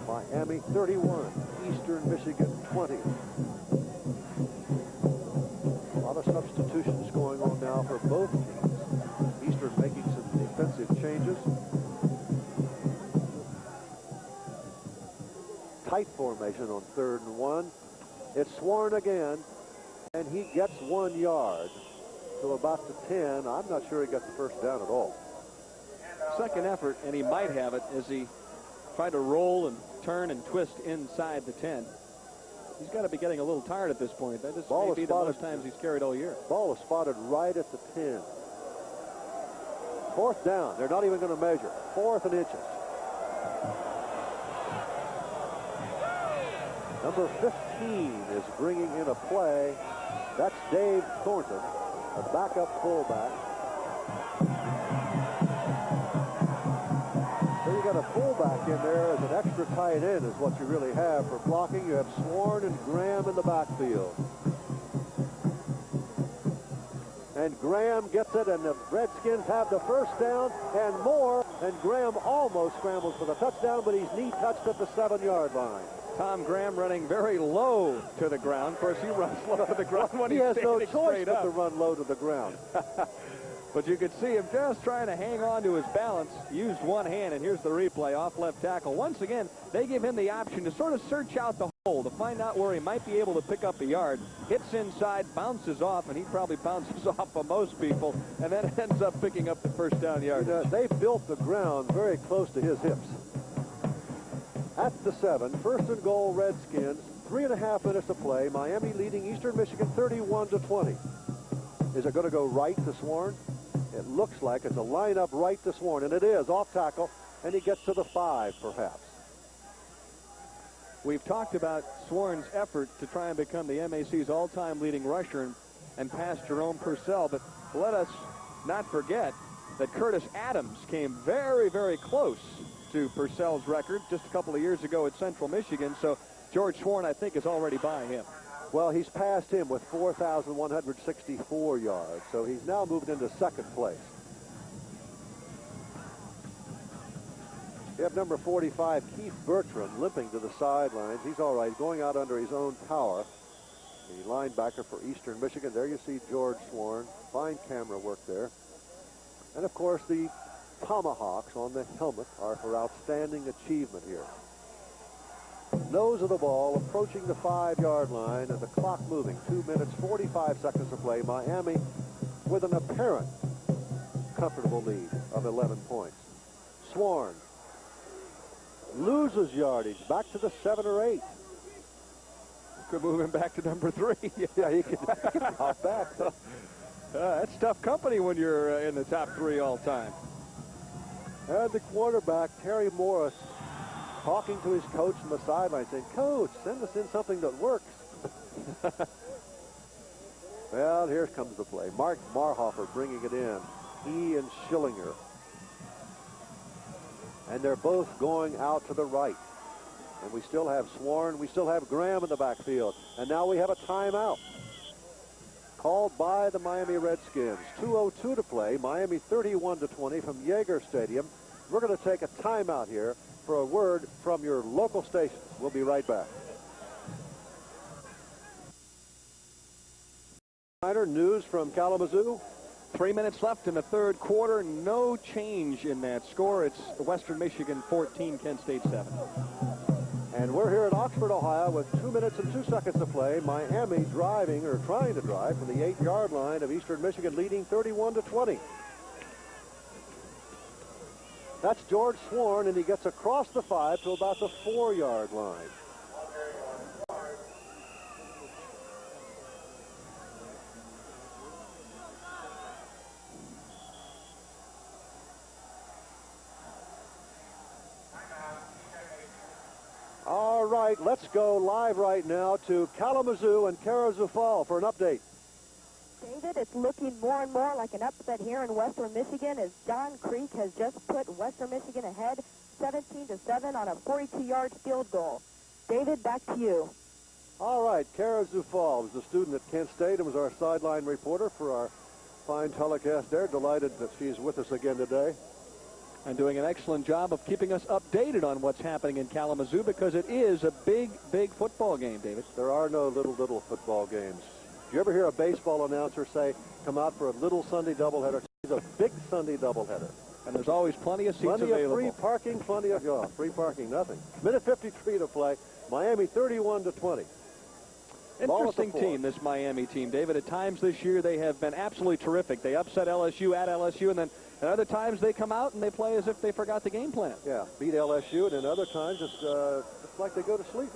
Miami 31, Eastern Michigan 20. A lot of substitutions going on now for both teams. Eastern making some defensive changes. Tight formation on 3rd and 1. It's Sworn again, and he gets 1 yard. to about the 10. I'm not sure he got the first down at all. Second effort, and he might have it as he tried to roll and turn and twist inside the 10. He's got to be getting a little tired at this point. That may be the most times he's carried all year. Ball is spotted right at the 10. Fourth down. They're not even going to measure. 4th and inches. Number 15 is bringing in a play. That's Dave Thornton, a backup fullback. So you got a fullback in there as an extra tight end is what you really have for blocking. You have Sworn and Graham in the backfield. And Graham gets it, and the Redskins have the first down and more. And Graham almost scrambles for the touchdown, but he's knee-touched at the 7-yard line. Tom Graham running very low to the ground. Of course, he runs low to the ground when he he's has no standing choice straight but up. to run low to the ground. But you could see him just trying to hang on to his balance. Used one hand, and here's the replay off left tackle. Once again, they give him the option to sort of search out the hole to find out where he might be able to pick up a yard. Hits inside, bounces off, and he probably bounces off of most people, and then ends up picking up the first down yard. They built the ground very close to his hips. At the 7, 1st and goal, Redskins. 3.5 minutes to play. Miami leading Eastern Michigan 31-20. Is it going to go right to Sworn? It looks like it's a line-up right to Sworn, and it is off tackle, and he gets to the 5, perhaps. We've talked about Sworn's effort to try and become the MAC's all-time leading rusher and pass Jerome Purcell, but let us not forget that Curtis Adams came very, very close to Purcell's record just a couple of years ago at Central Michigan, so George Sworn, I think, is already by him. Well, he's passed him with 4,164 yards, so he's now moved into second place. You have number 45, Keith Bertram, limping to the sidelines. He's all right, going out under his own power. The linebacker for Eastern Michigan. There you see George Sworn. Fine camera work there. And, of course, the tomahawks on the helmet are for outstanding achievement here. Nose of the ball approaching the 5-yard line and the clock moving. 2 minutes, 45 seconds to play. Miami with an apparent comfortable lead of 11 points. Sworn loses yardage back to the 7 or 8. Could move him back to number 3. Yeah, he can hop back. That's tough company when you're in the top 3 all time. And the quarterback, Terry Morris, talking to his coach on the sideline, saying, "Coach, send us in something that works." Well, here comes the play. Mark Marhofer bringing it in. He and Schillinger. And they're both going out to the right. And we still have Sworn. We still have Graham in the backfield. And now we have a timeout called by the Miami Redskins. 2:02 to play. Miami 31-20 from Yager Stadium. We're going to take a timeout here for a word from your local stations. We'll be right back. News from Kalamazoo. 3 minutes left in the third quarter. No change in that score. It's Western Michigan 14, Kent State 7. And we're here at Oxford, Ohio with 2 minutes and 2 seconds to play. Miami driving, or trying to drive, from the 8-yard line of Eastern Michigan, leading 31-20. That's George Sworn, and he gets across the 5 to about the 4-yard line. All right, let's go live right now to Kalamazoo and Kalamazoo Fall for an update. David, it's looking more and more like an upset here in Western Michigan as John Creek has just put Western Michigan ahead 17-7 on a 42-yard field goal. David, back to you. All right, Kalamazoo Fall was a student at Kent State and was our sideline reporter for our fine telecast there. Delighted that she's with us again today. And doing an excellent job of keeping us updated on what's happening in Kalamazoo because it is a big, big football game, David. There are no little football games. Do you ever hear a baseball announcer say, come out for a little Sunday doubleheader? It's a big Sunday doubleheader. And there's always plenty of seats available. Plenty of free parking, plenty of free parking, nothing. Minute 53 to play. Miami 31-20. Interesting team, this Miami team, David. At times this year, they have been absolutely terrific. They upset LSU at LSU, and then at other times they come out and they play as if they forgot the game plan. Yeah, beat LSU, and then other times it's like they go to sleep.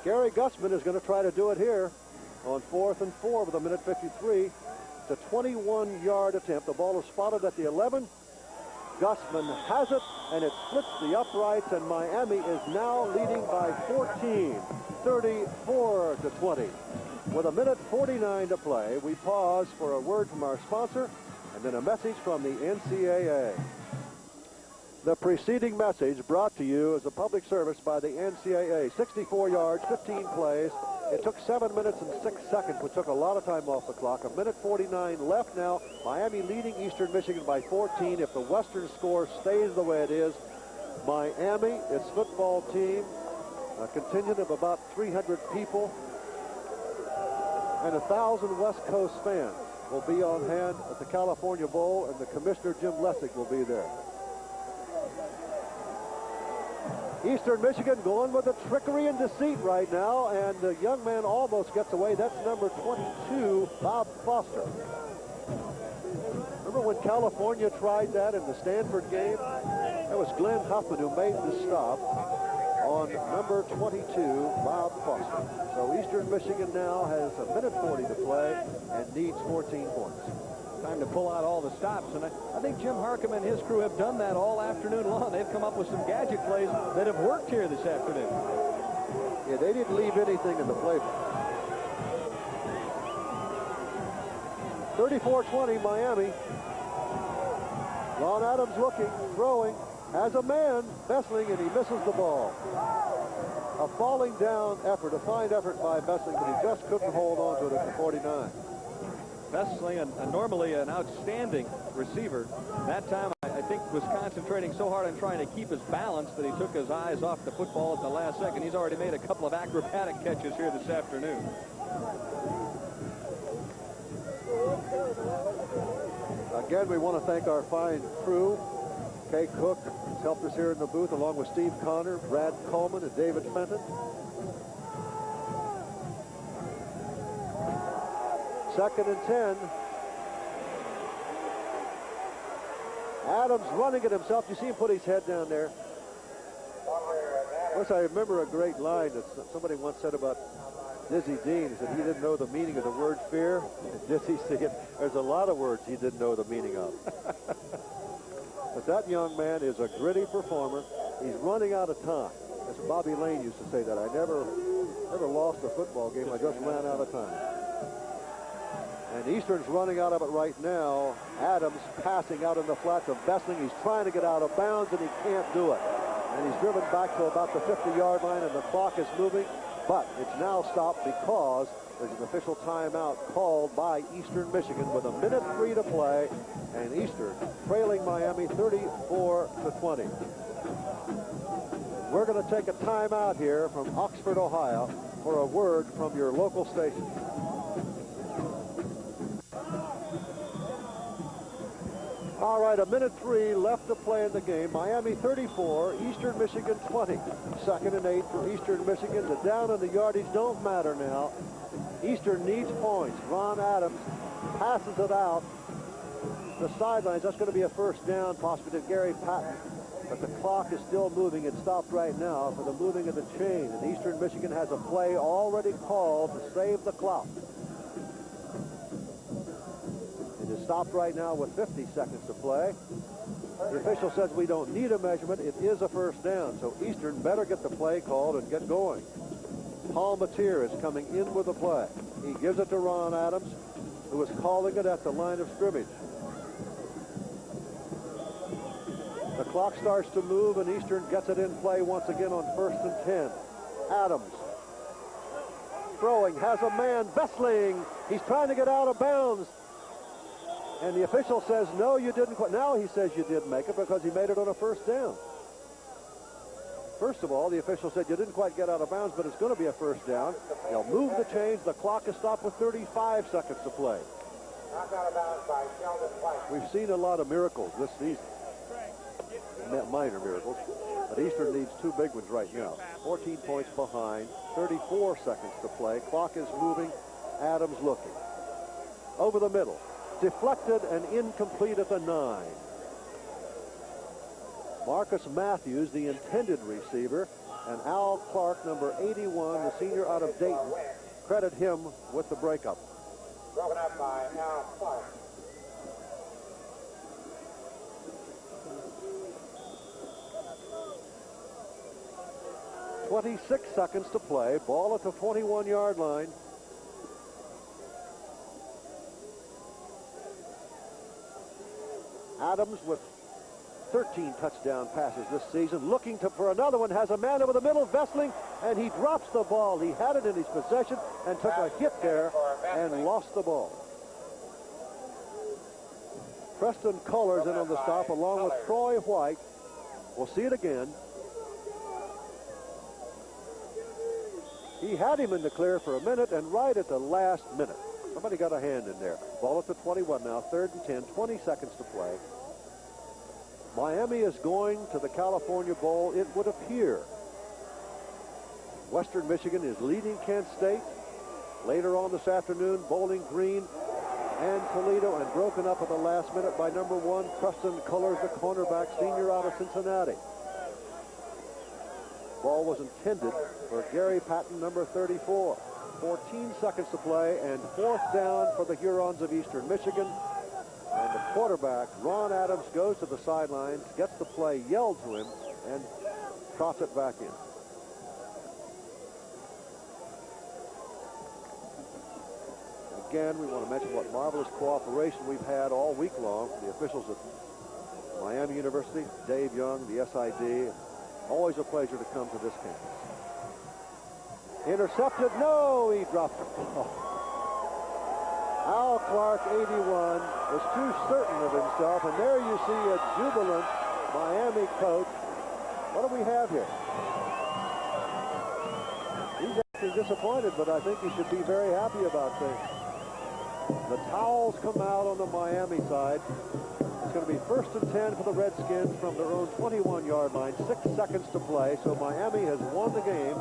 Gary Gussman is going to try to do it here on 4th and 4 with a minute 53. It's a 21-yard attempt. The ball is spotted at the 11. Gussman has it, and it splits the uprights, and Miami is now leading by 14, 34-20. With a minute 49 to play, we pause for a word from our sponsor and then a message from the NCAA. The preceding message brought to you as a public service by the NCAA. 64 yards, 15 plays. It took 7 minutes and 6 seconds, which took a lot of time off the clock. A minute 49 left now. Miami leading Eastern Michigan by 14. If the Western score stays the way it is, Miami, its football team, a contingent of about 300 people, and 1,000 West Coast fans will be on hand at the California Bowl, and the commissioner, Jim Lessig, will be there. Eastern Michigan going with a trickery and deceit right now, and the young man almost gets away. That's number 22, Bob Foster. Remember when California tried that in the Stanford game? That was Glenn Huffman who made the stop on number 22, Bob Foster. So Eastern Michigan now has a minute 40 to play and needs 14 points. Time to pull out all the stops, and I think Jim Harcum and his crew have done that all afternoon long. They've come up with some gadget plays that have worked here this afternoon. Yeah, they didn't leave anything in the playbook. 34-20 Miami. Ron Adams looking, throwing, has a man, Bessling, and he misses the ball. A falling down effort, a fine effort by Bessling, but he just couldn't hold on to it at the 49. Bessling, normally an outstanding receiver. That time, I think, was concentrating so hard on trying to keep his balance that he took his eyes off the football at the last second. He's already made a couple of acrobatic catches here this afternoon. Again, we want to thank our fine crew. Kay Cook has helped us here in the booth, along with Steve Connor, Brad Coleman, and David Fenton. Second and 10. Adams running it himself. You see him put his head down there. Of course, I remember a great line that somebody once said about Dizzy Dean. He said he didn't know the meaning of the word fear. Dizzy said there's a lot of words he didn't know the meaning of. But that young man is a gritty performer. He's running out of time. As Bobby Lane used to say that. I never lost a football game. I just ran out of time. And Eastern's running out of it right now. Adams passing out in the flats of Bessling. He's trying to get out of bounds, and he can't do it. And he's driven back to about the 50-yard line, and the clock is moving. But it's now stopped because there's an official timeout called by Eastern Michigan with a minute 3 to play, and Eastern trailing Miami 34-20. We're going to take a timeout here from Oxford, Ohio, for a word from your local station. All right, a minute 3 left to play in the game. Miami 34, Eastern Michigan 20. Second and 8 for Eastern Michigan. The down and the yardage don't matter now. Eastern needs points. Ron Adams passes it out. The sidelines, that's going to be a first down, possibly to Gary Patton. But the clock is still moving. It stopped right now for the moving of the chain. And Eastern Michigan has a play already called to save the clock. It is stopped right now with 50 seconds to play. The official says we don't need a measurement. It is a first down, so Eastern better get the play called and get going. Paul Mateer is coming in with the play. He gives it to Ron Adams, who is calling it at the line of scrimmage. The clock starts to move, and Eastern gets it in play once again on 1st and 10. Adams throwing, has a man, Bessling. He's trying to get out of bounds. And the official says, no, you didn't quite. Now he says you did make it because he made it on a first down. First of all, the official said you didn't quite get out of bounds, but it's going to be a first down. They'll move the chains. The clock is stopped with 35 seconds to play. We've seen a lot of miracles this season. Minor miracles. But Eastern needs two big ones right now. 14 points behind, 34 seconds to play. Clock is moving. Adams looking. Over the middle. Deflected and incomplete at the 9. Marcus Matthews, the intended receiver, and Al Clark, number 81, the senior out of Dayton, credit him with the breakup. Broken up by Al Clark. .26 seconds to play. Ball at the 21-yard line. Adams with 13 touchdown passes this season. Looking for another one. Has a man over the middle. Vestling, and he drops the ball. He had it in his possession and took a hit there and lost the ball. Preston Cullers in on the stop along with Troy White. We'll see it again. He had him in the clear for a minute, and right at the last minute, somebody got a hand in there. Ball at the 21 now, 3rd and 10, 20 seconds to play. Miami is going to the California Bowl, it would appear. Western Michigan is leading Kent State. Later on this afternoon, Bowling Green and Toledo, and broken up at the last minute by number 1, Preston Cullers, the cornerback, senior out of Cincinnati. Ball was intended for Gary Patton, number 34. 14 seconds to play, and 4th down for the Hurons of Eastern Michigan. And the quarterback, Ron Adams, goes to the sidelines, gets the play yelled to him, and trots it back in. Again, we want to mention what marvelous cooperation we've had all week long from the officials at Miami University, Dave Young, the SID. Always a pleasure to come to this campus. Intercepted. No, he dropped it. Oh. Al Clark, 81, was too certain of himself, and there you see a jubilant Miami coach. What do we have here? He's actually disappointed, but I think he should be very happy about things. The towels come out on the Miami side. It's going to be 1st and 10 for the Redskins from their own 21-yard line. 6 seconds to play, so Miami has won the game.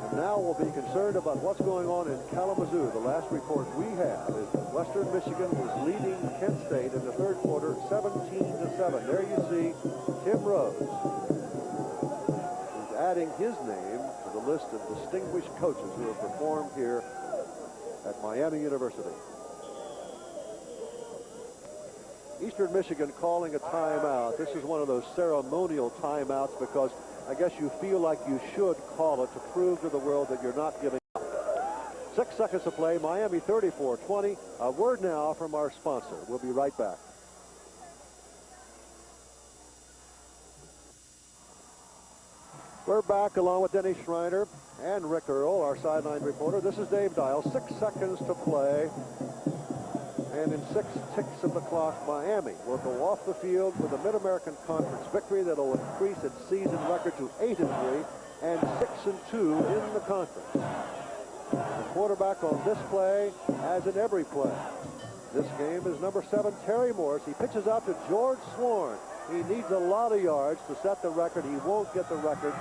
And now we'll be concerned about what's going on in Kalamazoo. The last report we have is that Western Michigan was leading Kent State in the 3rd quarter, 17-7. There you see Tim Rose, who's adding his name to the list of distinguished coaches who have performed here at Miami University. Eastern Michigan calling a timeout. This is one of those ceremonial timeouts because I guess you feel like you should call it to prove to the world that you're not giving up. 6 seconds to play. Miami 34-20. A word now from our sponsor. We'll be right back. We're back along with Denny Schreiner and Rick Earl, our sideline reporter. This is Dave Dial. 6 seconds to play. And in 6 ticks of the clock, Miami will go off the field with a Mid-American Conference victory that will increase its season record to 8-3 and 6-2 in the conference. The quarterback on this play, as in every play. This game is number 7, Terry Morris. He pitches out to George Sworn. He needs a lot of yards to set the record. He won't get the record,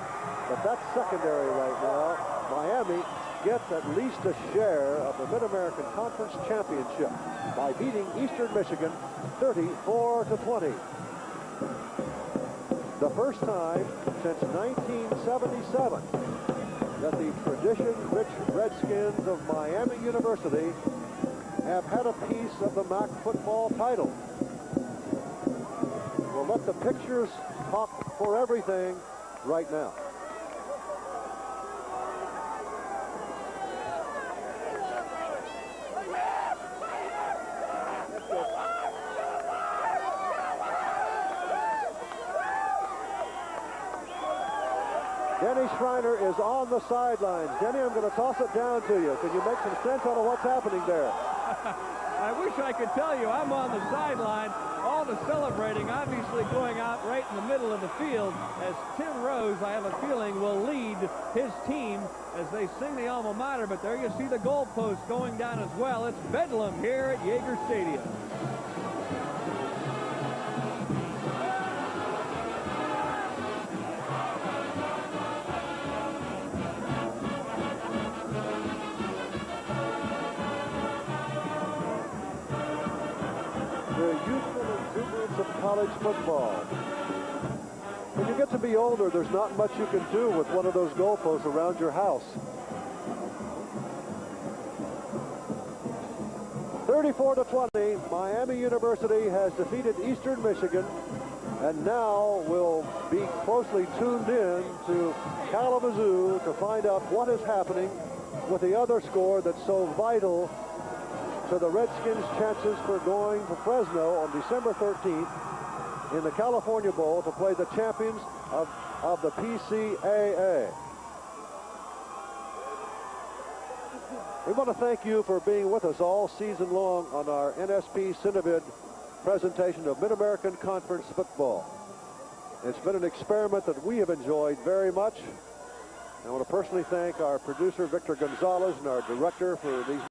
but that's secondary right now. Miami gets at least a share of the Mid-American Conference Championship by beating Eastern Michigan 34-20. The first time since 1977 that the tradition-rich Redskins of Miami University have had a piece of the MAC football title. We'll let the pictures talk for everything right now. Denny Schreiner is on the sidelines. Denny, I'm going to toss it down to you. Can you make some sense out of what's happening there? I wish I could tell you. I'm on the sideline. All the celebrating obviously going out right in the middle of the field as Tim Rose, I have a feeling, will lead his team as they sing the alma mater. But there you see the goalpost going down as well. It's bedlam here at Yager Stadium. college football. When you get to be older, there's not much you can do with one of those goalposts around your house. 34-20, Miami University has defeated Eastern Michigan, and now will be closely tuned in to Kalamazoo to find out what is happening with the other score that's so vital to the Redskins' chances for going to Fresno on December 13th in the California Bowl to play the champions of the PCAA. We want to thank you for being with us all season long on our NSP Cinevid presentation of Mid-American Conference football. It's been an experiment that we have enjoyed very much. I want to personally thank our producer, Victor Gonzalez, and our director for these